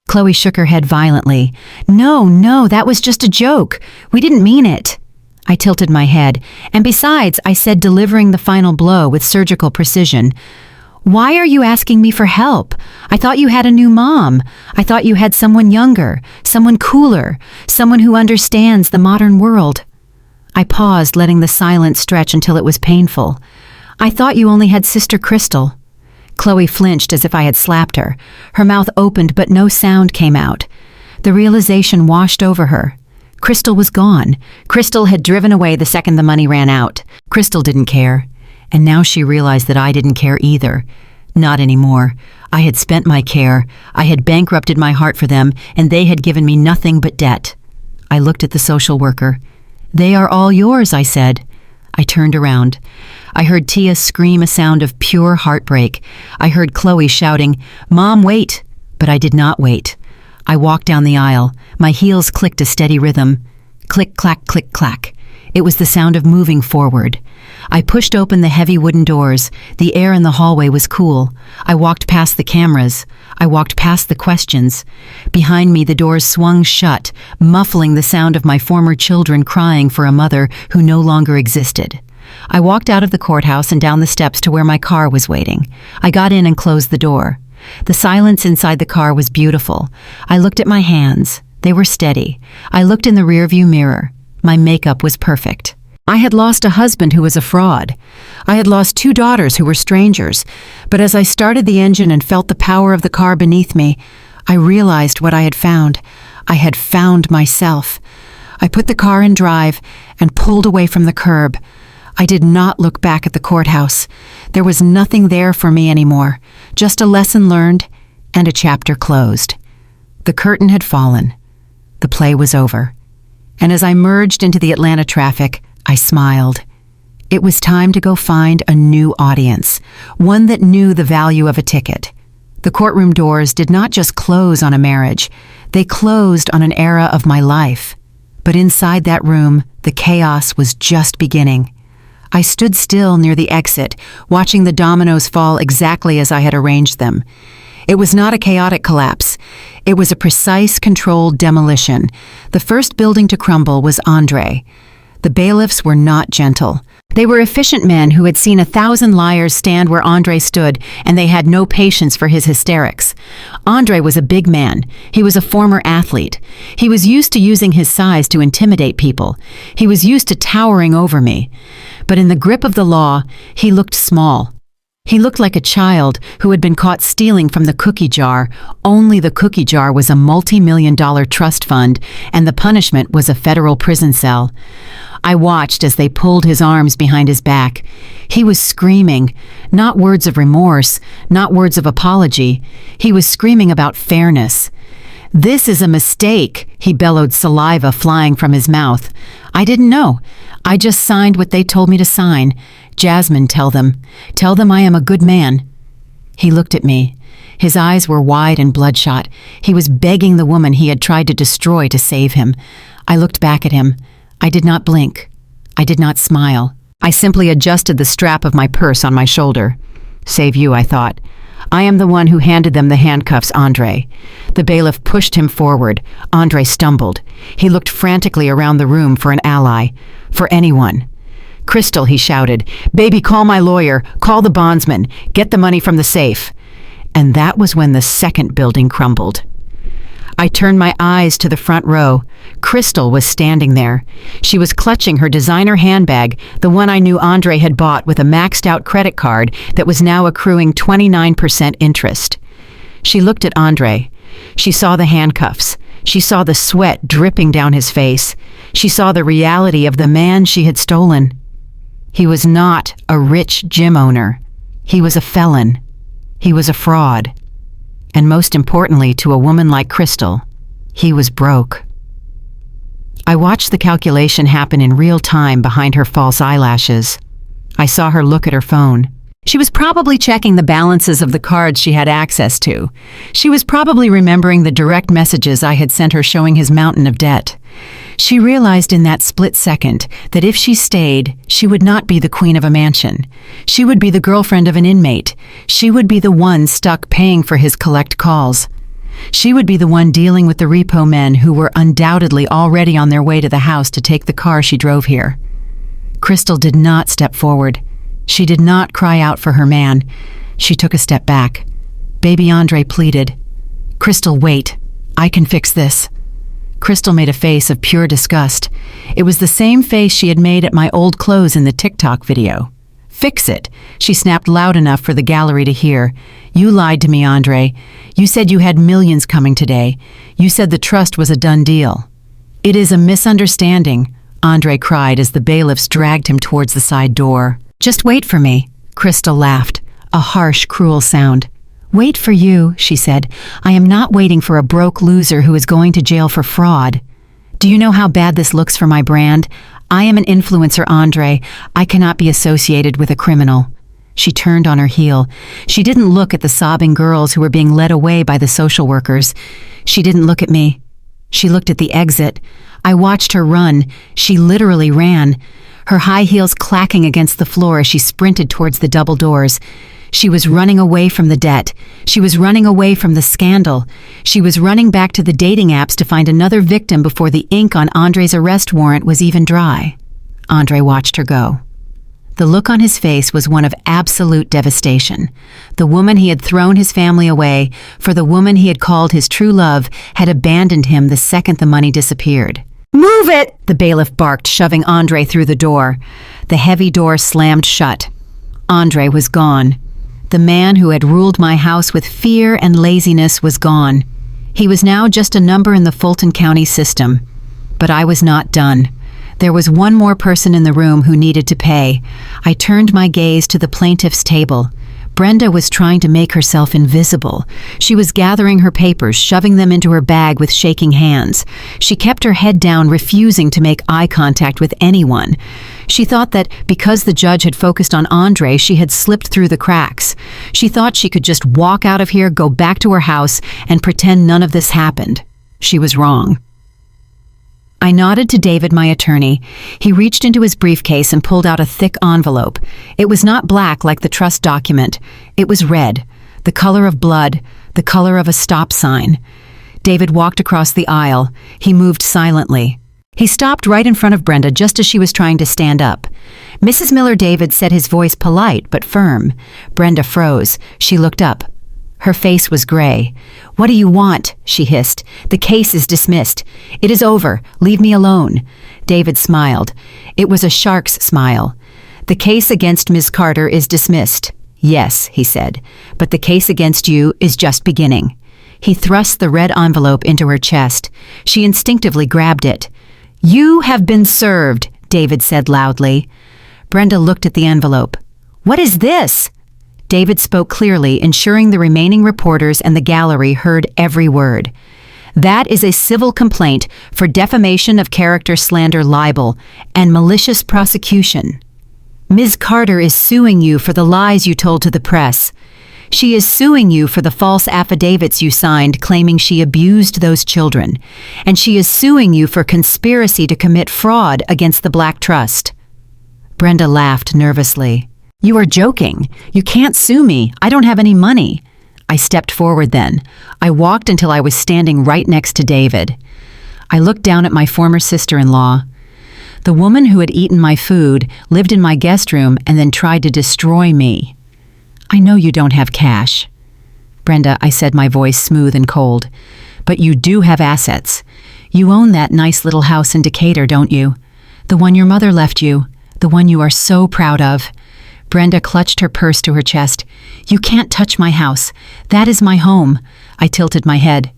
Chloe shook her head violently. No, that was just a joke. We didn't mean it." I tilted my head. "And besides," I said, delivering the final blow with surgical precision, "why are you asking me for help? I thought you had a new mom. I thought you had someone younger, someone cooler, someone who understands the modern world." I paused, letting the silence stretch until it was painful. "I thought you only had Sister Crystal." Chloe flinched as if I had slapped her. Her mouth opened, but no sound came out. The realization washed over her. Crystal was gone. Crystal had driven away the second the money ran out. Crystal didn't care. And now she realized that I didn't care either. Not anymore. I had spent my care. I had bankrupted my heart for them, and they had given me nothing but debt. I looked at the social worker. "They are all yours," I said. I turned around. I heard Tia scream a sound of pure heartbreak. I heard Chloe shouting, "Mom, wait!" But I did not wait. I walked down the aisle. My heels clicked a steady rhythm. Click, clack, click, clack. It was the sound of moving forward. I pushed open the heavy wooden doors. The air in the hallway was cool. I walked past the cameras. I walked past the questions. Behind me, the doors swung shut, muffling the sound of my former children crying for a mother who no longer existed. I walked out of the courthouse and down the steps to where my car was waiting. I got in and closed the door. The silence inside the car was beautiful. I looked at my hands. They were steady. I looked in the rearview mirror. My makeup was perfect. I had lost a husband who was a fraud. I had lost 2 daughters who were strangers. But as I started the engine and felt the power of the car beneath me, I realized what I had found. I had found myself. I put the car in drive and pulled away from the curb. I did not look back at the courthouse. There was nothing there for me anymore, just a lesson learned and a chapter closed. The curtain had fallen. The play was over. And as I merged into the Atlanta traffic, I smiled. It was time to go find a new audience, one that knew the value of a ticket. The courtroom doors did not just close on a marriage, they closed on an era of my life. But inside that room, the chaos was just beginning. I stood still near the exit, watching the dominoes fall exactly as I had arranged them. It was not a chaotic collapse. It was a precise, controlled demolition. The first building to crumble was Andre. The bailiffs were not gentle. They were efficient men who had seen 1,000 liars stand where Andre stood, and they had no patience for his hysterics. Andre was a big man. He was a former athlete. He was used to using his size to intimidate people. He was used to towering over me. But in the grip of the law, he looked small. He looked like a child who had been caught stealing from the cookie jar, only the cookie jar was a multi-million-dollar trust fund, and the punishment was a federal prison cell. I watched as they pulled his arms behind his back. He was screaming, not words of remorse, not words of apology. He was screaming about fairness. "This is a mistake," he bellowed, saliva flying from his mouth. "I didn't know. I just signed what they told me to sign. Jasmine, tell them. Tell them I am a good man." He looked at me. His eyes were wide and bloodshot. He was begging the woman he had tried to destroy to save him. I looked back at him. I did not blink. I did not smile. I simply adjusted the strap of my purse on my shoulder. "Save you," I thought. "I am the one who handed them the handcuffs, Andre." The bailiff pushed him forward. Andre stumbled. He looked frantically around the room for an ally, for anyone. "Crystal," he shouted, "baby, call my lawyer, call the bondsman, get the money from the safe." And that was when the second building crumbled. I turned my eyes to the front row. Crystal was standing there. She was clutching her designer handbag, the one I knew Andre had bought with a maxed-out credit card that was now accruing 29% interest. She looked at Andre. She saw the handcuffs. She saw the sweat dripping down his face. She saw the reality of the man she had stolen. He was not a rich gym owner. He was a felon. He was a fraud. And most importantly, to a woman like Crystal, he was broke. I watched the calculation happen in real time behind her false eyelashes. I saw her look at her phone. She was probably checking the balances of the cards she had access to. She was probably remembering the direct messages I had sent her showing his mountain of debt. She realized in that split second that if she stayed, she would not be the queen of a mansion. She would be the girlfriend of an inmate. She would be the one stuck paying for his collect calls. She would be the one dealing with the repo men who were undoubtedly already on their way to the house to take the car she drove here. Crystal did not step forward. She did not cry out for her man. She took a step back. Baby Andre pleaded, "Crystal, wait. I can fix this." Crystal made a face of pure disgust. It was the same face she had made at my old clothes in the TikTok video. "Fix it," she snapped loud enough for the gallery to hear. "You lied to me, Andre. You said you had millions coming today. You said the trust was a done deal." "It is a misunderstanding," Andre cried as the bailiffs dragged him towards the side door. "Just wait for me," Crystal laughed, a harsh, cruel sound. "Wait for you," she said. "I am not waiting for a broke loser who is going to jail for fraud. Do you know how bad this looks for my brand? I am an influencer, Andre. I cannot be associated with a criminal." She turned on her heel. She didn't look at the sobbing girls who were being led away by the social workers. She didn't look at me. She looked at the exit. I watched her run. She literally ran, her high heels clacking against the floor as she sprinted towards the double doors. She was running away from the debt. She was running away from the scandal. She was running back to the dating apps to find another victim before the ink on Andre's arrest warrant was even dry. Andre watched her go. The look on his face was one of absolute devastation. The woman he had thrown his family away for, the woman he had called his true love, had abandoned him the second the money disappeared. "Move it!" the bailiff barked, shoving Andre through the door. The heavy door slammed shut. Andre was gone. The man who had ruled my house with fear and laziness was gone. He was now just a number in the Fulton County system. But I was not done. There was one more person in the room who needed to pay. I turned my gaze to the plaintiff's table. Brenda was trying to make herself invisible. She was gathering her papers, shoving them into her bag with shaking hands. She kept her head down, refusing to make eye contact with anyone. She thought that because the judge had focused on Andre, she had slipped through the cracks. She thought she could just walk out of here, go back to her house, and pretend none of this happened. She was wrong. I nodded to David, my attorney. He reached into his briefcase and pulled out a thick envelope. It was not black like the trust document. It was red, the color of blood, the color of a stop sign. David walked across the aisle. He moved silently. He stopped right in front of Brenda just as she was trying to stand up. Mrs. Miller, David said, his voice polite but firm. Brenda froze. She looked up. Her face was gray. "What do you want?" she hissed. "The case is dismissed. It is over. Leave me alone." David smiled. It was a shark's smile. "The case against Ms. Carter is dismissed." "Yes," he said, "but the case against you is just beginning." He thrust the red envelope into her chest. She instinctively grabbed it. "You have been served," David said loudly. Brenda looked at the envelope. "What is this?" David spoke clearly, ensuring the remaining reporters and the gallery heard every word. "That is a civil complaint for defamation of character, slander, libel, and malicious prosecution. Ms. Carter is suing you for the lies you told to the press. She is suing you for the false affidavits you signed claiming she abused those children. And she is suing you for conspiracy to commit fraud against the Black Trust." Brenda laughed nervously. "You are joking. You can't sue me. I don't have any money." I stepped forward then. I walked until I was standing right next to David. I looked down at my former sister-in-law. The woman who had eaten my food, lived in my guest room, and then tried to destroy me. "I know you don't have cash." "Brenda," I said, my voice smooth and cold, "but you do have assets. You own that nice little house in Decatur, don't you? The one your mother left you, the one you are so proud of." Brenda clutched her purse to her chest. "You can't touch my house. That is my home." I tilted my head.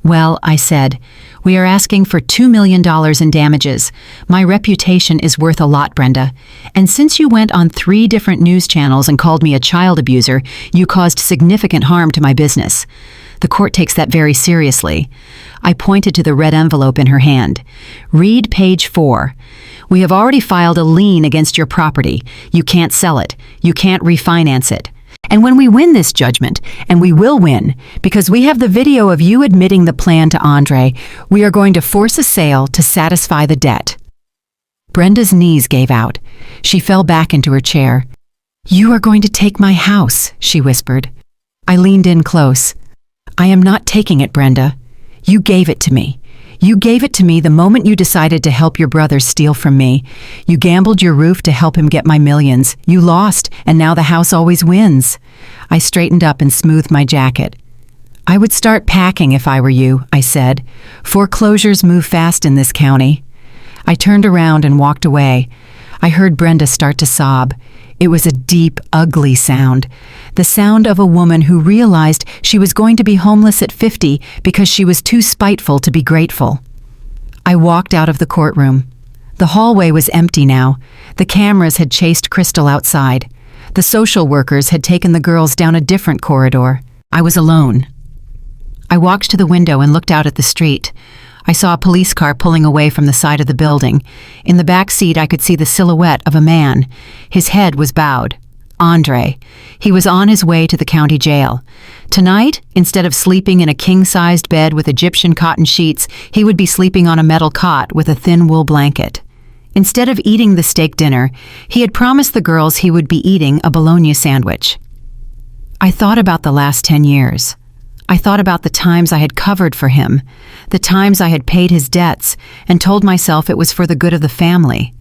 "Well," I said, "we are asking for $2 million in damages. My reputation is worth a lot, Brenda. And since you went on 3 different news channels and called me a child abuser, you caused significant harm to my business. The court takes that very seriously." I pointed to the red envelope in her hand. "Read page 4. We have already filed a lien against your property. You can't sell it. You can't refinance it. And when we win this judgment, and we will win, because we have the video of you admitting the plan to Andre, we are going to force a sale to satisfy the debt." Brenda's knees gave out. She fell back into her chair. "You are going to take my house," she whispered. I leaned in close. "I am not taking it, Brenda. You gave it to me. You gave it to me the moment you decided to help your brother steal from me. You gambled your roof to help him get my millions. You lost, and now the house always wins." I straightened up and smoothed my jacket. "I would start packing if I were you," I said. "Foreclosures move fast in this county." I turned around and walked away. I heard Brenda start to sob. It was a deep, ugly sound. The sound of a woman who realized she was going to be homeless at 50 because she was too spiteful to be grateful. I walked out of the courtroom. The hallway was empty now. The cameras had chased Crystal outside. The social workers had taken the girls down a different corridor. I was alone. I walked to the window and looked out at the street. I saw a police car pulling away from the side of the building. In the back seat, I could see the silhouette of a man. His head was bowed. Andre. He was on his way to the county jail. Tonight, instead of sleeping in a king-sized bed with Egyptian cotton sheets, he would be sleeping on a metal cot with a thin wool blanket. Instead of eating the steak dinner, he had promised the girls he would be eating a bologna sandwich. I thought about the last 10 years. I thought about the times I had covered for him, the times I had paid his debts and told myself it was for the good of the family.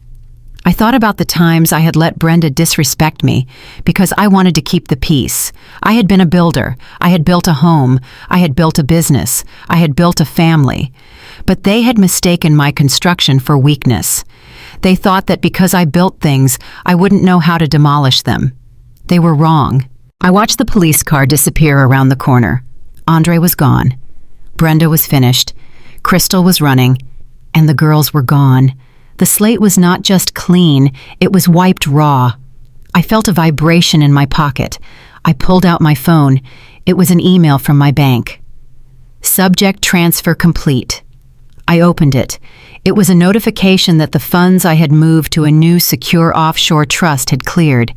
I thought about the times I had let Brenda disrespect me because I wanted to keep the peace. I had been a builder. I had built a home. I had built a business. I had built a family. But they had mistaken my construction for weakness. They thought that because I built things, I wouldn't know how to demolish them. They were wrong. I watched the police car disappear around the corner. Andre was gone. Brenda was finished. Crystal was running. And the girls were gone. The slate was not just clean, it was wiped raw. I felt a vibration in my pocket. I pulled out my phone. It was an email from my bank. Subject: transfer complete. I opened it. It was a notification that the funds I had moved to a new secure offshore trust had cleared.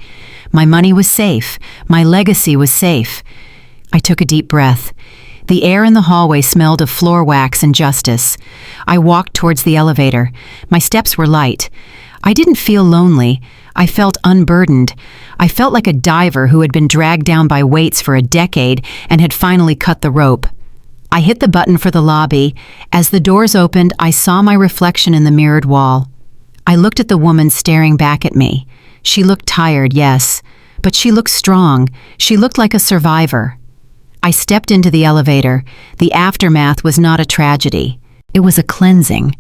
My money was safe. My legacy was safe. I took a deep breath. The air in the hallway smelled of floor wax and justice. I walked towards the elevator. My steps were light. I didn't feel lonely. I felt unburdened. I felt like a diver who had been dragged down by weights for a decade and had finally cut the rope. I hit the button for the lobby. As the doors opened, I saw my reflection in the mirrored wall. I looked at the woman staring back at me. She looked tired, yes, but she looked strong. She looked like a survivor. I stepped into the elevator. The aftermath was not a tragedy. It was a cleansing.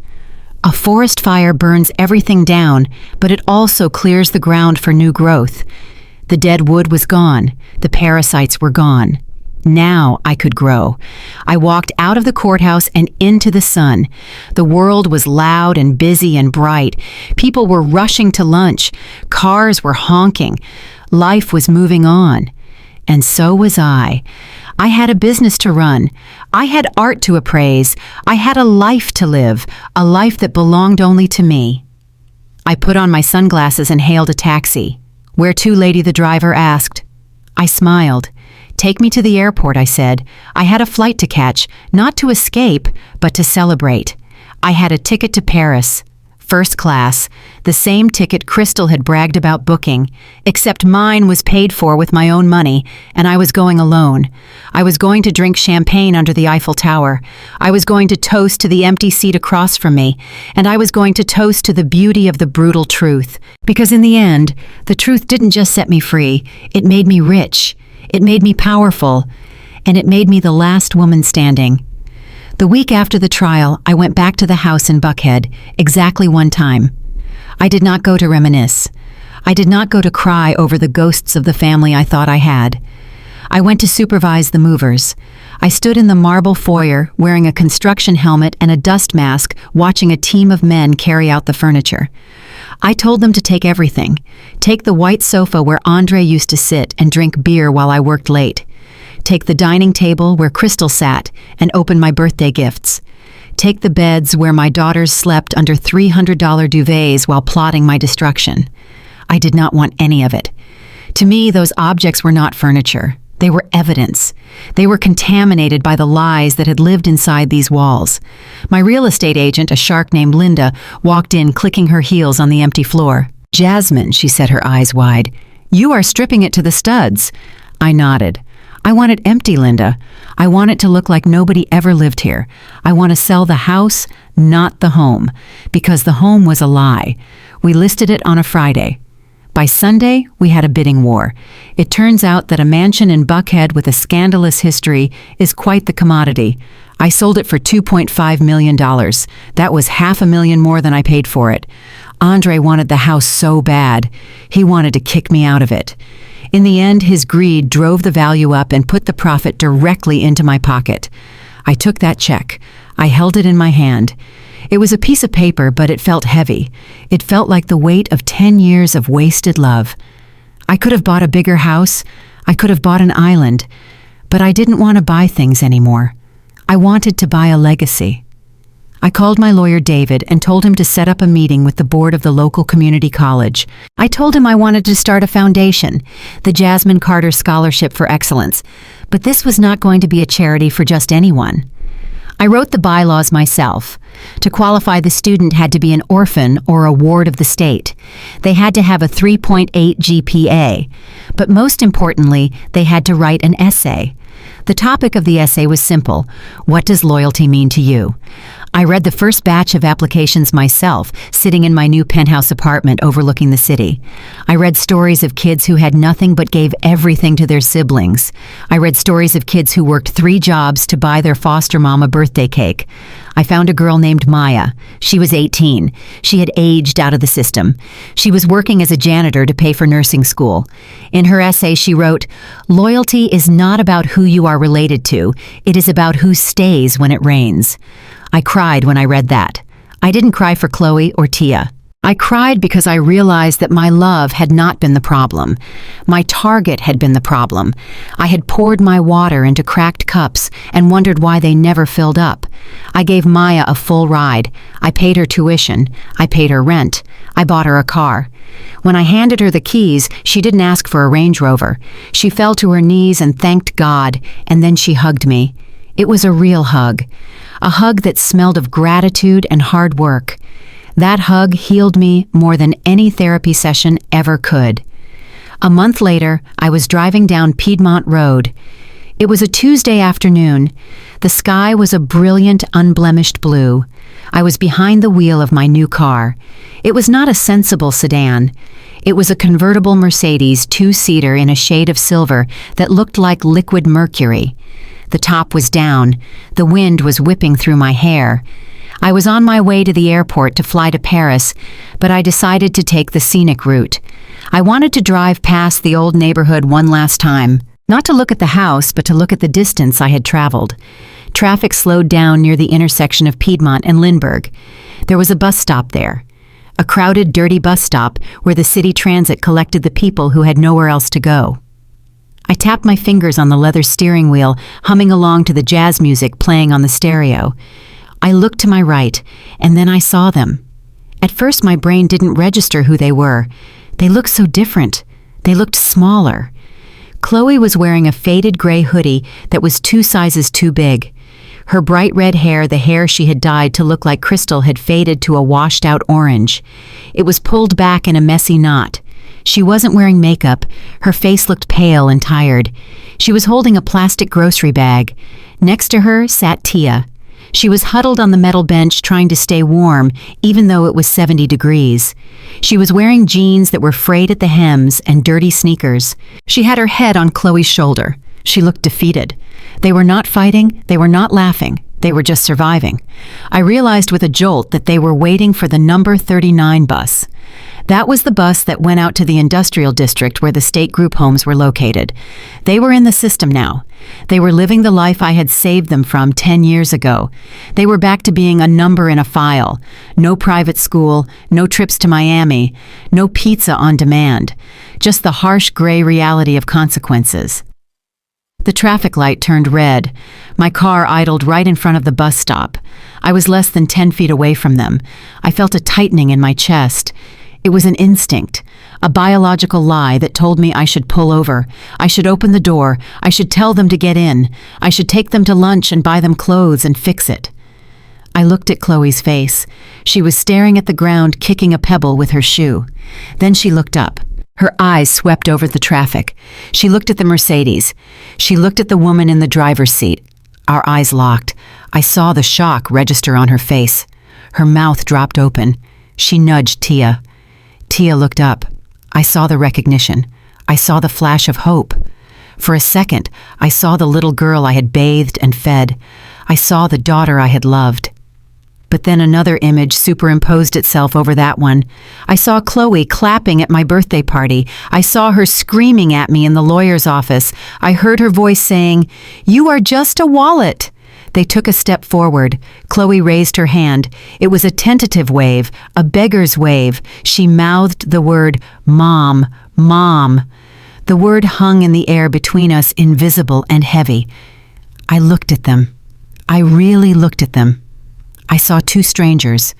A forest fire burns everything down, but it also clears the ground for new growth. The dead wood was gone. The parasites were gone. Now I could grow. I walked out of the courthouse and into the sun. The world was loud and busy and bright. People were rushing to lunch. Cars were honking. Life was moving on. And so was I. I had a business to run. I had art to appraise. I had a life to live, a life that belonged only to me. I put on my sunglasses and hailed a taxi. "Where to, lady?" the driver asked. I smiled. "Take me to the airport," I said. I had a flight to catch, not to escape, but to celebrate. I had a ticket to Paris. First class, the same ticket Crystal had bragged about booking, except mine was paid for with my own money, and I was going alone. I was going to drink champagne under the Eiffel Tower. I was going to toast to the empty seat across from me, and I was going to toast to the beauty of the brutal truth. Because in the end, the truth didn't just set me free, it made me rich. It made me powerful, and it made me the last woman standing. The week after the trial, I went back to the house in Buckhead, exactly one time. I did not go to reminisce. I did not go to cry over the ghosts of the family I thought I had. I went to supervise the movers. I stood in the marble foyer, wearing a construction helmet and a dust mask, watching a team of men carry out the furniture. I told them to take everything. Take the white sofa where Andre used to sit and drink beer while I worked late. Take the dining table where Crystal sat and open my birthday gifts. Take the beds where my daughters slept under $300 duvets while plotting my destruction. I did not want any of it. To me, those objects were not furniture. They were evidence. They were contaminated by the lies that had lived inside these walls. My real estate agent, a shark named Linda, walked in, clicking her heels on the empty floor. "Jasmine," she said, her eyes wide, "you are stripping it to the studs." I nodded. "I want it empty, Linda. I want it to look like nobody ever lived here. I want to sell the house, not the home, because the home was a lie. We listed it on a Friday. By Sunday, we had a bidding war. It turns out that a mansion in Buckhead with a scandalous history is quite the commodity. I sold it for $2.5 million. That was $500,000 more than I paid for it. Andre wanted the house so bad. He wanted to kick me out of it. In the end, his greed drove the value up and put the profit directly into my pocket. I took that check. I held it in my hand. It was a piece of paper, but it felt heavy. It felt like the weight of 10 years of wasted love. I could have bought a bigger house. I could have bought an island. But I didn't want to buy things anymore. I wanted to buy a legacy. I called my lawyer David and told him to set up a meeting with the board of the local community college. I told him I wanted to start a foundation, the Jasmine Carter Scholarship for Excellence, but this was not going to be a charity for just anyone. I wrote the bylaws myself. To qualify, the student had to be an orphan or a ward of the state. They had to have a 3.8 GPA. But most importantly, they had to write an essay. The topic of the essay was simple. What does loyalty mean to you? I read the first batch of applications myself, sitting in my new penthouse apartment overlooking the city. I read stories of kids who had nothing but gave everything to their siblings. I read stories of kids who worked 3 jobs to buy their foster mom a birthday cake. I found a girl named Maya. She was 18. She had aged out of the system. She was working as a janitor to pay for nursing school. In her essay, she wrote, "Loyalty is not about who you are related to. It is about who stays when it rains." I cried when I read that. I didn't cry for Chloe or Tia. I cried because I realized that my love had not been the problem. My target had been the problem. I had poured my water into cracked cups and wondered why they never filled up. I gave Maya a full ride. I paid her tuition. I paid her rent. I bought her a car. When I handed her the keys, she didn't ask for a Range Rover. She fell to her knees and thanked God, and then she hugged me. It was a real hug. A hug that smelled of gratitude and hard work. That hug healed me more than any therapy session ever could. A month later, I was driving down Piedmont Road. It was a Tuesday afternoon. The sky was a brilliant, unblemished blue. I was behind the wheel of my new car. It was not a sensible sedan. It was a convertible Mercedes two-seater in a shade of silver that looked like liquid mercury. The top was down. The wind was whipping through my hair. I was on my way to the airport to fly to Paris, but I decided to take the scenic route. I wanted to drive past the old neighborhood one last time, not to look at the house, but to look at the distance I had traveled. Traffic slowed down near the intersection of Piedmont and Lindbergh. There was a bus stop there. A crowded, dirty bus stop where the city transit collected the people who had nowhere else to go. I tapped my fingers on the leather steering wheel, humming along to the jazz music playing on the stereo. I looked to my right, and then I saw them. At first, my brain didn't register who they were. They looked so different. They looked smaller. Chloe was wearing a faded gray hoodie that was 2 sizes too big. Her bright red hair, the hair she had dyed to look like crystal, had faded to a washed-out orange. It was pulled back in a messy knot. She wasn't wearing makeup. Her face looked pale and tired. She was holding a plastic grocery bag. Next to her sat Tia. She was huddled on the metal bench trying to stay warm, even though it was 70 degrees. She was wearing jeans that were frayed at the hems and dirty sneakers. She had her head on Chloe's shoulder. She looked defeated. They were not fighting, they were not laughing, they were just surviving. I realized with a jolt that they were waiting for the number 39 bus. That was the bus that went out to the industrial district where the state group homes were located. They were in the system now. They were living the life I had saved them from 10 years ago. They were back to being a number in a file. No private school, no trips to Miami, no pizza on demand. Just the harsh gray reality of consequences. The traffic light turned red. My car idled right in front of the bus stop. I was less than 10 feet away from them. I felt a tightening in my chest. It was an instinct, a biological lie that told me I should pull over. I should open the door. I should tell them to get in. I should take them to lunch and buy them clothes and fix it. I looked at Chloe's face. She was staring at the ground, kicking a pebble with her shoe. Then she looked up. Her eyes swept over the traffic. She looked at the Mercedes. She looked at the woman in the driver's seat. Our eyes locked. I saw the shock register on her face. Her mouth dropped open. She nudged Tia. Tia looked up. I saw the recognition. I saw the flash of hope. For a second, I saw the little girl I had bathed and fed. I saw the daughter I had loved. But then another image superimposed itself over that one. I saw Chloe clapping at my birthday party. I saw her screaming at me in the lawyer's office. I heard her voice saying, "You are just a wallet." They took a step forward. Chloe raised her hand. It was a tentative wave, a beggar's wave. She mouthed the word, "Mom, Mom." The word hung in the air between us, invisible and heavy. I looked at them. I really looked at them. I saw 2 strangers.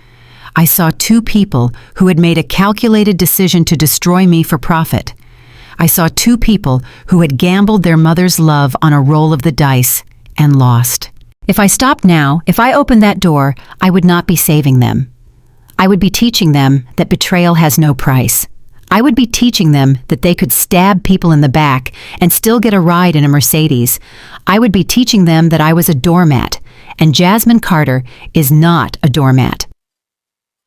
I saw 2 people who had made a calculated decision to destroy me for profit. I saw 2 people who had gambled their mother's love on a roll of the dice and lost. If I stopped now, if I opened that door, I would not be saving them. I would be teaching them that betrayal has no price. I would be teaching them that they could stab people in the back and still get a ride in a Mercedes. I would be teaching them that I was a doormat, and Jasmine Carter is not a doormat.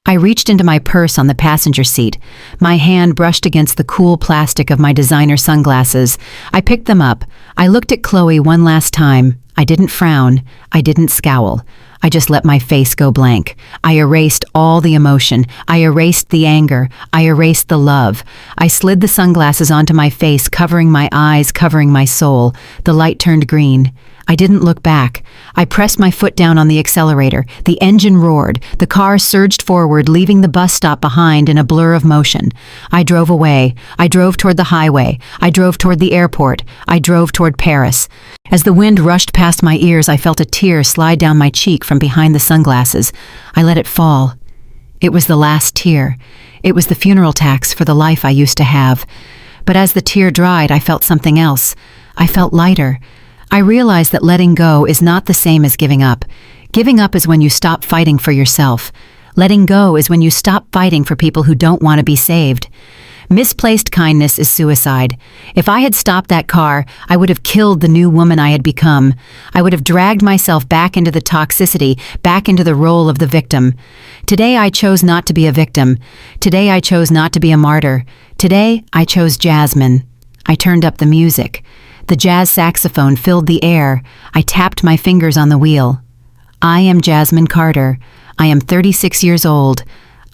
I reached into my purse on the passenger seat. My hand brushed against the cool plastic of my designer sunglasses. I picked them up. I looked at Chloe one last time. I didn't frown. I didn't scowl. I just let my face go blank. I erased all the emotion. I erased the anger. I erased the love. I slid the sunglasses onto my face, covering my eyes, covering my soul. The light turned green. I didn't look back. I pressed my foot down on the accelerator. The engine roared. The car surged forward, leaving the bus stop behind in a blur of motion. I drove away. I drove toward the highway. I drove toward the airport. I drove toward Paris. As the wind rushed past my ears, I felt a tear slide down my cheek from behind the sunglasses. I let it fall. It was the last tear. It was the funeral tax for the life I used to have. But as the tear dried, I felt something else. I felt lighter. I realized that letting go is not the same as giving up. Giving up is when you stop fighting for yourself. Letting go is when you stop fighting for people who don't want to be saved. Misplaced kindness is suicide. If I had stopped that car, I would have killed the new woman I had become. I would have dragged myself back into the toxicity, back into the role of the victim. Today I chose not to be a victim. Today I chose not to be a martyr. Today I chose Jasmine. I turned up the music. The jazz saxophone filled the air. I tapped my fingers on the wheel. I am Jasmine Carter. I am 36 years old.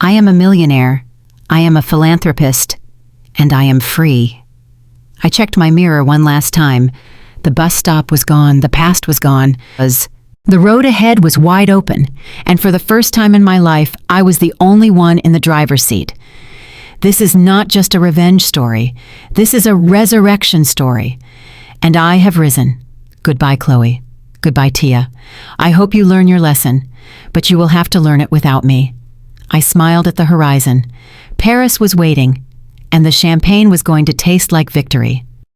I am a millionaire. I am a philanthropist. And I am free. I checked my mirror one last time. The bus stop was gone. The past was gone. The road ahead was wide open, and for the first time in my life, I was the only one in the driver's seat. This is not just a revenge story. This is a resurrection story. And I have risen. Goodbye, Chloe. Goodbye, Tia. I hope you learn your lesson, but you will have to learn it without me. I smiled at the horizon. Paris was waiting, and the champagne was going to taste like victory.